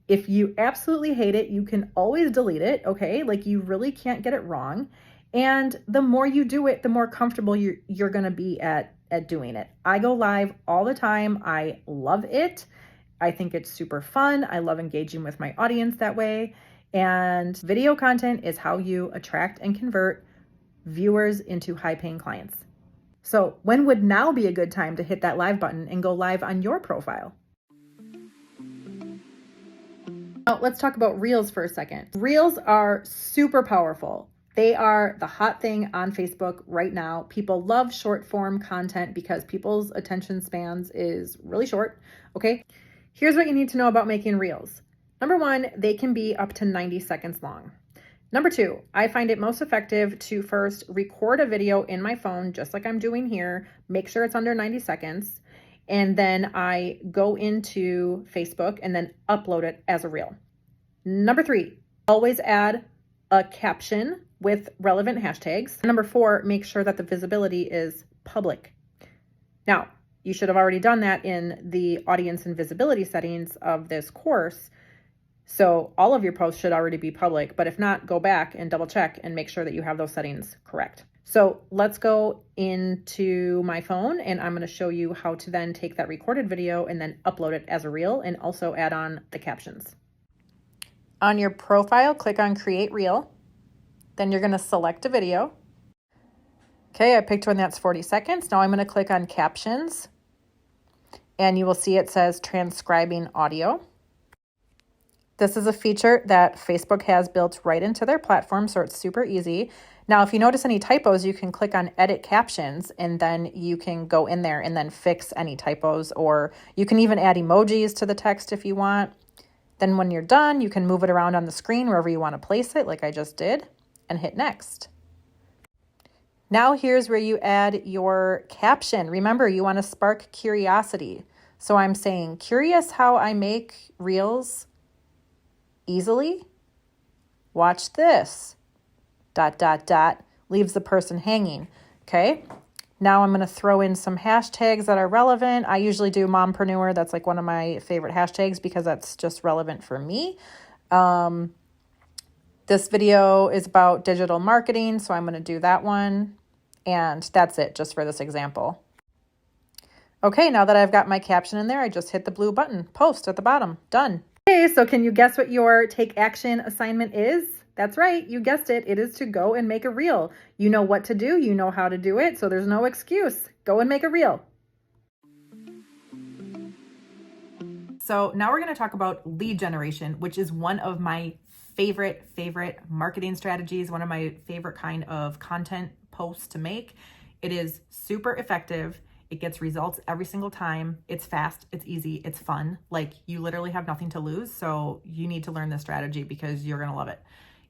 If you absolutely hate it, you can always delete it, okay? Like you really can't get it wrong. And the more you do it, the more comfortable you're gonna be at doing it. I go live all the time. I love it. I think it's super fun. I love engaging with my audience that way. And video content is how you attract and convert viewers into high-paying clients. So when would now be a good time to hit that live button and go live on your profile? Now, let's talk about Reels for a second. Reels are super powerful. They are the hot thing on Facebook right now. People love short form content because people's attention spans is really short, okay? Here's what you need to know about making Reels. Number one, they can be up to 90 seconds long. Number two, I find it most effective to first record a video in my phone, just like I'm doing here, make sure it's under 90 seconds, and then I go into Facebook and then upload it as a reel. Number three, always add a caption with relevant hashtags. Number four, make sure that the visibility is public. Now, you should have already done that in the audience and visibility settings of this course. So all of your posts should already be public, but if not, go back and double check and make sure that you have those settings correct. So let's go into my phone and I'm going to show you how to then take that recorded video and then upload it as a reel and also add on the captions. On your profile, click on Create Reel. Then you're going to select a video. Okay, I picked one that's 40 seconds. Now I'm going to click on Captions and you will see it says transcribing audio. This is a feature that Facebook has built right into their platform, so it's super easy. Now, if you notice any typos, you can click on Edit Captions, and then you can go in there and then fix any typos, or you can even add emojis to the text if you want. Then when you're done, you can move it around on the screen wherever you want to place it, like I just did, and hit Next. Now here's where you add your caption. Remember, you want to spark curiosity. So I'm saying, curious how I make reels easily? Watch this. ... leaves the person hanging. Okay. Now I'm going to throw in some hashtags that are relevant. I usually do mompreneur. That's like one of my favorite hashtags because that's just relevant for me. This video is about digital marketing, so I'm going to do that one. And that's it, just for this example. Okay, now that I've got my caption in there, I just hit the blue button, post at the bottom, done. Okay, so can you guess what your take action assignment is? That's right, you guessed it. It is to go and make a reel. You know what to do, you know how to do it, so there's no excuse. Go and make a reel. So now we're going to talk about lead generation, which is one of my favorite marketing strategies, one of my favorite kind of content posts to make. It is super effective. It gets results every single time. It's fast, it's easy, it's fun. Like, you literally have nothing to lose. So you need to learn this strategy because you're going to love it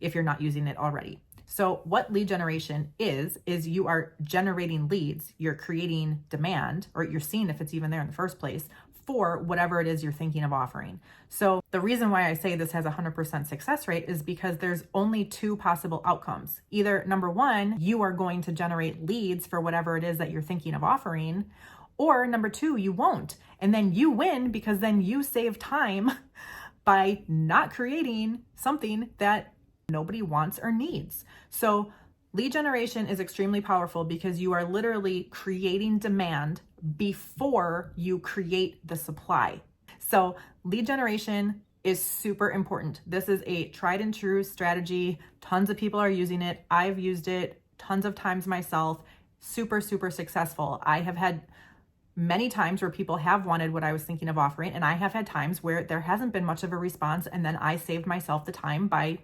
if you're not using it already. So what lead generation is you are generating leads, you're creating demand, or you're seeing if it's even there in the first place for whatever it is you're thinking of offering. So the reason why I say this has a 100% success rate is because there's only two possible outcomes. Either number one, you are going to generate leads for whatever it is that you're thinking of offering, or number two, you won't. And then you win because then you save time by not creating something that nobody wants or needs. So lead generation is extremely powerful because you are literally creating demand before you create the supply. So lead generation is super important. This is a tried and true strategy. Tons of people are using it. I've used it tons of times myself. Super successful. I have had many times where people have wanted what I was thinking of offering, and I have had times where there hasn't been much of a response, and then I saved myself the time by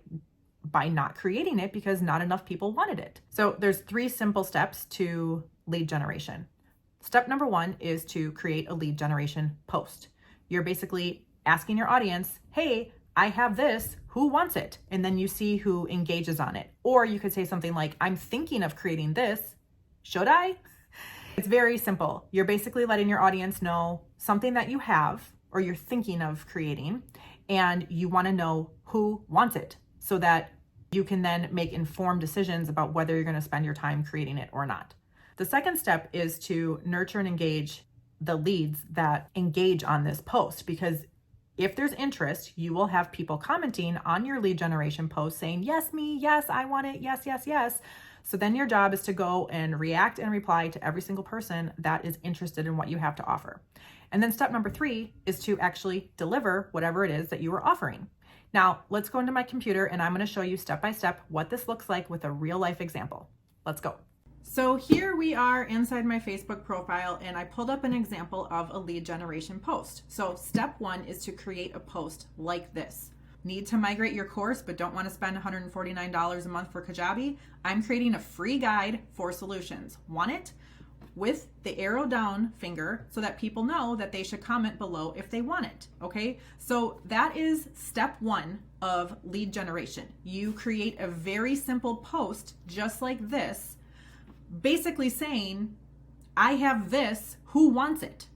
not creating it because not enough people wanted it. So there's 3 simple steps to lead generation. Step number 1 is to create a lead generation post. You're basically asking your audience, hey, I have this, who wants it? And then you see who engages on it. Or you could say something like, I'm thinking of creating this, should I? It's very simple. You're basically letting your audience know something that you have or you're thinking of creating, and you want to know who wants it so that you can then make informed decisions about whether you're going to spend your time creating it or not. The second step is to nurture and engage the leads that engage on this post, because if there's interest, you will have people commenting on your lead generation post saying, yes, me, yes, I want it, yes, yes, yes. So then your job is to go and react and reply to every single person that is interested in what you have to offer. And then step number 3 is to actually deliver whatever it is that you are offering. Now, let's go into my computer and I'm going to show you step by step what this looks like with a real life example. Let's go. So here we are inside my Facebook profile, and I pulled up an example of a lead generation post. So step 1 is to create a post like this. Need to migrate your course but don't want to spend $149 a month for Kajabi? I'm creating a free guide for solutions. Want it? With the arrow down finger so that people know that they should comment below if they want it. Okay, so that is step 1 of lead generation. You create a very simple post just like this, basically saying, I have this, who wants it?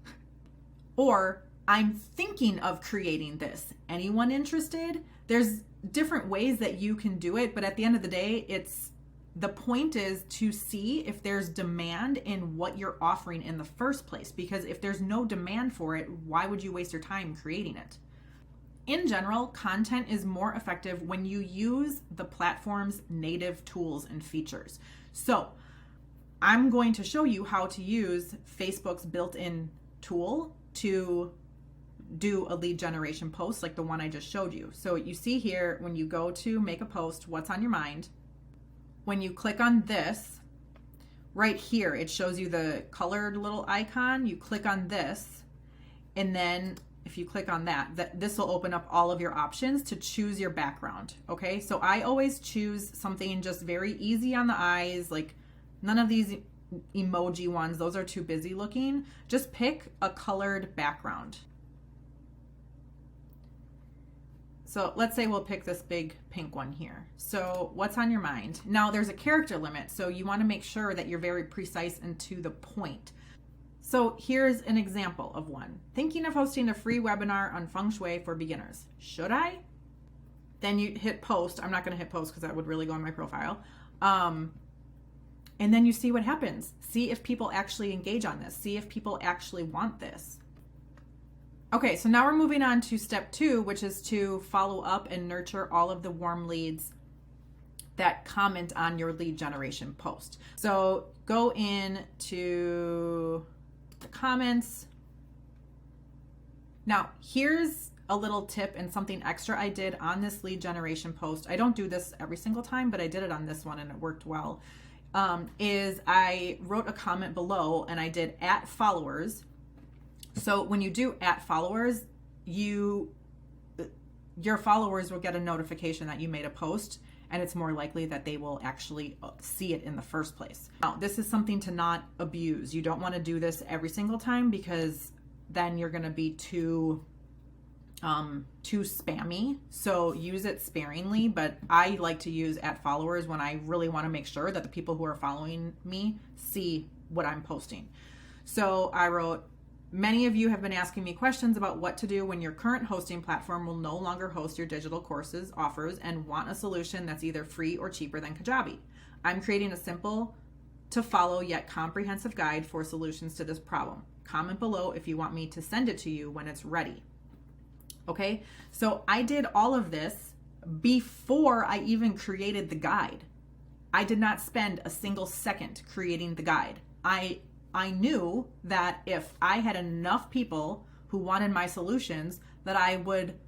Or I'm thinking of creating this. Anyone interested? There's different ways that you can do it, but at the end of the day, the point is to see if there's demand in what you're offering in the first place, because if there's no demand for it, why would you waste your time creating it? In general, content is more effective when you use the platform's native tools and features. So I'm going to show you how to use Facebook's built-in tool to do a lead generation post like the one I just showed you. So you see here, when you go to make a post, what's on your mind, when you click on this, right here, it shows you the colored little icon. You click on this, and then if you click on that, this will open up all of your options to choose your background. Okay, so I always choose something just very easy on the eyes, like none of these emoji ones, those are too busy looking. Just pick a colored background. So let's say we'll pick this big pink one here. So what's on your mind? Now there's a character limit, so you want to make sure that you're very precise and to the point. So here's an example of one. Thinking of hosting a free webinar on feng shui for beginners. Should I? Then you hit post. I'm not going to hit post because that would really go on my profile. And then you see what happens. See if people actually engage on this. See if people actually want this. Okay, so now we're moving on to step 2, which is to follow up and nurture all of the warm leads that comment on your lead generation post. So go into the comments. Now, here's a little tip and something extra I did on this lead generation post. I don't do this every single time, but I did it on this one and it worked well. Is I wrote a comment below and I did @followers. So when you do @followers, your followers will get a notification that you made a post, and it's more likely that they will actually see it in the first place. Now, this is something to not abuse. You don't want to do this every single time because then you're going to be too spammy. So use it sparingly, but I like to use @followers when I really want to make sure that the people who are following me see what I'm posting. So I wrote, many of you have been asking me questions about what to do when your current hosting platform will no longer host your digital courses offers and want a solution that's either free or cheaper than Kajabi. I'm creating a simple to follow yet comprehensive guide for solutions to this problem. Comment below if you want me to send it to you when it's ready. Okay, so I did all of this before I even created the guide. I did not spend a single second creating the guide. I knew that if I had enough people who wanted my solutions, that I would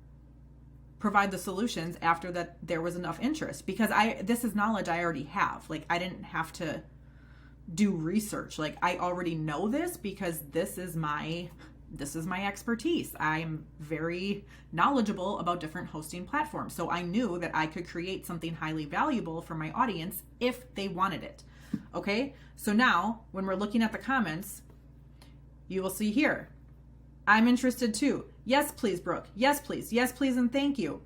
provide the solutions after that there was enough interest, because this is knowledge I already have. Like, I didn't have to do research. Like, I already know this because this is my expertise. I'm very knowledgeable about different hosting platforms. So I knew that I could create something highly valuable for my audience if they wanted it. Okay, so now when we're looking at the comments, you will see here, I'm interested too. Yes, please, Brooke. Yes, please. Yes, please, and thank you.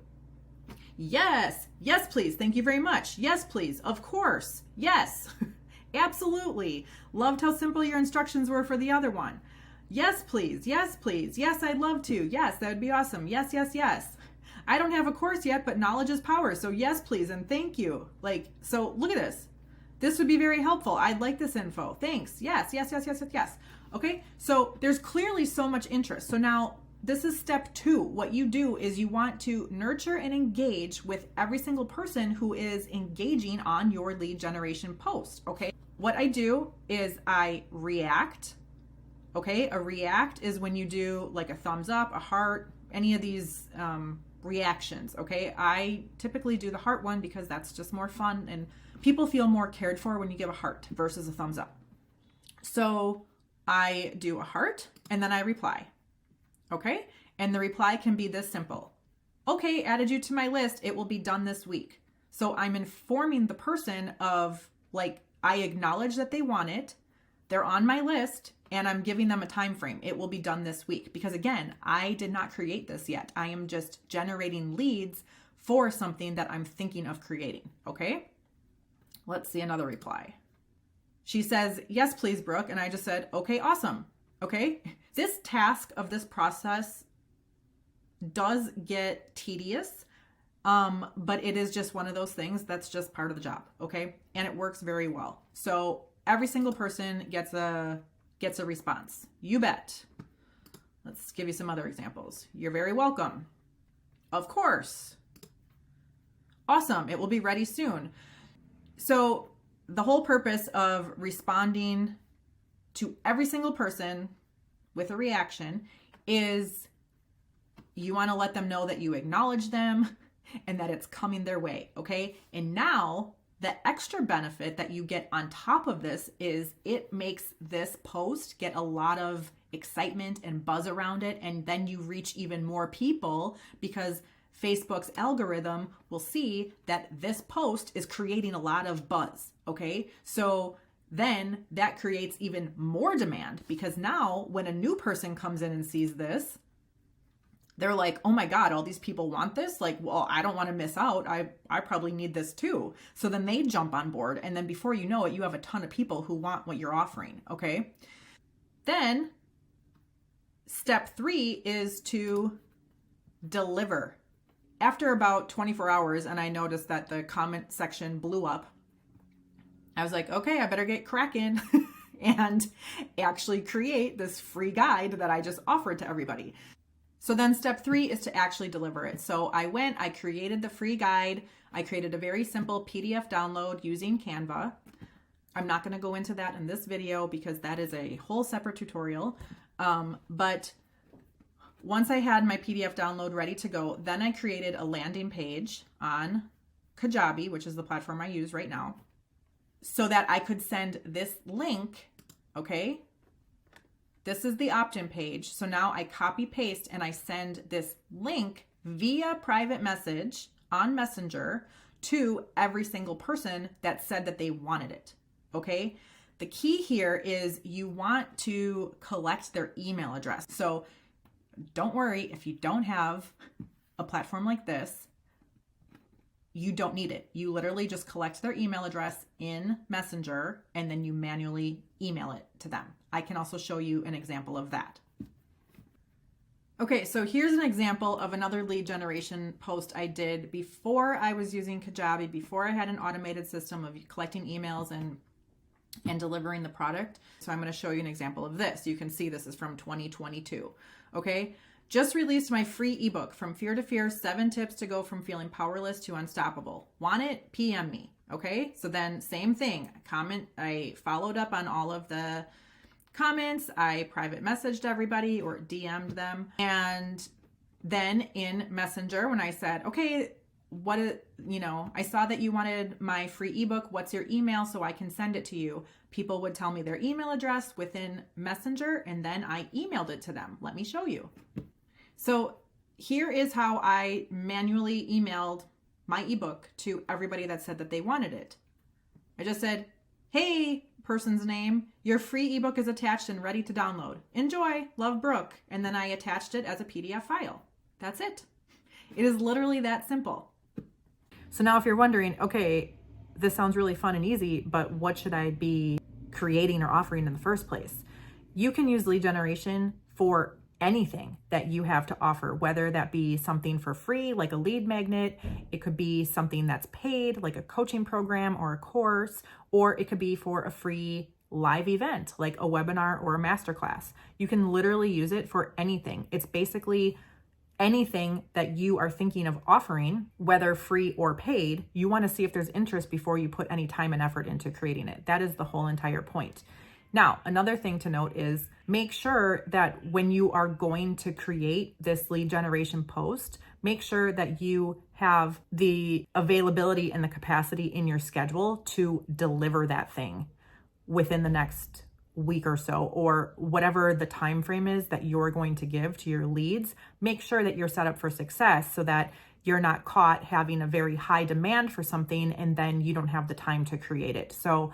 Yes. Yes, please. Thank you very much. Yes, please. Of course. Yes. Absolutely. Loved how simple your instructions were for the other one. Yes, please. Yes, please. Yes, I'd love to. Yes, that would be awesome. Yes, yes, yes. I don't have a course yet, but knowledge is power. So yes, please. And thank you. Like, so look at this. This would be very helpful. I'd like this info. Thanks. Yes, yes, yes, yes, yes, yes. Okay. So there's clearly so much interest. So now this is step 2. What you do is you want to nurture and engage with every single person who is engaging on your lead generation post. Okay. What I do is I react. Okay. A react is when you do like a thumbs up, a heart, any of these reactions. Okay. I typically do the heart one because that's just more fun and people feel more cared for when you give a heart versus a thumbs up. So I do a heart and then I reply. Okay. And the reply can be this simple. Okay, added you to my list. It will be done this week. So I'm informing the person of like, I acknowledge that they want it. They're on my list and I'm giving them a time frame. It will be done this week because again, I did not create this yet. I am just generating leads for something that I'm thinking of creating. Okay. Let's see another reply. She says, yes, please, Brooke. And I just said, okay, awesome. Okay. This task of this process does get tedious, but it is just one of those things that's just part of the job. Okay. And it works very well. So every single person gets a response. You bet. Let's give you some other examples. You're very welcome. Of course. Awesome. It will be ready soon. So the whole purpose of responding to every single person with a reaction is you want to let them know that you acknowledge them and that it's coming their way. Okay. And now the extra benefit that you get on top of this is it makes this post get a lot of excitement and buzz around it. And then you reach even more people because Facebook's algorithm will see that this post is creating a lot of buzz. Okay. So then that creates even more demand because now when a new person comes in and sees this, they're like, oh my God, all these people want this. Like, well, I don't want to miss out. I probably need this too. So then they jump on board. And then before you know it, you have a ton of people who want what you're offering. Okay. Then step 3 is to deliver. After about 24 hours, and I noticed that the comment section blew up, I was like, okay, I better get cracking and actually create this free guide that I just offered to everybody. So then step 3 is to actually deliver it. So I created the free guide. I created a very simple PDF download using Canva. I'm not going to go into that in this video because that is a whole separate tutorial. But once I had my PDF download ready to go, then I created a landing page on Kajabi, which is the platform I use right now, so that I could send this link. Okay. This is the opt-in page. So now I copy paste and I send this link via private message on Messenger to every single person that said that they wanted it. Okay. The key here is you want to collect their email address. So don't worry if you don't have a platform like this, you don't need it. You literally just collect their email address in Messenger and then you manually email it to them. I can also show you an example of that. Okay, so here's an example of another lead generation post I did before I was using Kajabi, before I had an automated system of collecting emails and delivering the product. So I'm going to show you an example of this. You can see this is from 2022. Okay. Just released my free ebook, From Fear to Fear, 7 Tips to Go From Feeling Powerless to Unstoppable. Want it? PM me. Okay. So then same thing. I followed up on all of the comments. I private messaged everybody or DM'd them. And then in Messenger, when I said, okay, I saw that you wanted my free ebook. What's your email so I can send it to you? People would tell me their email address within Messenger, and then I emailed it to them. Let me show you. So here is how I manually emailed my ebook to everybody that said that they wanted it. I just said, hey, person's name, your free ebook is attached and ready to download. Enjoy. Love, Brooke. And then I attached it as a PDF file. That's it. It is literally that simple. So now if you're wondering, okay, this sounds really fun and easy, but what should I be creating or offering in the first place? You can use lead generation for anything that you have to offer, whether that be something for free, like a lead magnet. It could be something that's paid, like a coaching program or a course, or it could be for a free live event, like a webinar or a masterclass. You can literally use it for anything. It's basically anything that you are thinking of offering, whether free or paid. You want to see if there's interest before you put any time and effort into creating it. That is the whole entire point. Now, another thing to note is make sure that when you are going to create this lead generation post, make sure that you have the availability and the capacity in your schedule to deliver that thing within the next week or so, or whatever the time frame is that you're going to give to your leads. Make sure that you're set up for success so that you're not caught having a very high demand for something and then you don't have the time to create it. So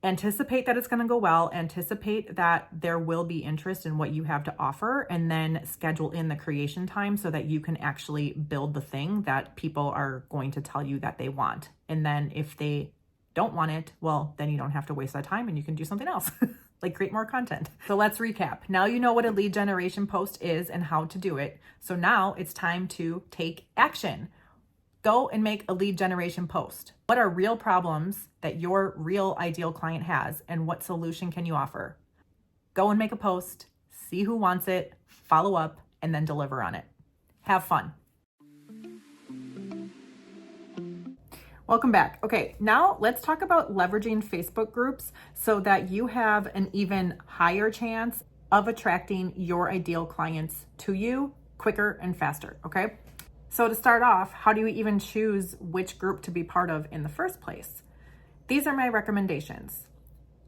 anticipate that it's going to go well, anticipate that there will be interest in what you have to offer, and then schedule in the creation time so that you can actually build the thing that people are going to tell you that they want. And then if they don't want it, well, then you don't have to waste that time and you can do something else, like create more content. So let's recap. Now you know what a lead generation post is and how to do it. So now it's time to take action. Go and make a lead generation post. What are real problems that your real ideal client has, and what solution can you offer? Go and make a post, see who wants it, follow up, and then deliver on it. Have fun. Welcome back. Okay, now let's talk about leveraging Facebook groups so that you have an even higher chance of attracting your ideal clients to you quicker and faster, okay? So to start off, how do you even choose which group to be part of in the first place? These are my recommendations.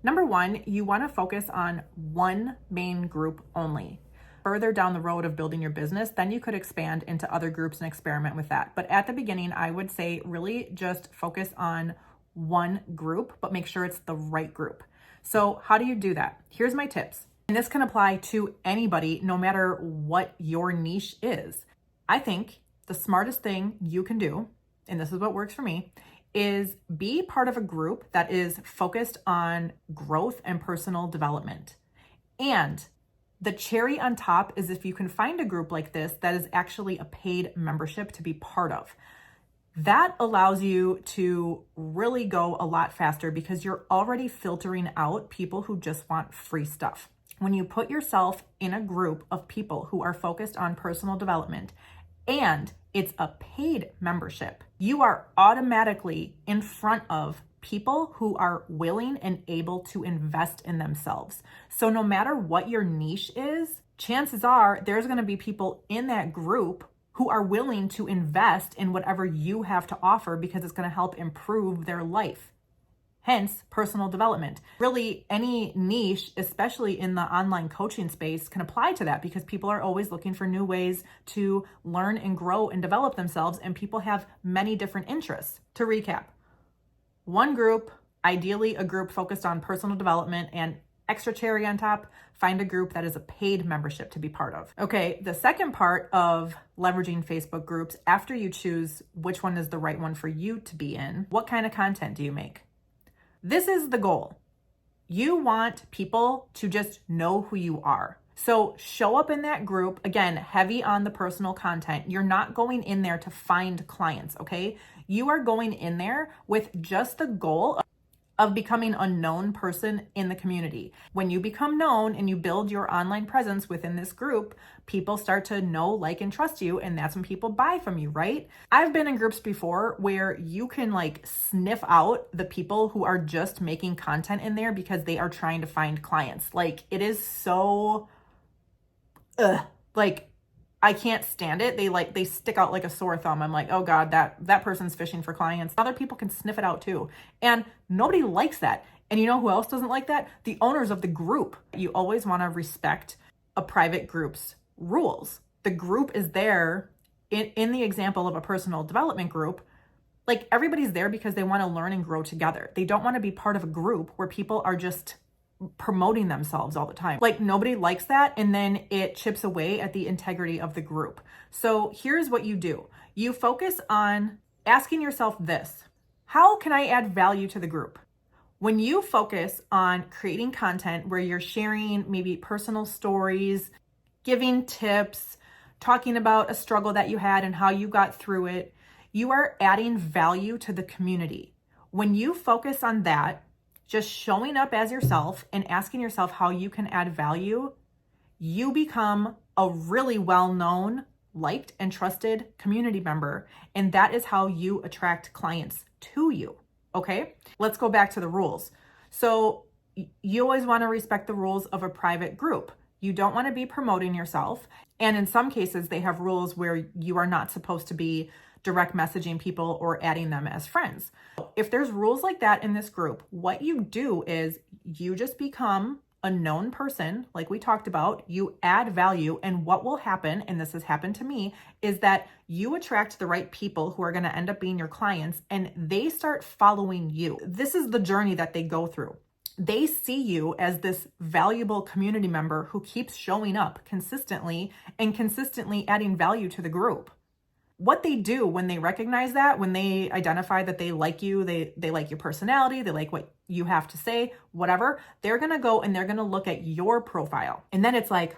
Number one, you want to focus on one main group only. Further down the road of building your business, then you could expand into other groups and experiment with that. But at the beginning, I would say really just focus on one group, but make sure it's the right group. So how do you do that? Here's my tips. And this can apply to anybody, no matter what your niche is. I think the smartest thing you can do, and this is what works for me, is be part of a group that is focused on growth and personal development. And the cherry on top is if you can find a group like this that is actually a paid membership to be part of. That allows you to really go a lot faster because you're already filtering out people who just want free stuff. When you put yourself in a group of people who are focused on personal development and it's a paid membership, you are automatically in front of people who are willing and able to invest in themselves. So no matter what your niche is, chances are there's going to be people in that group who are willing to invest in whatever you have to offer because it's going to help improve their life. Hence, personal development. Really, any niche, especially in the online coaching space, can apply to that because people are always looking for new ways to learn and grow and develop themselves, and people have many different interests. To recap, one group, ideally a group focused on personal development, and extra cherry on top, find a group that is a paid membership to be part of. Okay, the second part of leveraging Facebook groups, after you choose which one is the right one for you to be in, what kind of content do you make? This is the goal. You want people to just know who you are. So show up in that group, again, heavy on the personal content. You're not going in there to find clients, okay? You are going in there with just the goal of becoming a known person in the community. When you become known and you build your online presence within this group, people start to know, like, and trust you, and that's when people buy from you, right? I've been in groups before where you can like sniff out the people who are just making content in there because they are trying to find clients. Like, it is so, like, I can't stand it. They stick out like a sore thumb. I'm like, oh God, that person's fishing for clients. Other people can sniff it out too. And nobody likes that. And you know who else doesn't like that? The owners of the group. You always want to respect a private group's rules. The group is there in the example of a personal development group. Like, everybody's there because they want to learn and grow together. They don't want to be part of a group where people are just promoting themselves all the time. Like, nobody likes that, and then it chips away at the integrity of the group. So here's what you do. You focus on asking yourself this: how can I add value to the group? When you focus on creating content where you're sharing maybe personal stories, giving tips, talking about a struggle that you had and how you got through it, you are adding value to the community. When you focus on that, just showing up as yourself and asking yourself how you can add value, you become a really well-known, liked, and trusted community member. And that is how you attract clients to you. Okay, let's go back to the rules. So you always want to respect the rules of a private group. You don't want to be promoting yourself. And in some cases, they have rules where you are not supposed to be direct messaging people or adding them as friends. If there's rules like that in this group, what you do is you just become a known person, like we talked about, you add value, and what will happen, and this has happened to me, is that you attract the right people who are going to end up being your clients, and they start following you. This is the journey that they go through. They see you as this valuable community member who keeps showing up consistently and consistently adding value to the group. What they do when they recognize that, when they identify that they like you, they like your personality, they like what you have to say, whatever, they're going to go and they're going to look at your profile. And then it's like,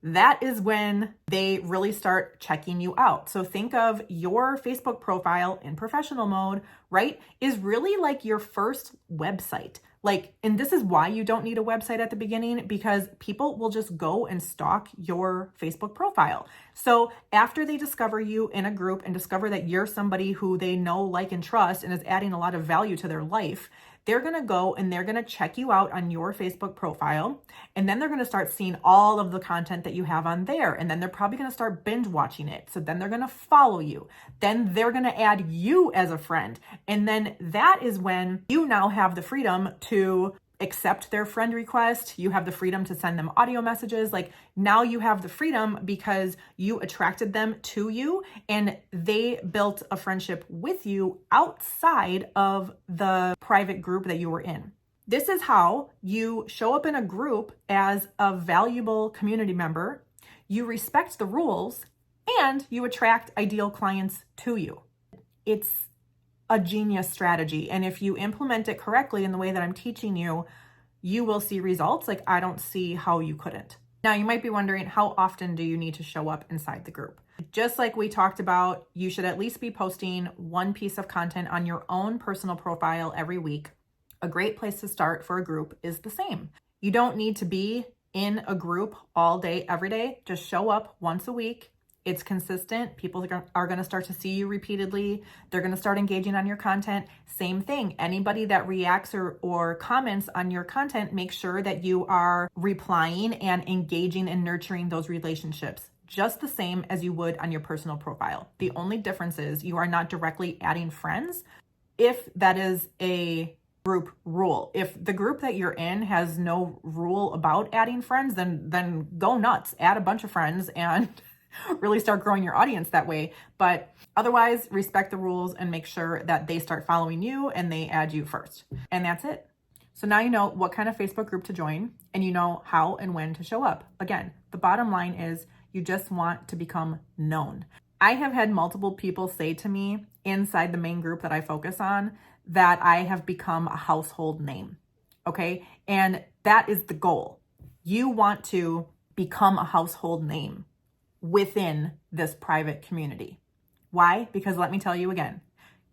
that is when they really start checking you out. So think of your Facebook profile in professional mode, right? Is really like your first website. And this is why you don't need a website at the beginning, because people will just go and stalk your Facebook profile. So after they discover you in a group and discover that you're somebody who they know, like, and trust and is adding a lot of value to their life, they're going to go and they're going to check you out on your Facebook profile. And then they're going to start seeing all of the content that you have on there. And then they're probably going to start binge watching it. So then they're going to follow you. Then they're going to add you as a friend. And then that is when you now have the freedom to accept their friend request. You have the freedom to send them audio messages. Now you have the freedom because you attracted them to you and they built a friendship with you outside of the private group that you were in. This is how you show up in a group as a valuable community member. You respect the rules and you attract ideal clients to you. It's a genius strategy. And if you implement it correctly in the way that I'm teaching you, you will see results. I don't see how you couldn't. Now, you might be wondering, how often do you need to show up inside the group? Just like we talked about, you should at least be posting one piece of content on your own personal profile every week. A great place to start for a group is the same. You don't need to be in a group all day, every day. Just show up once a week. It's consistent. People are going to start to see you repeatedly. They're going to start engaging on your content. Same thing. Anybody that reacts or comments on your content, make sure that you are replying and engaging and nurturing those relationships just the same as you would on your personal profile. The only difference is you are not directly adding friends if that is a group rule. If the group that you're in has no rule about adding friends, then go nuts. Add a bunch of friends and really start growing your audience that way. But otherwise, respect the rules and make sure that they start following you and they add you first. And that's it. So now you know what kind of Facebook group to join and you know how and when to show up. Again, the bottom line is you just want to become known. I have had multiple people say to me inside the main group that I focus on that I have become a household name. Okay. And that is the goal. You want to become a household name within this private community. Why? Because let me tell you again,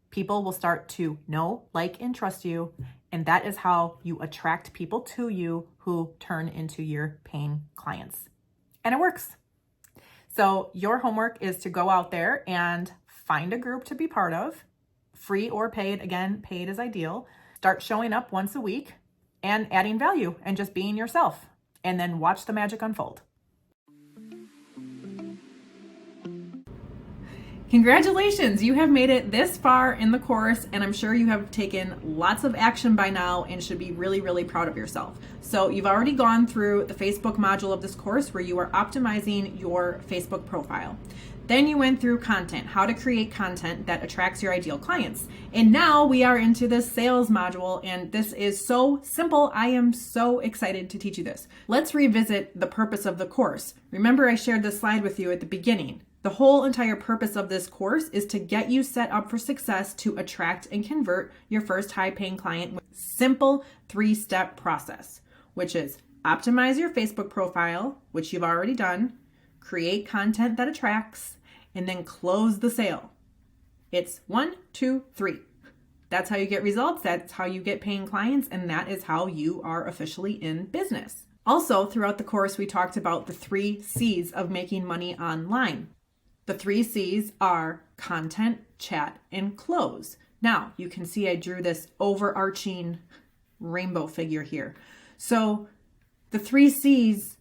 people will start to know, like, and trust you. And that is how you attract people to you who turn into your paying clients. And it works. So your homework is to go out there and find a group to be part of, free or paid. Again, paid is ideal. Start showing up once a week and adding value and just being yourself. And then watch the magic unfold. Congratulations, you have made it this far in the course, and I'm sure you have taken lots of action by now and should be really, really proud of yourself. So you've already gone through the Facebook module of this course where you are optimizing your Facebook profile. Then you went through content, how to create content that attracts your ideal clients. And now we are into the sales module, and this is so simple. I am so excited to teach you this. Let's revisit the purpose of the course. Remember, I shared this slide with you at the beginning. The whole entire purpose of this course is to get you set up for success to attract and convert your first high-paying client with a simple 3-step process, which is optimize your Facebook profile, which you've already done, create content that attracts, and then close the sale. It's 1, 2, 3. That's how you get results. That's how you get paying clients. And that is how you are officially in business. Also, throughout the course, we talked about the 3 C's of making money online. The 3 C's are content, chat, and close. Now, you can see I drew this overarching rainbow figure here. So the 3 C's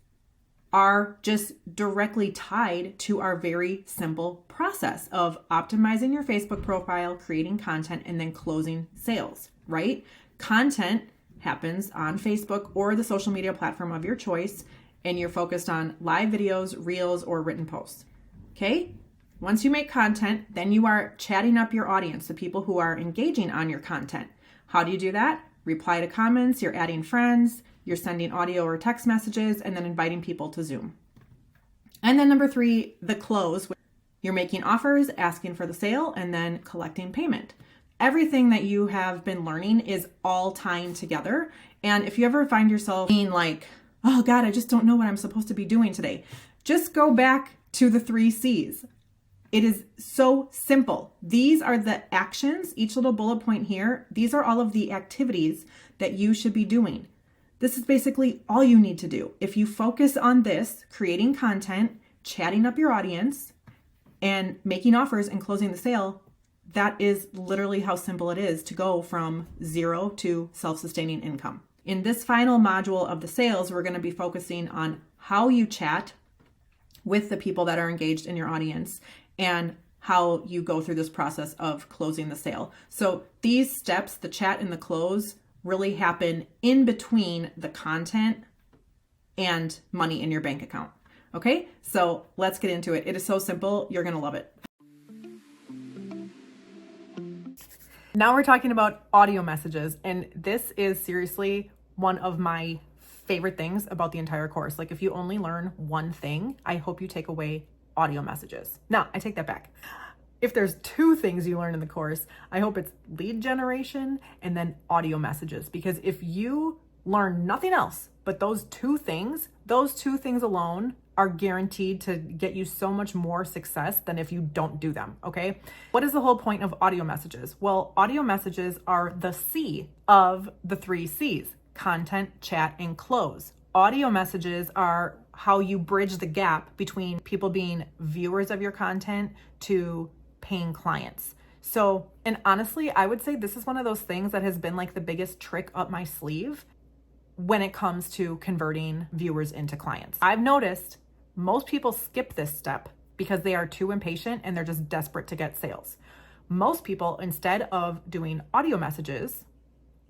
are just directly tied to our very simple process of optimizing your Facebook profile, creating content, and then closing sales, right? Content happens on Facebook or the social media platform of your choice, and you're focused on live videos, reels, or written posts, okay? Once you make content, then you are chatting up your audience, the people who are engaging on your content. How do you do that? Reply to comments, you're adding friends, you're sending audio or text messages, and then inviting people to Zoom. And then number 3, the close. You're making offers, asking for the sale, and then collecting payment. Everything that you have been learning is all tying together. And if you ever find yourself being like, oh God, I just don't know what I'm supposed to be doing today, just go back to the 3 C's. It is so simple. These are the actions, each little bullet point here. These are all of the activities that you should be doing. This is basically all you need to do. If you focus on this, creating content, chatting up your audience, and making offers and closing the sale, that is literally how simple it is to go from 0 to self-sustaining income. In this final module of the sales, we're going to be focusing on how you chat with the people that are engaged in your audience and how you go through this process of closing the sale. So these steps, the chat and the close, really happen in between the content and money in your bank account. Okay, so let's get into it. It is so simple. You're going to love it. Now we're talking about audio messages, and this is seriously one of my favorite things about the entire course. Like, if you only learn one thing, I hope you take away audio messages. Now, I take that back. If there's 2 things you learn in the course, I hope it's lead generation and then audio messages. Because if you learn nothing else but those 2 things alone are guaranteed to get you so much more success than if you don't do them, okay? What is the whole point of audio messages? Well, audio messages are the C of the 3 C's: content, chat, and close. Audio messages are how you bridge the gap between people being viewers of your content to paying clients. So, and honestly, I would say this is one of those things that has been like the biggest trick up my sleeve when it comes to converting viewers into clients. I've noticed most people skip this step because they are too impatient and they're just desperate to get sales. Most people, instead of doing audio messages,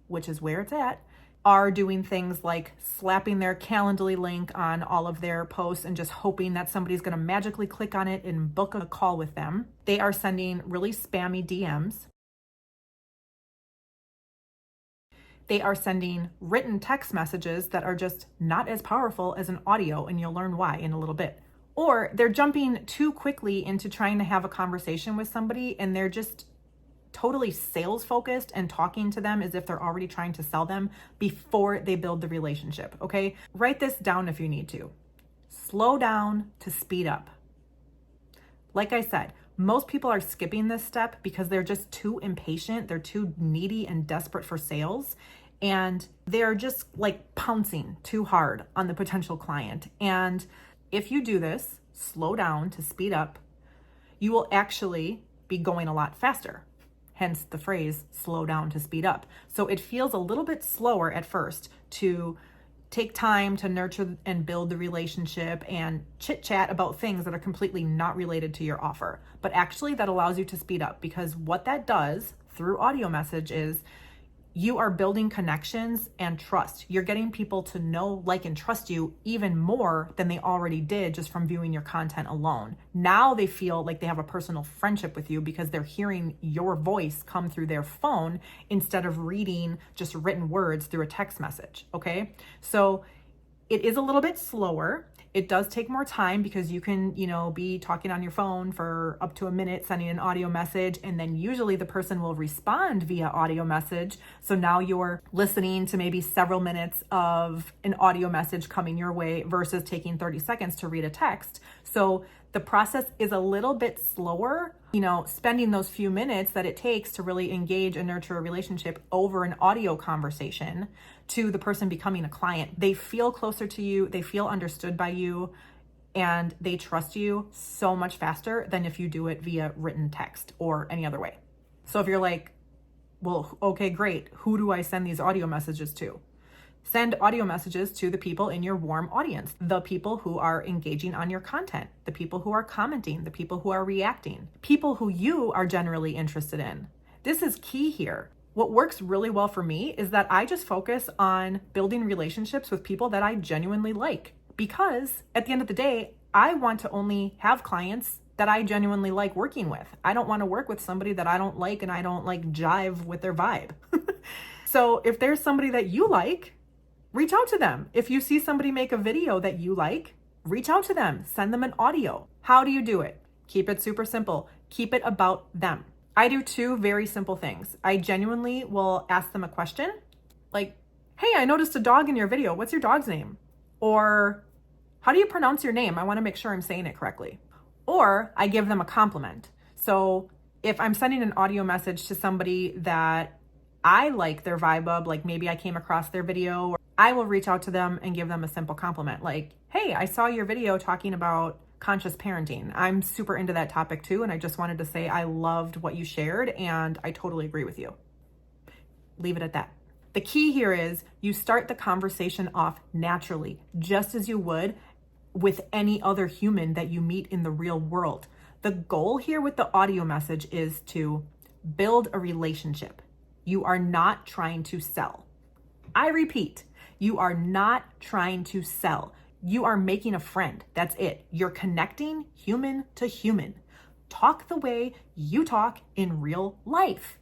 which is where it's at, are doing things like slapping their Calendly link on all of their posts and just hoping that somebody's going to magically click on it and book a call with them. They are sending really spammy DMs. They are sending written text messages that are just not as powerful as an audio, and you'll learn why in a little bit. Or they're jumping too quickly into trying to have a conversation with somebody, and they're just totally sales focused and talking to them as if they're already trying to sell them before they build the relationship, okay? Write this down if you need to. Slow down to speed up. Like I said, most people are skipping this step because they're just too impatient. They're too needy and desperate for sales. And they're just like pouncing too hard on the potential client. And if you do this, slow down to speed up, you will actually be going a lot faster. Hence the phrase, slow down to speed up. So it feels a little bit slower at first to take time to nurture and build the relationship and chit chat about things that are completely not related to your offer. But actually that allows you to speed up, because what that does through audio message is you are building connections and trust. You're getting people to know, like, and trust you even more than they already did just from viewing your content alone. Now they feel like they have a personal friendship with you because they're hearing your voice come through their phone instead of reading just written words through a text message, okay? So it is a little bit slower. It does take more time because you can, be talking on your phone for up to a minute, sending an audio message, and then usually the person will respond via audio message. So now you're listening to maybe several minutes of an audio message coming your way versus taking 30 seconds to read a text. So the process is a little bit slower, spending those few minutes that it takes to really engage and nurture a relationship over an audio conversation to the person becoming a client. They feel closer to you, they feel understood by you, and they trust you so much faster than if you do it via written text or any other way. So if you're like, well, okay, great, who do I send these audio messages to? Send audio messages to the people in your warm audience, the people who are engaging on your content, the people who are commenting, the people who are reacting, people who you are generally interested in. This is key here. What works really well for me is that I just focus on building relationships with people that I genuinely like, because at the end of the day, I want to only have clients that I genuinely like working with. I don't want to work with somebody that I don't like and I don't like jive with their vibe. So if there's somebody that you like, reach out to them. If you see somebody make a video that you like, reach out to them, send them an audio. How do you do it? Keep it super simple. Keep it about them. I do two very simple things. I genuinely will ask them a question like, hey, I noticed a dog in your video. What's your dog's name? Or how do you pronounce your name? I want to make sure I'm saying it correctly. Or I give them a compliment. So if I'm sending an audio message to somebody that I like their vibe of, like maybe I came across their video, I will reach out to them and give them a simple compliment like, hey, I saw your video talking about conscious parenting. I'm super into that topic too. And I just wanted to say I loved what you shared and I totally agree with you. Leave it at that. The key here is you start the conversation off naturally, just as you would with any other human that you meet in the real world. The goal here with the audio message is to build a relationship. You are not trying to sell. I repeat, you are not trying to sell. You are making a friend. That's it. You're connecting human to human. Talk the way you talk in real life.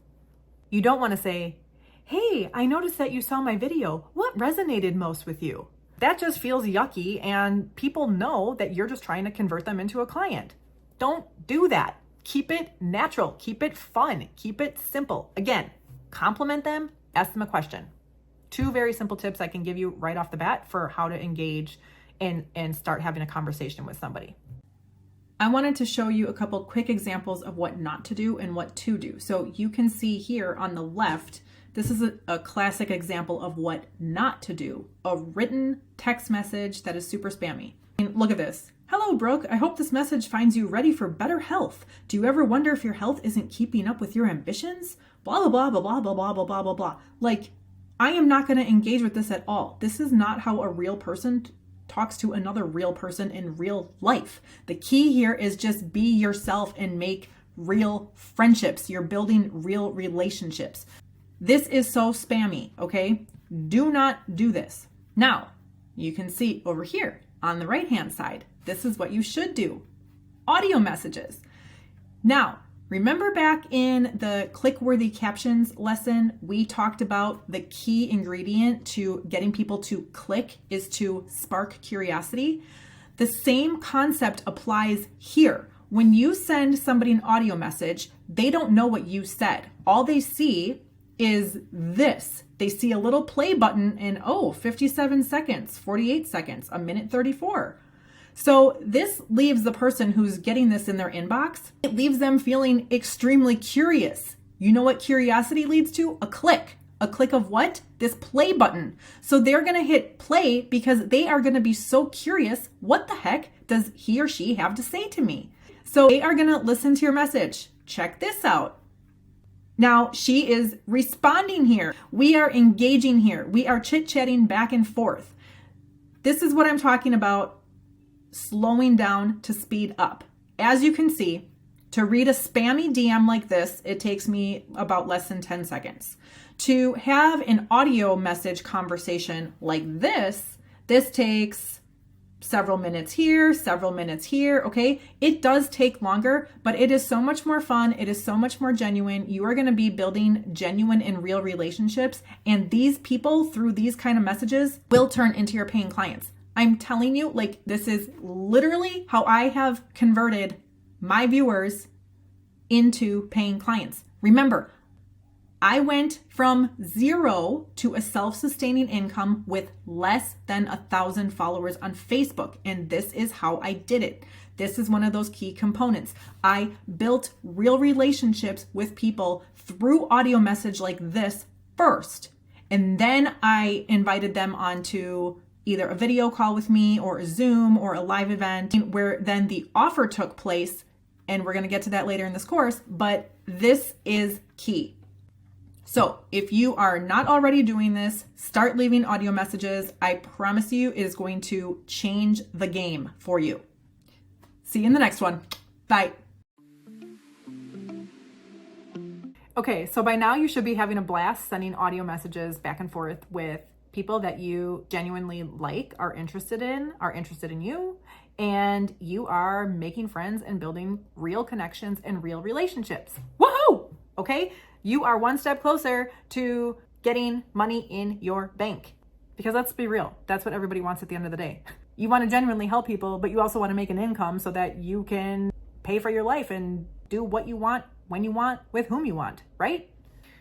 You don't want to say, hey, I noticed that you saw my video. What resonated most with you? That just feels yucky and people know that you're just trying to convert them into a client. Don't do that. Keep it natural. Keep it fun. Keep it simple. Again, compliment them, ask them a question. Two very simple tips I can give you right off the bat for how to engage and start having a conversation with somebody. I wanted to show you a couple quick examples of what not to do and what to do. So you can see here on the left, this is a classic example of what not to do. A written text message that is super spammy. And look at this. Hello, Brooke. I hope this message finds you ready for better health. Do you ever wonder if your health isn't keeping up with your ambitions? Blah, blah, blah, blah, blah, blah, blah, blah, blah, blah. Like, I am not going to engage with this at all. This is not how a real person talks to another real person in real life. The key here is just be yourself and make real friendships. You're building real relationships. This is so spammy, okay? Do not do this. Now, you can see over here on the right-hand side, this is what you should do. Audio messages. Now, remember back in the click-worthy captions lesson, we talked about the key ingredient to getting people to click is to spark curiosity. The same concept applies here. When you send somebody an audio message, they don't know what you said. All they see is this. They see a little play button and 57 seconds, 48 seconds, a minute 34. So this leaves the person who's getting this in their inbox, it leaves them feeling extremely curious. You know what curiosity leads to? A click. A click of what? This play button. So they're going to hit play because they are going to be so curious. What the heck does he or she have to say to me? So they are going to listen to your message. Check this out. Now she is responding here. We are engaging here. We are chit-chatting back and forth. This is what I'm talking about. Slowing down to speed up. As you can see, to read a spammy DM like this, it takes me about less than 10 seconds. To have an audio message conversation like this takes several minutes here, okay? It does take longer, but it is so much more fun. It is so much more genuine. You are going to be building genuine and real relationships, and these people, through these kind of messages, will turn into your paying clients. I'm telling you, like, this is literally how I have converted my viewers into paying clients. Remember, I went from 0 to a self-sustaining income with less than 1,000 followers on Facebook. And this is how I did it. This is one of those key components. I built real relationships with people through audio message like this first. And then I invited them onto either a video call with me or a Zoom or a live event where then the offer took place. And we're going to get to that later in this course, but this is key. So if you are not already doing this, start leaving audio messages. I promise you it is going to change the game for you. See you in the next one. Bye. Okay, so by now you should be having a blast sending audio messages back and forth with people that you genuinely like, are interested in you, and you are making friends and building real connections and real relationships. Woohoo! Okay, you are one step closer to getting money in your bank. Because let's be real, that's what everybody wants at the end of the day. You want to genuinely help people, but you also want to make an income so that you can pay for your life and do what you want, when you want, with whom you want, right?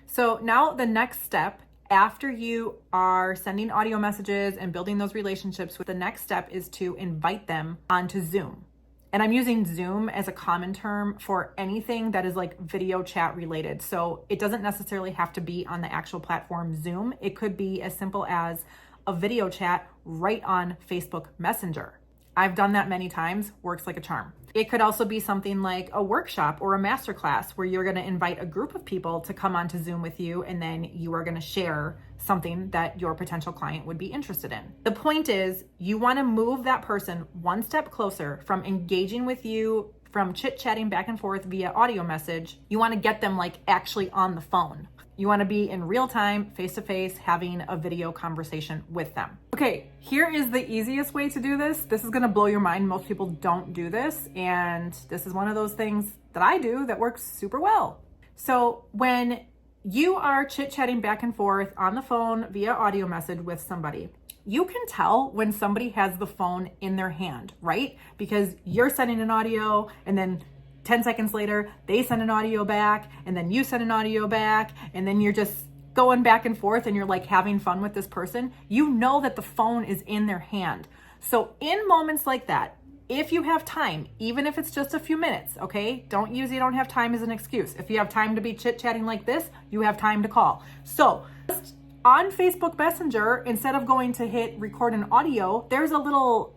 So now the next step, after you are sending audio messages and building those relationships, the next step is to invite them onto Zoom. And I'm using Zoom as a common term for anything that is like video chat related. So it doesn't necessarily have to be on the actual platform Zoom. It could be as simple as a video chat right on Facebook Messenger. I've done that many times, works like a charm. It could also be something like a workshop or a masterclass where you're going to invite a group of people to come onto Zoom with you, and then you are going to share something that your potential client would be interested in. The point is, you want to move that person one step closer from engaging with you, from chit-chatting back and forth via audio message. You want to get them like actually on the phone. You want to be in real time, face-to-face, having a video conversation with them. Okay, here is the easiest way to do this. This is going to blow your mind. Most people don't do this. And this is one of those things that I do that works super well. So when you are chit-chatting back and forth on the phone via audio message with somebody, you can tell when somebody has the phone in their hand, right? Because you're sending an audio and then 10 seconds later, they send an audio back, and then you send an audio back, and then you're just going back and forth and you're like having fun with this person. You know that the phone is in their hand. So in moments like that, if you have time, even if it's just a few minutes, okay? Don't use you don't have time as an excuse. If you have time to be chit-chatting like this, you have time to call. So just on Facebook Messenger, instead of going to hit record an audio, there's a little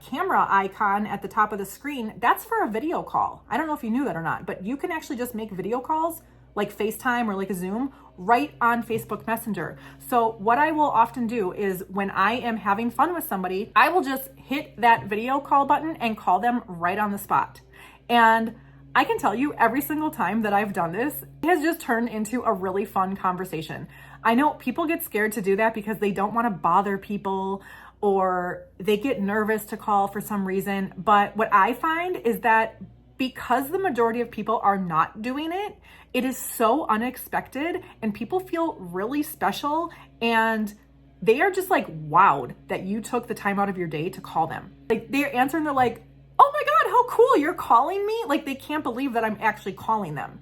camera icon at the top of the screen. That's for a video call. I don't know if you knew that or not, but you can actually just make video calls like FaceTime or like a Zoom right on Facebook Messenger. So what I will often do is when I am having fun with somebody, I will just hit that video call button and call them right on the spot. And I can tell you every single time that I've done this, it has just turned into a really fun conversation. I know people get scared to do that because they don't want to bother people, or they get nervous to call for some reason. But what I find is that because the majority of people are not doing it, it is so unexpected and people feel really special, and they are just like wowed that you took the time out of your day to call them. Like they're answering, they're like, oh my God, how cool, you're calling me? Like they can't believe that I'm actually calling them.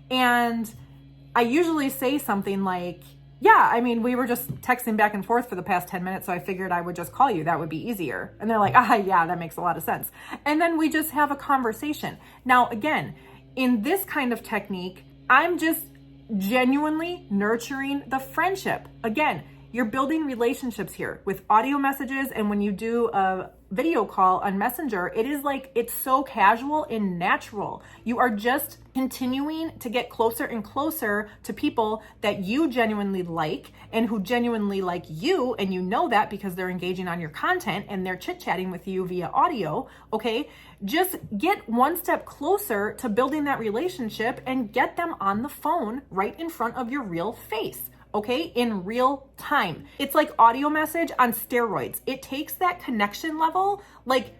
And I usually say something like, yeah, I mean, we were just texting back and forth for the past 10 minutes, so I figured I would just call you. That would be easier. And they're like, yeah, that makes a lot of sense. And then we just have a conversation. Now, again, in this kind of technique, I'm just genuinely nurturing the friendship. Again, you're building relationships here with audio messages. And when you do a video call on Messenger, it is like, it's so casual and natural. You are just continuing to get closer and closer to people that you genuinely like and who genuinely like you. And you know that because they're engaging on your content and they're chit-chatting with you via audio. Okay. Just get one step closer to building that relationship and get them on the phone right in front of your real face. Okay, in real time. It's like audio message on steroids. It takes that connection level like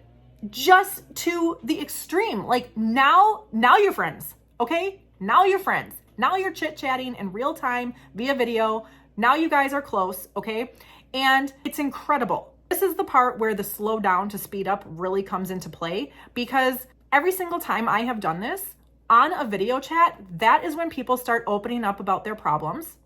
just to the extreme. Like now you're friends. Okay, now you're friends. Now you're chit-chatting in real time via video. Now you guys are close. Okay, and it's incredible. This is the part where the slow down to speed up really comes into play, because every single time I have done this on a video chat, that is when people start opening up about their problems.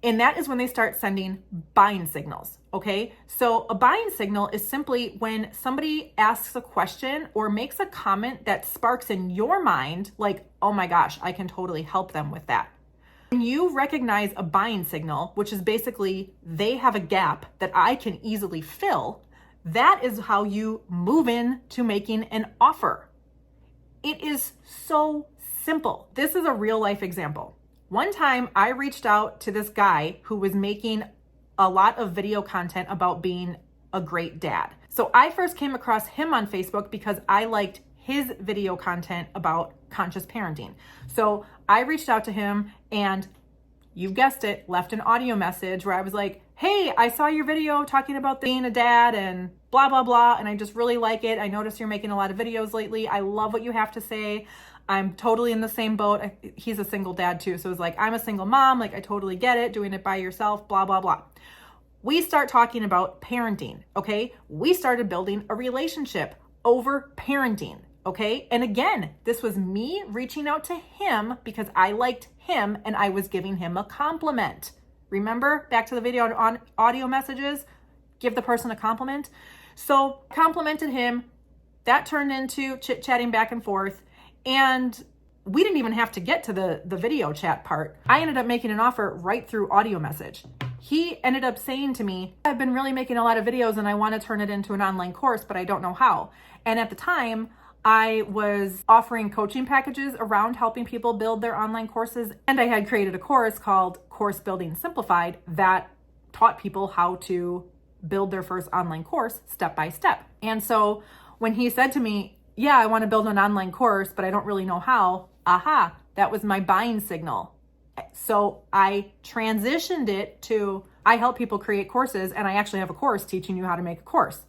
And that is when they start sending buying signals, okay? So a buying signal is simply when somebody asks a question or makes a comment that sparks in your mind, like, oh my gosh, I can totally help them with that. When you recognize a buying signal, which is basically they have a gap that I can easily fill, that is how you move in to making an offer. It is so simple. This is a real life example. One time I reached out to this guy who was making a lot of video content about being a great dad. So I first came across him on Facebook because I liked his video content about conscious parenting. So I reached out to him and, you guessed it, left an audio message where I was like, hey, I saw your video talking about being a dad and blah, blah, blah. And I just really like it. I noticed you're making a lot of videos lately. I love what you have to say. I'm totally in the same boat. He's a single dad too. So it's like, I'm a single mom. Like, I totally get it. Doing it by yourself, blah, blah, blah. We start talking about parenting. Okay. We started building a relationship over parenting. Okay. And again, this was me reaching out to him because I liked him and I was giving him a compliment. Remember, back to the video on audio messages, give the person a compliment. So complimented him. That turned into chit-chatting back and forth. And we didn't even have to get to the video chat part. I ended up making an offer right through audio message. He ended up saying to me, I've been really making a lot of videos and I want to turn it into an online course, but I don't know how. And at the time, I was offering coaching packages around helping people build their online courses. And I had created a course called Course Building Simplified that taught people how to build their first online course step by step. And so when he said to me, yeah, I want to build an online course, but I don't really know how. Aha, that was my buying signal. So I transitioned it to, I help people create courses and I actually have a course teaching you how to make a course.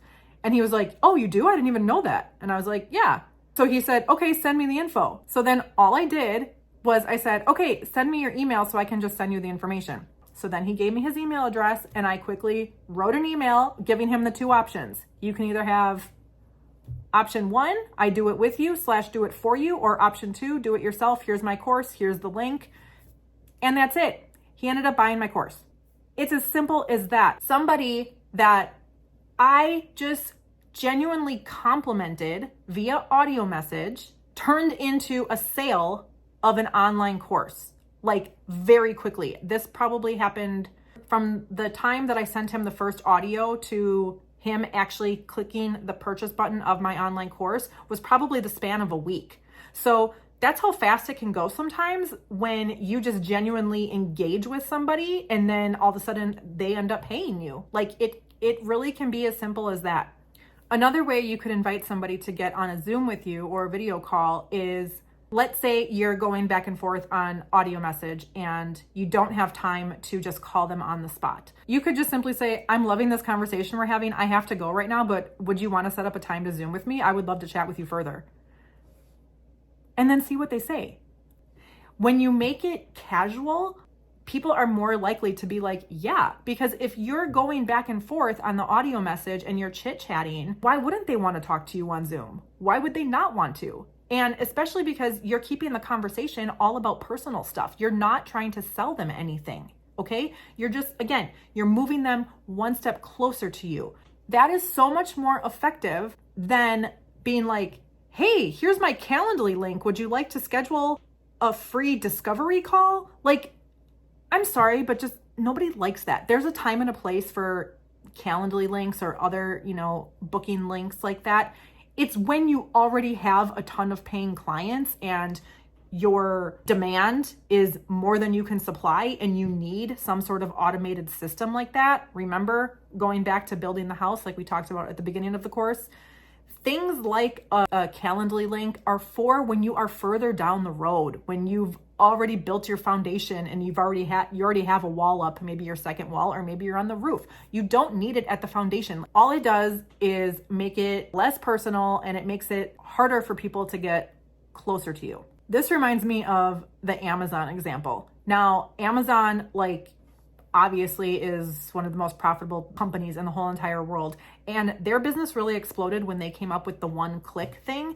And he was like, oh, you do? I didn't even know that. And I was like, yeah. So he said, okay, send me the info. So then all I did was I said, okay, send me your email so I can just send you the information. So then he gave me his email address and I quickly wrote an email giving him the two options. You can either have option 1, I do it with you / do it for you, or option 2, do it yourself. Here's my course. Here's the link. And that's it. He ended up buying my course. It's as simple as that. Somebody that I just genuinely complimented via audio message turned into a sale of an online course, like very quickly. This probably happened from the time that I sent him the first audio to him actually clicking the purchase button of my online course was probably the span of a week. So that's how fast it can go sometimes when you just genuinely engage with somebody and then all of a sudden they end up paying you. Like it really can be as simple as that. Another way you could invite somebody to get on a Zoom with you or a video call is, let's say you're going back and forth on audio message and you don't have time to just call them on the spot. You could just simply say, I'm loving this conversation we're having. I have to go right now, but would you want to set up a time to Zoom with me? I would love to chat with you further. And then see what they say. When you make it casual, people are more likely to be like, yeah, because if you're going back and forth on the audio message and you're chit-chatting, why wouldn't they want to talk to you on Zoom? Why would they not want to? And especially because you're keeping the conversation all about personal stuff. You're not trying to sell them anything, okay? You're just, again, you're moving them one step closer to you. That is so much more effective than being like, hey, here's my Calendly link. Would you like to schedule a free discovery call? Like, I'm sorry, but just nobody likes that. There's a time and a place for Calendly links or other, booking links like that. It's when you already have a ton of paying clients and your demand is more than you can supply and you need some sort of automated system like that. Remember, going back to building the house like we talked about at the beginning of the course, things like a Calendly link are for when you are further down the road, when you've already built your foundation and you already have a wall up, maybe your second wall, or maybe you're on the roof. You don't need it at the foundation. All it does is make it less personal and it makes it harder for people to get closer to you. This reminds me of the Amazon example. Now, Amazon, obviously is one of the most profitable companies in the whole entire world. And their business really exploded when they came up with the one-click thing.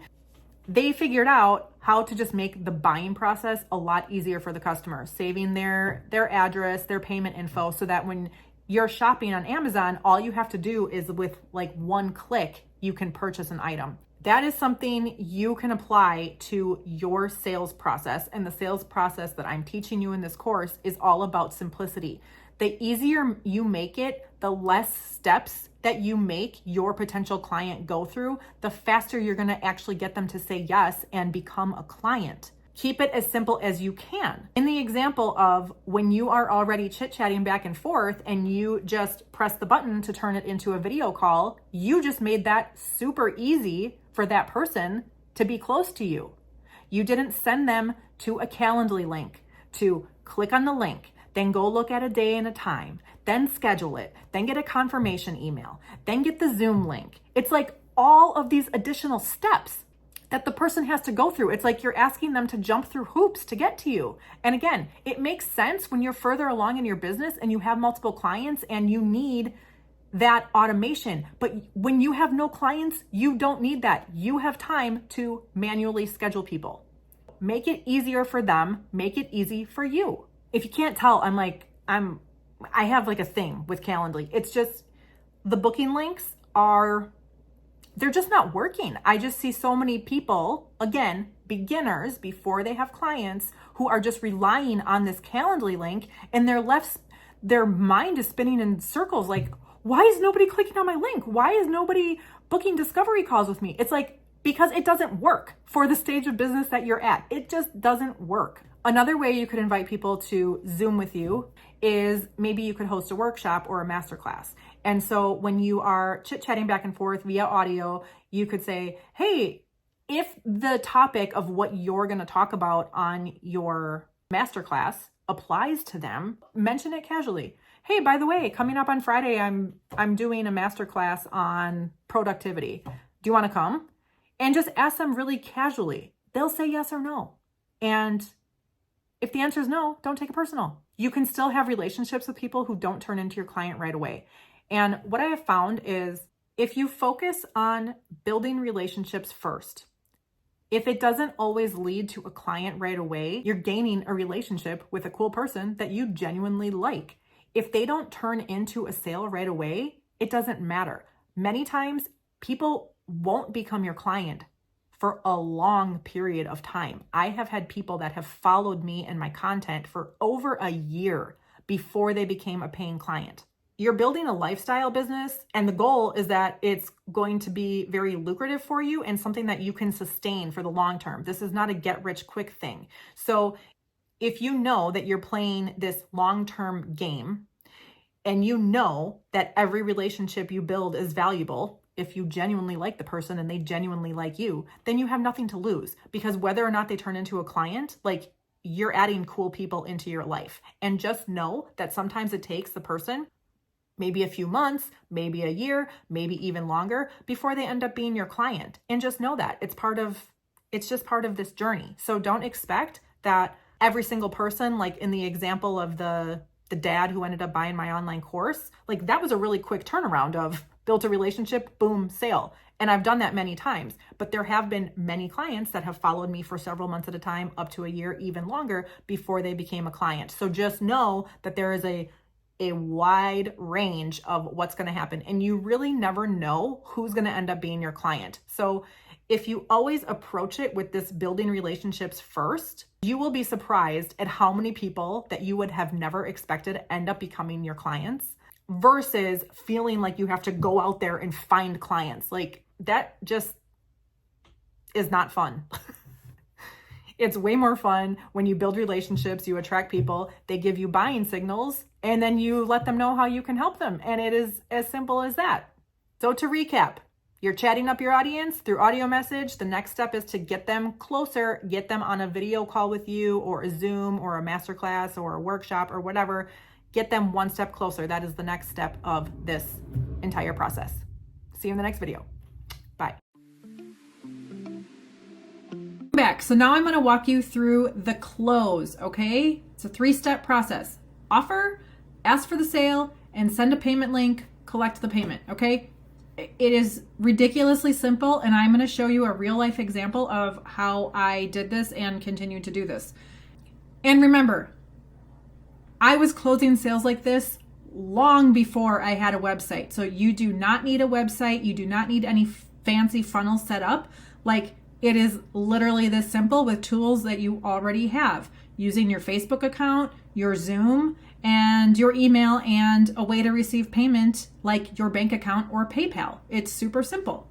They figured out how to just make the buying process a lot easier for the customer, saving their address, their payment info, so that when you're shopping on Amazon, all you have to do is with like one click, you can purchase an item. That is something you can apply to your sales process. And the sales process that I'm teaching you in this course is all about simplicity. The easier you make it, the less steps that you make your potential client go through, the faster you're going to actually get them to say yes and become a client. Keep it as simple as you can. In the example of when you are already chit-chatting back and forth and you just press the button to turn it into a video call, you just made that super easy for that person to be close to you. You didn't send them to a Calendly link to click on the link, then go look at a day and a time, then schedule it, then get a confirmation email, then get the Zoom link. It's like all of these additional steps that the person has to go through. It's like you're asking them to jump through hoops to get to you. And again, it makes sense when you're further along in your business and you have multiple clients and you need that automation. But when you have no clients, you don't need that. You have time to manually schedule people. Make it easier for them, make it easy for you. If you can't tell, I have like a thing with Calendly. It's just the booking links they're just not working. I just see so many people, again, beginners before they have clients, who are just relying on this Calendly link, and their mind is spinning in circles. Like, why is nobody clicking on my link? Why is nobody booking discovery calls with me? It's like, because it doesn't work for the stage of business that you're at. It just doesn't work. Another way you could invite people to Zoom with you is maybe you could host a workshop or a masterclass. And so when you are chit-chatting back and forth via audio, you could say, hey, if the topic of what you're going to talk about on your masterclass applies to them, mention it casually. Hey, by the way, coming up on Friday, I'm doing a masterclass on productivity. Do you want to come? And just ask them really casually. They'll say yes or no. And if the answer is no, don't take it personal. You can still have relationships with people who don't turn into your client right away. And what I have found is if you focus on building relationships first, if it doesn't always lead to a client right away, you're gaining a relationship with a cool person that you genuinely like. If they don't turn into a sale right away, it doesn't matter. Many times people won't become your client for a long period of time. I have had people that have followed me and my content for over a year before they became a paying client. You're building a lifestyle business, and the goal is that it's going to be very lucrative for you and something that you can sustain for the long term. This is not a get rich quick thing. So if you know that you're playing this long-term game and you know that every relationship you build is valuable, if you genuinely like the person and they genuinely like you, then you have nothing to lose, because whether or not they turn into a client, like, you're adding cool people into your life. And just know that sometimes it takes the person maybe a few months, maybe a year, maybe even longer before they end up being your client. And just know that it's just part of this journey. So don't expect that every single person, like in the example of the dad who ended up buying my online course, like that was a really quick turnaround of built a relationship, boom, sale. And I've done that many times, but there have been many clients that have followed me for several months at a time, up to a year, even longer, before they became a client. So just know that there is a wide range of what's going to happen, and you really never know who's going to end up being your client. So if you always approach it with this building relationships first, you will be surprised at how many people that you would have never expected end up becoming your clients, versus feeling like you have to go out there and find clients. Like, that just is not fun. It's way more fun when you build relationships, you attract people, they give you buying signals, and then you let them know how you can help them. And it is as simple as that. So to recap, you're chatting up your audience through audio message. The next step is to get them closer, get them on a video call with you, or a Zoom, or a masterclass, or a workshop, or whatever. Get them one step closer. That is the next step of this entire process. See you in the next video. Bye. Back. So now I'm going to walk you through the close, okay? It's a 3-step process. Offer, ask for the sale and send a payment link, collect the payment, okay? It is ridiculously simple, and I'm going to show you a real life example of how I did this and continue to do this. And remember, I was closing sales like this long before I had a website. So you do not need a website. You do not need any fancy funnel set up. Like, it is literally this simple with tools that you already have, using your Facebook account, your Zoom, and your email, and a way to receive payment like your bank account or PayPal. It's super simple.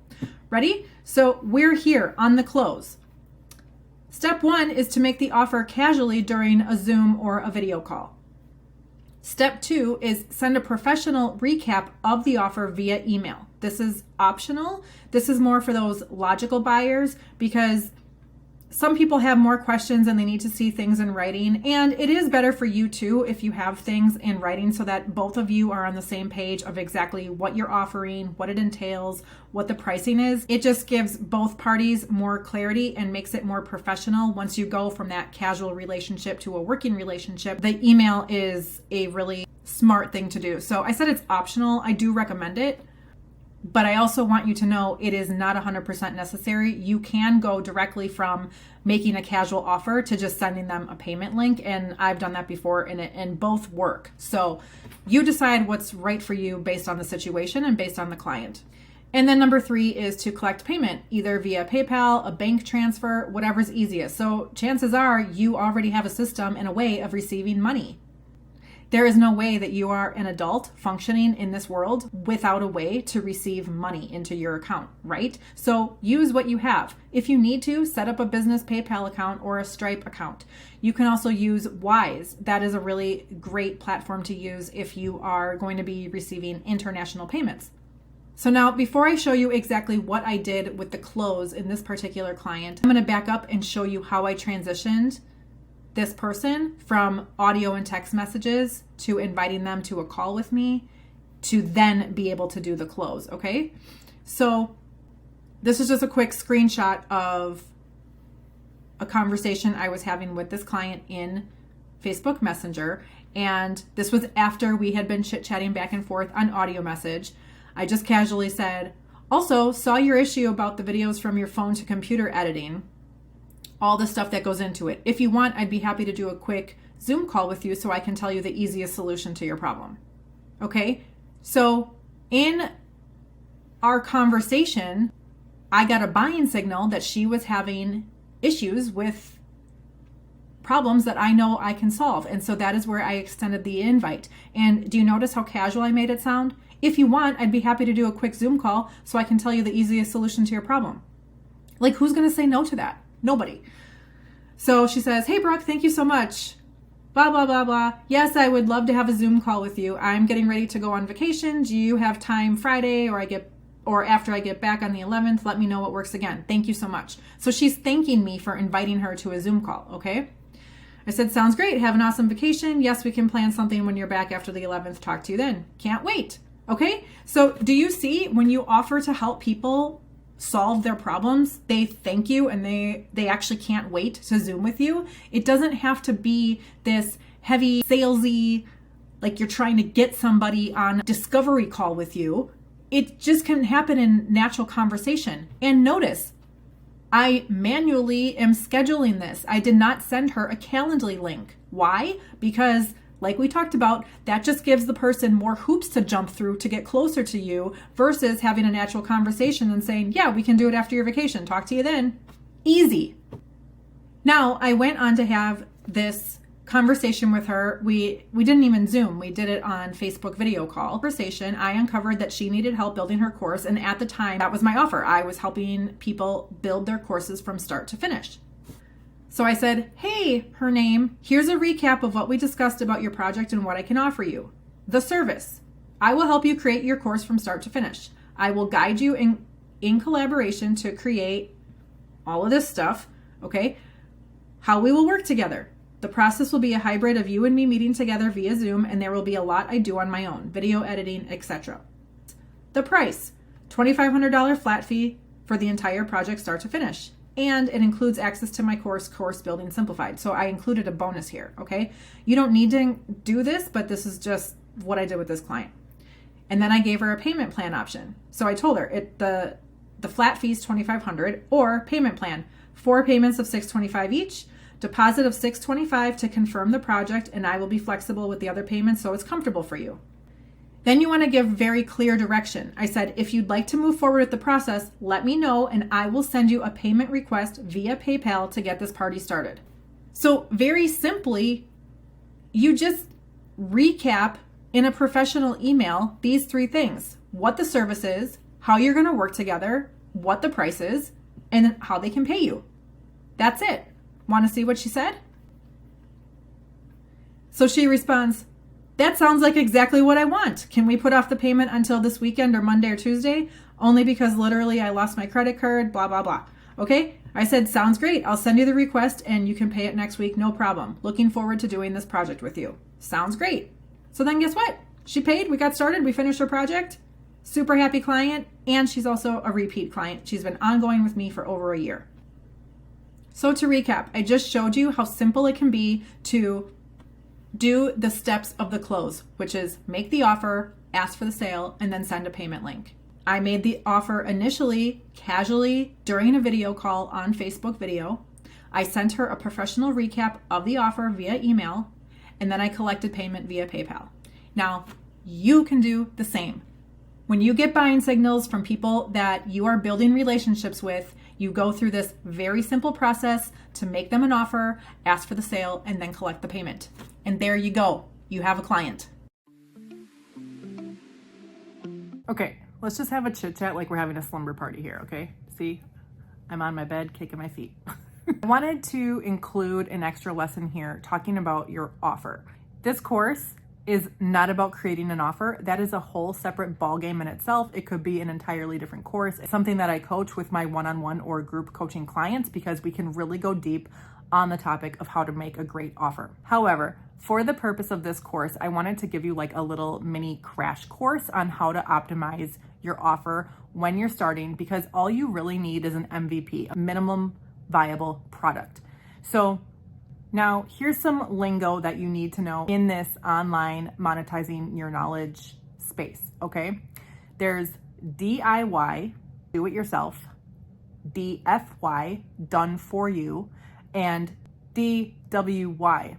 Ready? So we're here on the close. Step 1 is to make the offer casually during a Zoom or a video call. Step 2 is send a professional recap of the offer via email. This is optional. This is more for those logical buyers, because some people have more questions and they need to see things in writing. And it is better for you too if you have things in writing, so that both of you are on the same page of exactly what you're offering, what it entails, what the pricing is. It just gives both parties more clarity and makes it more professional. Once you go from that casual relationship to a working relationship, the email is a really smart thing to do. So I said it's optional. I do recommend it, but I also want you to know it is not 100% necessary. You can go directly from making a casual offer to just sending them a payment link. And I've done that before, and both work. So you decide what's right for you based on the situation and based on the client. And then number 3 is to collect payment, either via PayPal, a bank transfer, whatever's easiest. So chances are you already have a system and a way of receiving money. There is no way that you are an adult functioning in this world without a way to receive money into your account, right? So use what you have. If you need to, set up a business PayPal account or a Stripe account. You can also use Wise. That is a really great platform to use if you are going to be receiving international payments. So now, before I show you exactly what I did with the close in this particular client, I'm going to back up and show you how I transitioned this person from audio and text messages to inviting them to a call with me to then be able to do the close, okay? So this is just a quick screenshot of a conversation I was having with this client in Facebook Messenger. And this was after we had been chit-chatting back and forth on audio message. I just casually said, also saw your issue about the videos from your phone to computer editing. All the stuff that goes into it. If you want, I'd be happy to do a quick Zoom call with you so I can tell you the easiest solution to your problem. Okay? So in our conversation, I got a buying signal that she was having issues with problems that I know I can solve. And so that is where I extended the invite. And do you notice how casual I made it sound? If you want, I'd be happy to do a quick Zoom call so I can tell you the easiest solution to your problem. Like, who's going to say no to that? Nobody. So she says, hey, Brooke, thank you so much. Blah, blah, blah, blah. Yes, I would love to have a Zoom call with you. I'm getting ready to go on vacation. Do you have time Friday or after I get back on the 11th? Let me know what works again. Thank you so much. So she's thanking me for inviting her to a Zoom call, okay? I said, sounds great. Have an awesome vacation. Yes, we can plan something when you're back after the 11th. Talk to you then. Can't wait. Okay? So do you see, when you offer to help people solve their problems, they thank you and they actually can't wait to Zoom with you? It doesn't have to be this heavy salesy, like you're trying to get somebody on a discovery call with you. It just can happen in natural conversation. And notice, I manually am scheduling this. I did not send her a Calendly link. Why? Because like we talked about, that just gives the person more hoops to jump through to get closer to you versus having a natural conversation and saying, yeah, we can do it after your vacation. Talk to you then. Easy. Now, I went on to have this conversation with her. We didn't even Zoom. We did it on Facebook video call. Conversation, I uncovered that she needed help building her course. And at the time, that was my offer. I was helping people build their courses from start to finish. So I said, hey, her name, here's a recap of what we discussed about your project and what I can offer you. The service. I will help you create your course from start to finish. I will guide you in collaboration to create all of this stuff, okay? How we will work together. The process will be a hybrid of you and me meeting together via Zoom, and there will be a lot I do on my own, video editing, etc. The price, $2,500 flat fee for the entire project start to finish. And it includes access to my course Building Simplified. So I included a bonus here, okay? You don't need to do this, but this is just what I did with this client. And then I gave her a payment plan option. So I told her the flat fee is $2,500, or payment plan, 4 payments of $625 each, deposit of $625 to confirm the project, and I will be flexible with the other payments so it's comfortable for you. Then you want to give very clear direction. I said, if you'd like to move forward with the process, let me know and I will send you a payment request via PayPal to get this party started. So very simply, you just recap in a professional email these 3 things: what the service is, how you're going to work together, what the price is, and how they can pay you. That's it. Want to see what she said? So she responds, that sounds like exactly what I want. Can we put off the payment until this weekend or Monday or Tuesday? Only because literally I lost my credit card, blah, blah, blah. Okay? I said, sounds great. I'll send you the request and you can pay it next week. No problem. Looking forward to doing this project with you. Sounds great. So then guess what? She paid. We got started. We finished her project. Super happy client. And she's also a repeat client. She's been ongoing with me for over a year. So to recap, I just showed you how simple it can be to do the steps of the close, which is make the offer, ask for the sale, and then send a payment link. I made the offer initially casually during a video call on Facebook video. I sent her a professional recap of the offer via email, and then I collected payment via PayPal. Now, you can do the same. When you get buying signals from people that you are building relationships with, you go through this very simple process to make them an offer, ask for the sale, and then collect the payment. And there you go. You have a client. Okay, let's just have a chit chat like we're having a slumber party here, okay? See, I'm on my bed, kicking my feet. I wanted to include an extra lesson here talking about your offer. This course is not about creating an offer. That is a whole separate ballgame in itself. It could be an entirely different course. It's something that I coach with my one-on-one or group coaching clients because we can really go deep on the topic of how to make a great offer. However, for the purpose of this course, I wanted to give you like a little mini crash course on how to optimize your offer when you're starting, because all you really need is an MVP, a minimum viable product. So now here's some lingo that you need to know in this online monetizing your knowledge space, okay? There's DIY, do it yourself, DFY, done for you, and DWY,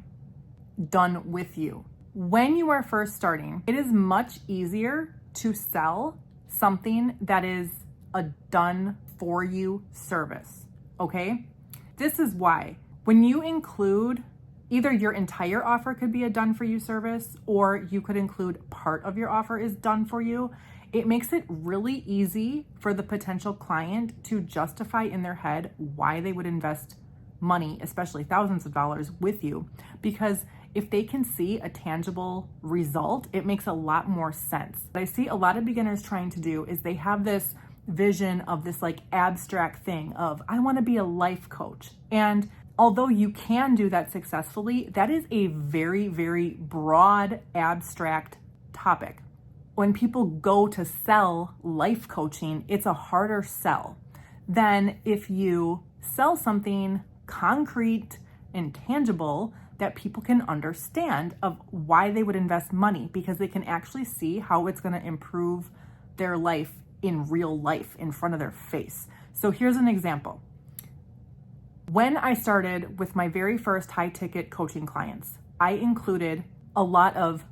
done with you. When you are first starting, it is much easier to sell something that is a done for you service, okay? This is why. When you include either your entire offer could be a done for you service, or you could include part of your offer is done for you, it makes it really easy for the potential client to justify in their head why they would invest money, especially thousands of dollars, with you, because if they can see a tangible result, it makes a lot more sense. What I see a lot of beginners trying to do is they have this vision of this like abstract thing of, I want to be a life coach. And although you can do that successfully, that is a very, very broad, abstract topic. When people go to sell life coaching, it's a harder sell than if you sell something concrete and tangible that people can understand of why they would invest money, because they can actually see how it's going to improve their life in real life in front of their face. So here's an example. When I started with my very first high ticket coaching clients, I included a lot of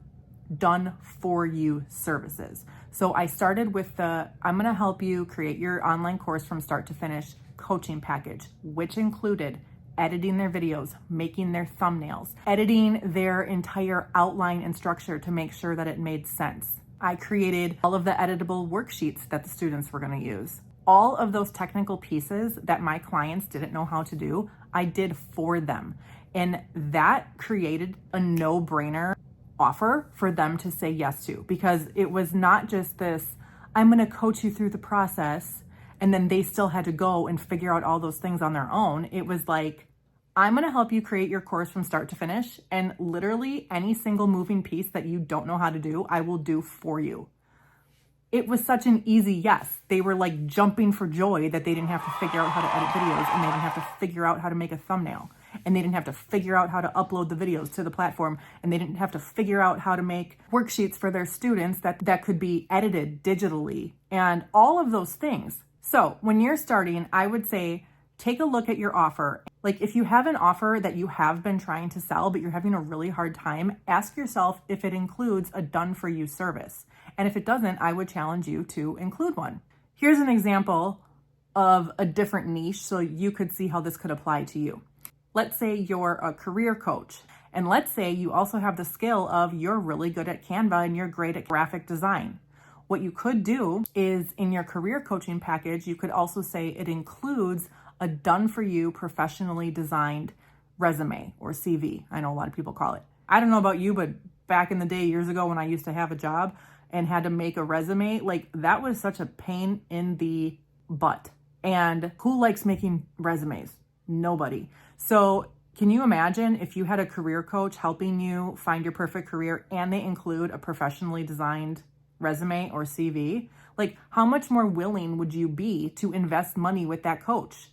done for you services. So I started with the, I'm going to help you create your online course from start to finish coaching package, which included editing their videos, making their thumbnails, editing their entire outline and structure to make sure that it made sense. I created all of the editable worksheets that the students were going to use. All of those technical pieces that my clients didn't know how to do, I did for them. And that created a no-brainer offer for them to say yes to, because it was not just this, I'm going to coach you through the process, and then they still had to go and figure out all those things on their own. It was like, I'm going to help you create your course from start to finish, and literally any single moving piece that you don't know how to do, I will do for you. It was such an easy yes. They were like jumping for joy that they didn't have to figure out how to edit videos, and they didn't have to figure out how to make a thumbnail. and they didn't have to figure out how to upload the videos to the platform, and they didn't have to figure out how to make worksheets for their students that could be edited digitally, and all of those things. So when you're starting, I would say, take a look at your offer. Like if you have an offer that you have been trying to sell, but you're having a really hard time, ask yourself if it includes a done-for-you service. And if it doesn't, I would challenge you to include one. Here's an example of a different niche so you could see how this could apply to you. Let's say you're a career coach, and let's say you also have the skill of you're really good at Canva and you're great at graphic design. What you could do is in your career coaching package, you could also say it includes a done-for-you professionally designed resume or CV. I know a lot of people call it. I don't know about you, but back in the day, years ago, when I used to have a job and had to make a resume, like that was such a pain in the butt. And who likes making resumes? Nobody. So can you imagine if you had a career coach helping you find your perfect career and they include a professionally designed resume or CV? Like how much more willing would you be to invest money with that coach?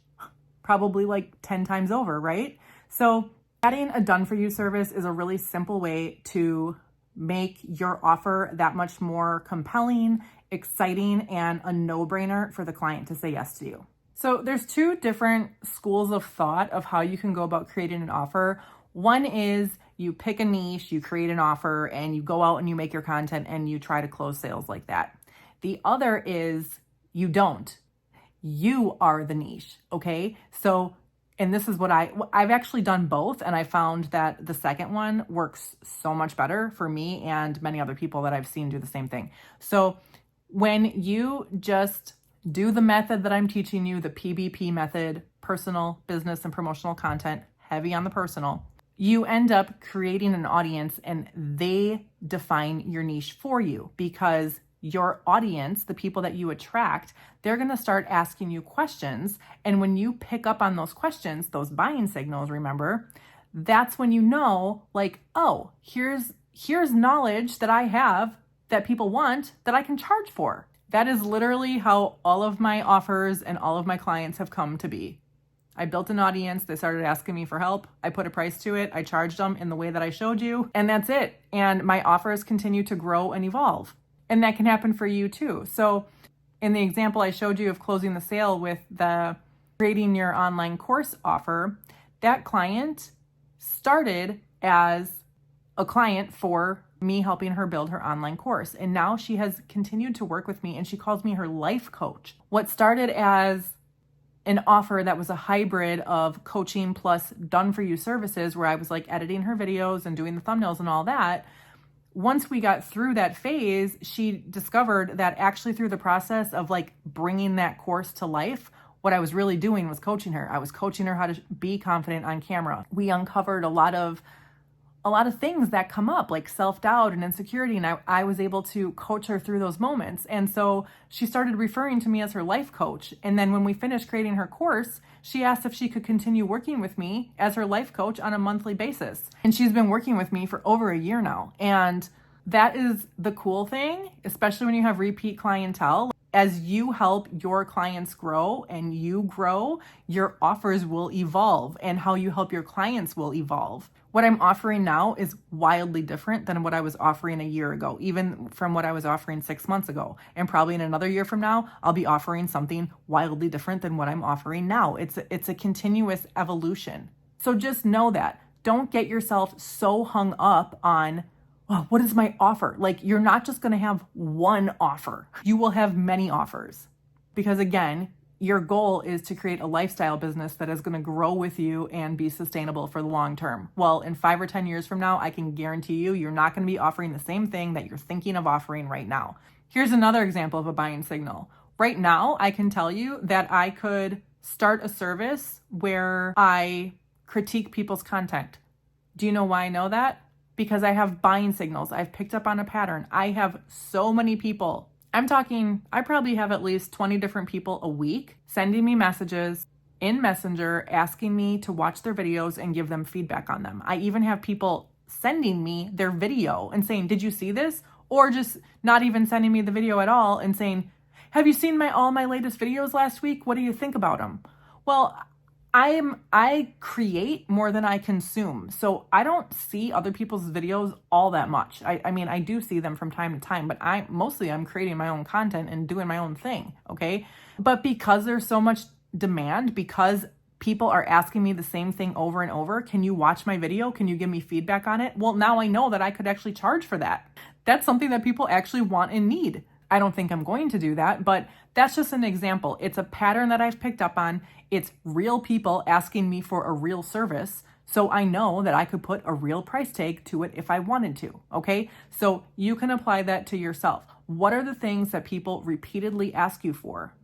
Probably like 10 times over, right? So adding a done-for-you service is a really simple way to make your offer that much more compelling, exciting, and a no-brainer for the client to say yes to you. So there's two different schools of thought of how you can go about creating an offer. One is you pick a niche, you create an offer, and you go out and you make your content and you try to close sales like that. The other is you don't. You are the niche, okay? So, and this is what I've actually done both, and I found that the second one works so much better for me and many other people that I've seen do the same thing. So when you just do the method that I'm teaching you, the PBP method, personal, business, and promotional content, heavy on the personal, you end up creating an audience and they define your niche for you because your audience, the people that you attract, they're going to start asking you questions. And when you pick up on those questions, those buying signals, remember, that's when you know, like, oh, here's knowledge that I have that people want that I can charge for. That is literally how all of my offers and all of my clients have come to be. I built an audience. They started asking me for help. I put a price to it. I charged them in the way that I showed you. And that's it. And my offers continue to grow and evolve. And that can happen for you too. So in the example I showed you of closing the sale with the creating your online course offer, that client started as a client for me helping her build her online course. And now she has continued to work with me and she calls me her life coach. What started as an offer that was a hybrid of coaching plus done-for-you services where I was like editing her videos and doing the thumbnails and all that. Once we got through that phase, she discovered that actually through the process of like bringing that course to life, what I was really doing was coaching her. I was coaching her how to be confident on camera. We uncovered a lot of things that come up like self-doubt and insecurity. And I was able to coach her through those moments. And so she started referring to me as her life coach. And then when we finished creating her course, she asked if she could continue working with me as her life coach on a monthly basis. And she's been working with me for over a year now. And that is the cool thing, especially when you have repeat clientele. As you help your clients grow and you grow, your offers will evolve and how you help your clients will evolve. What I'm offering now is wildly different than what I was offering a year ago, even from what I was offering 6 months ago. And probably in another year from now, I'll be offering something wildly different than what I'm offering now. It's a continuous evolution. So just know that. Don't get yourself so hung up on, oh, what is my offer? Like, you're not just going to have one offer. You will have many offers. Because again, your goal is to create a lifestyle business that is going to grow with you and be sustainable for the long term. Well, in 5 or 10 years from now, I can guarantee you're not going to be offering the same thing that you're thinking of offering right now. Here's another example of a buying signal. Right now, I can tell you that I could start a service where I critique people's content. Do you know why I know that? Because I have buying signals. I've picked up on a pattern. I have so many people. I'm talking, I probably have at least 20 different people a week sending me messages in Messenger, asking me to watch their videos and give them feedback on them. I even have people sending me their video and saying, did you see this? Or just not even sending me the video at all and saying, have you seen all my latest videos last week? What do you think about them? Well, I create more than I consume. So I don't see other people's videos all that much. I mean, I do see them from time to time, but I'm creating my own content and doing my own thing. Okay. But because there's so much demand, because people are asking me the same thing over and over, can you watch my video? Can you give me feedback on it? Well, now I know that I could actually charge for that. That's something that people actually want and need. I don't think I'm going to do that, but that's just an example. It's a pattern that I've picked up on. It's real people asking me for a real service. So I know that I could put a real price tag to it if I wanted to. Okay. So you can apply that to yourself. What are the things that people repeatedly ask you for?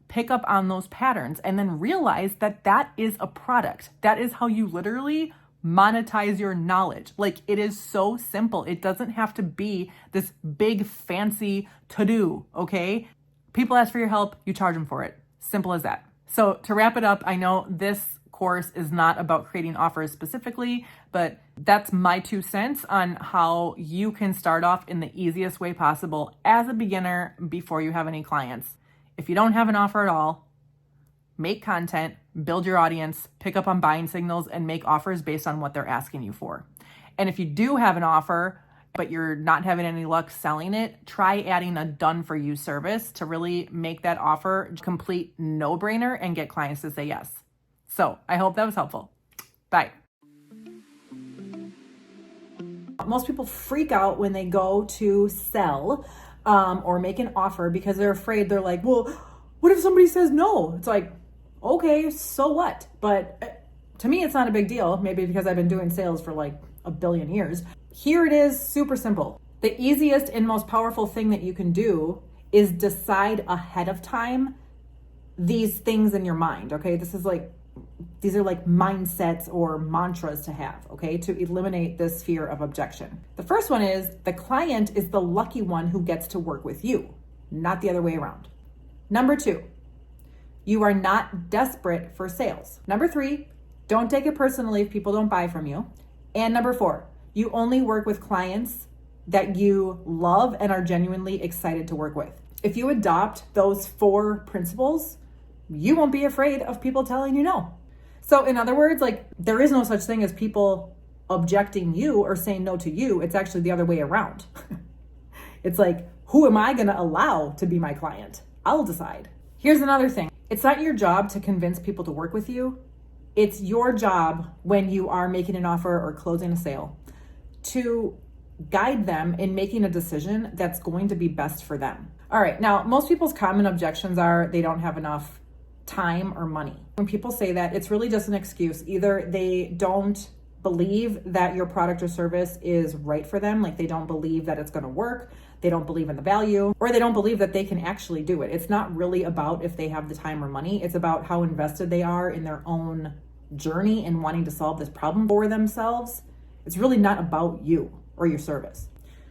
Pick up on those patterns and then realize that that is a product. That is how you literally monetize your knowledge. Like, it is so simple. It doesn't have to be this big fancy to-do, okay? People ask for your help, you charge them for it. Simple as that. So to wrap it up, I know this course is not about creating offers specifically, but that's my 2 cents on how you can start off in the easiest way possible as a beginner before you have any clients. If you don't have an offer at all, make content, build your audience, pick up on buying signals, and make offers based on what they're asking you for. And if you do have an offer, but you're not having any luck selling it, try adding a done for you service to really make that offer a complete no-brainer and get clients to say yes. So I hope that was helpful. Bye. Most people freak out when they go to sell or make an offer because they're afraid. They're like, well, what if somebody says no? It's like, okay, so what? But to me, it's not a big deal. Maybe because I've been doing sales for like a billion years. Here it is, super simple. The easiest and most powerful thing that you can do is decide ahead of time these things in your mind, okay? These are like mindsets or mantras to have, okay, to eliminate this fear of objection. The first one is the client is the lucky one who gets to work with you, not the other way around. Number 2, you are not desperate for sales. Number 3, don't take it personally if people don't buy from you. And number 4, you only work with clients that you love and are genuinely excited to work with. If you adopt those 4 principles, you won't be afraid of people telling you no. So in other words, like, there is no such thing as people objecting you or saying no to you. It's actually the other way around. It's like, who am I going to allow to be my client? I'll decide. Here's another thing. It's not your job to convince people to work with you. It's your job when you are making an offer or closing a sale to guide them in making a decision that's going to be best for them. All right. Now, most people's common objections are they don't have enough time or money. When people say that, it's really just an excuse. Either they don't believe that your product or service is right for them, like they don't believe that it's going to work, they don't believe in the value, or they don't believe that they can actually do it. It's not really about if they have the time or money. It's about how invested they are in their own journey and wanting to solve this problem for themselves. It's really not about you or your service.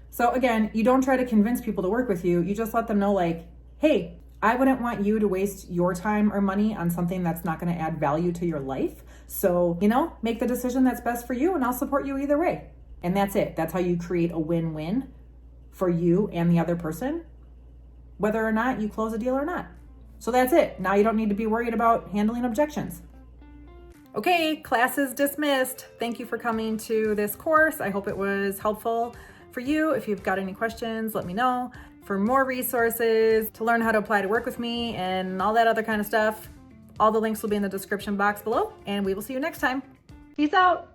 So again, you don't try to convince people to work with you. You just let them know, like, hey, I wouldn't want you to waste your time or money on something that's not going to add value to your life. So, make the decision that's best for you and I'll support you either way. And that's it. That's how you create a win-win for you and the other person, whether or not you close a deal or not. So that's it. Now you don't need to be worried about handling objections. Okay, class is dismissed. Thank you for coming to this course. I hope it was helpful for you. If you've got any questions, let me know. For more resources, to learn how to apply to work with me and all that other kind of stuff, all the links will be in the description box below, and we will see you next time. Peace out.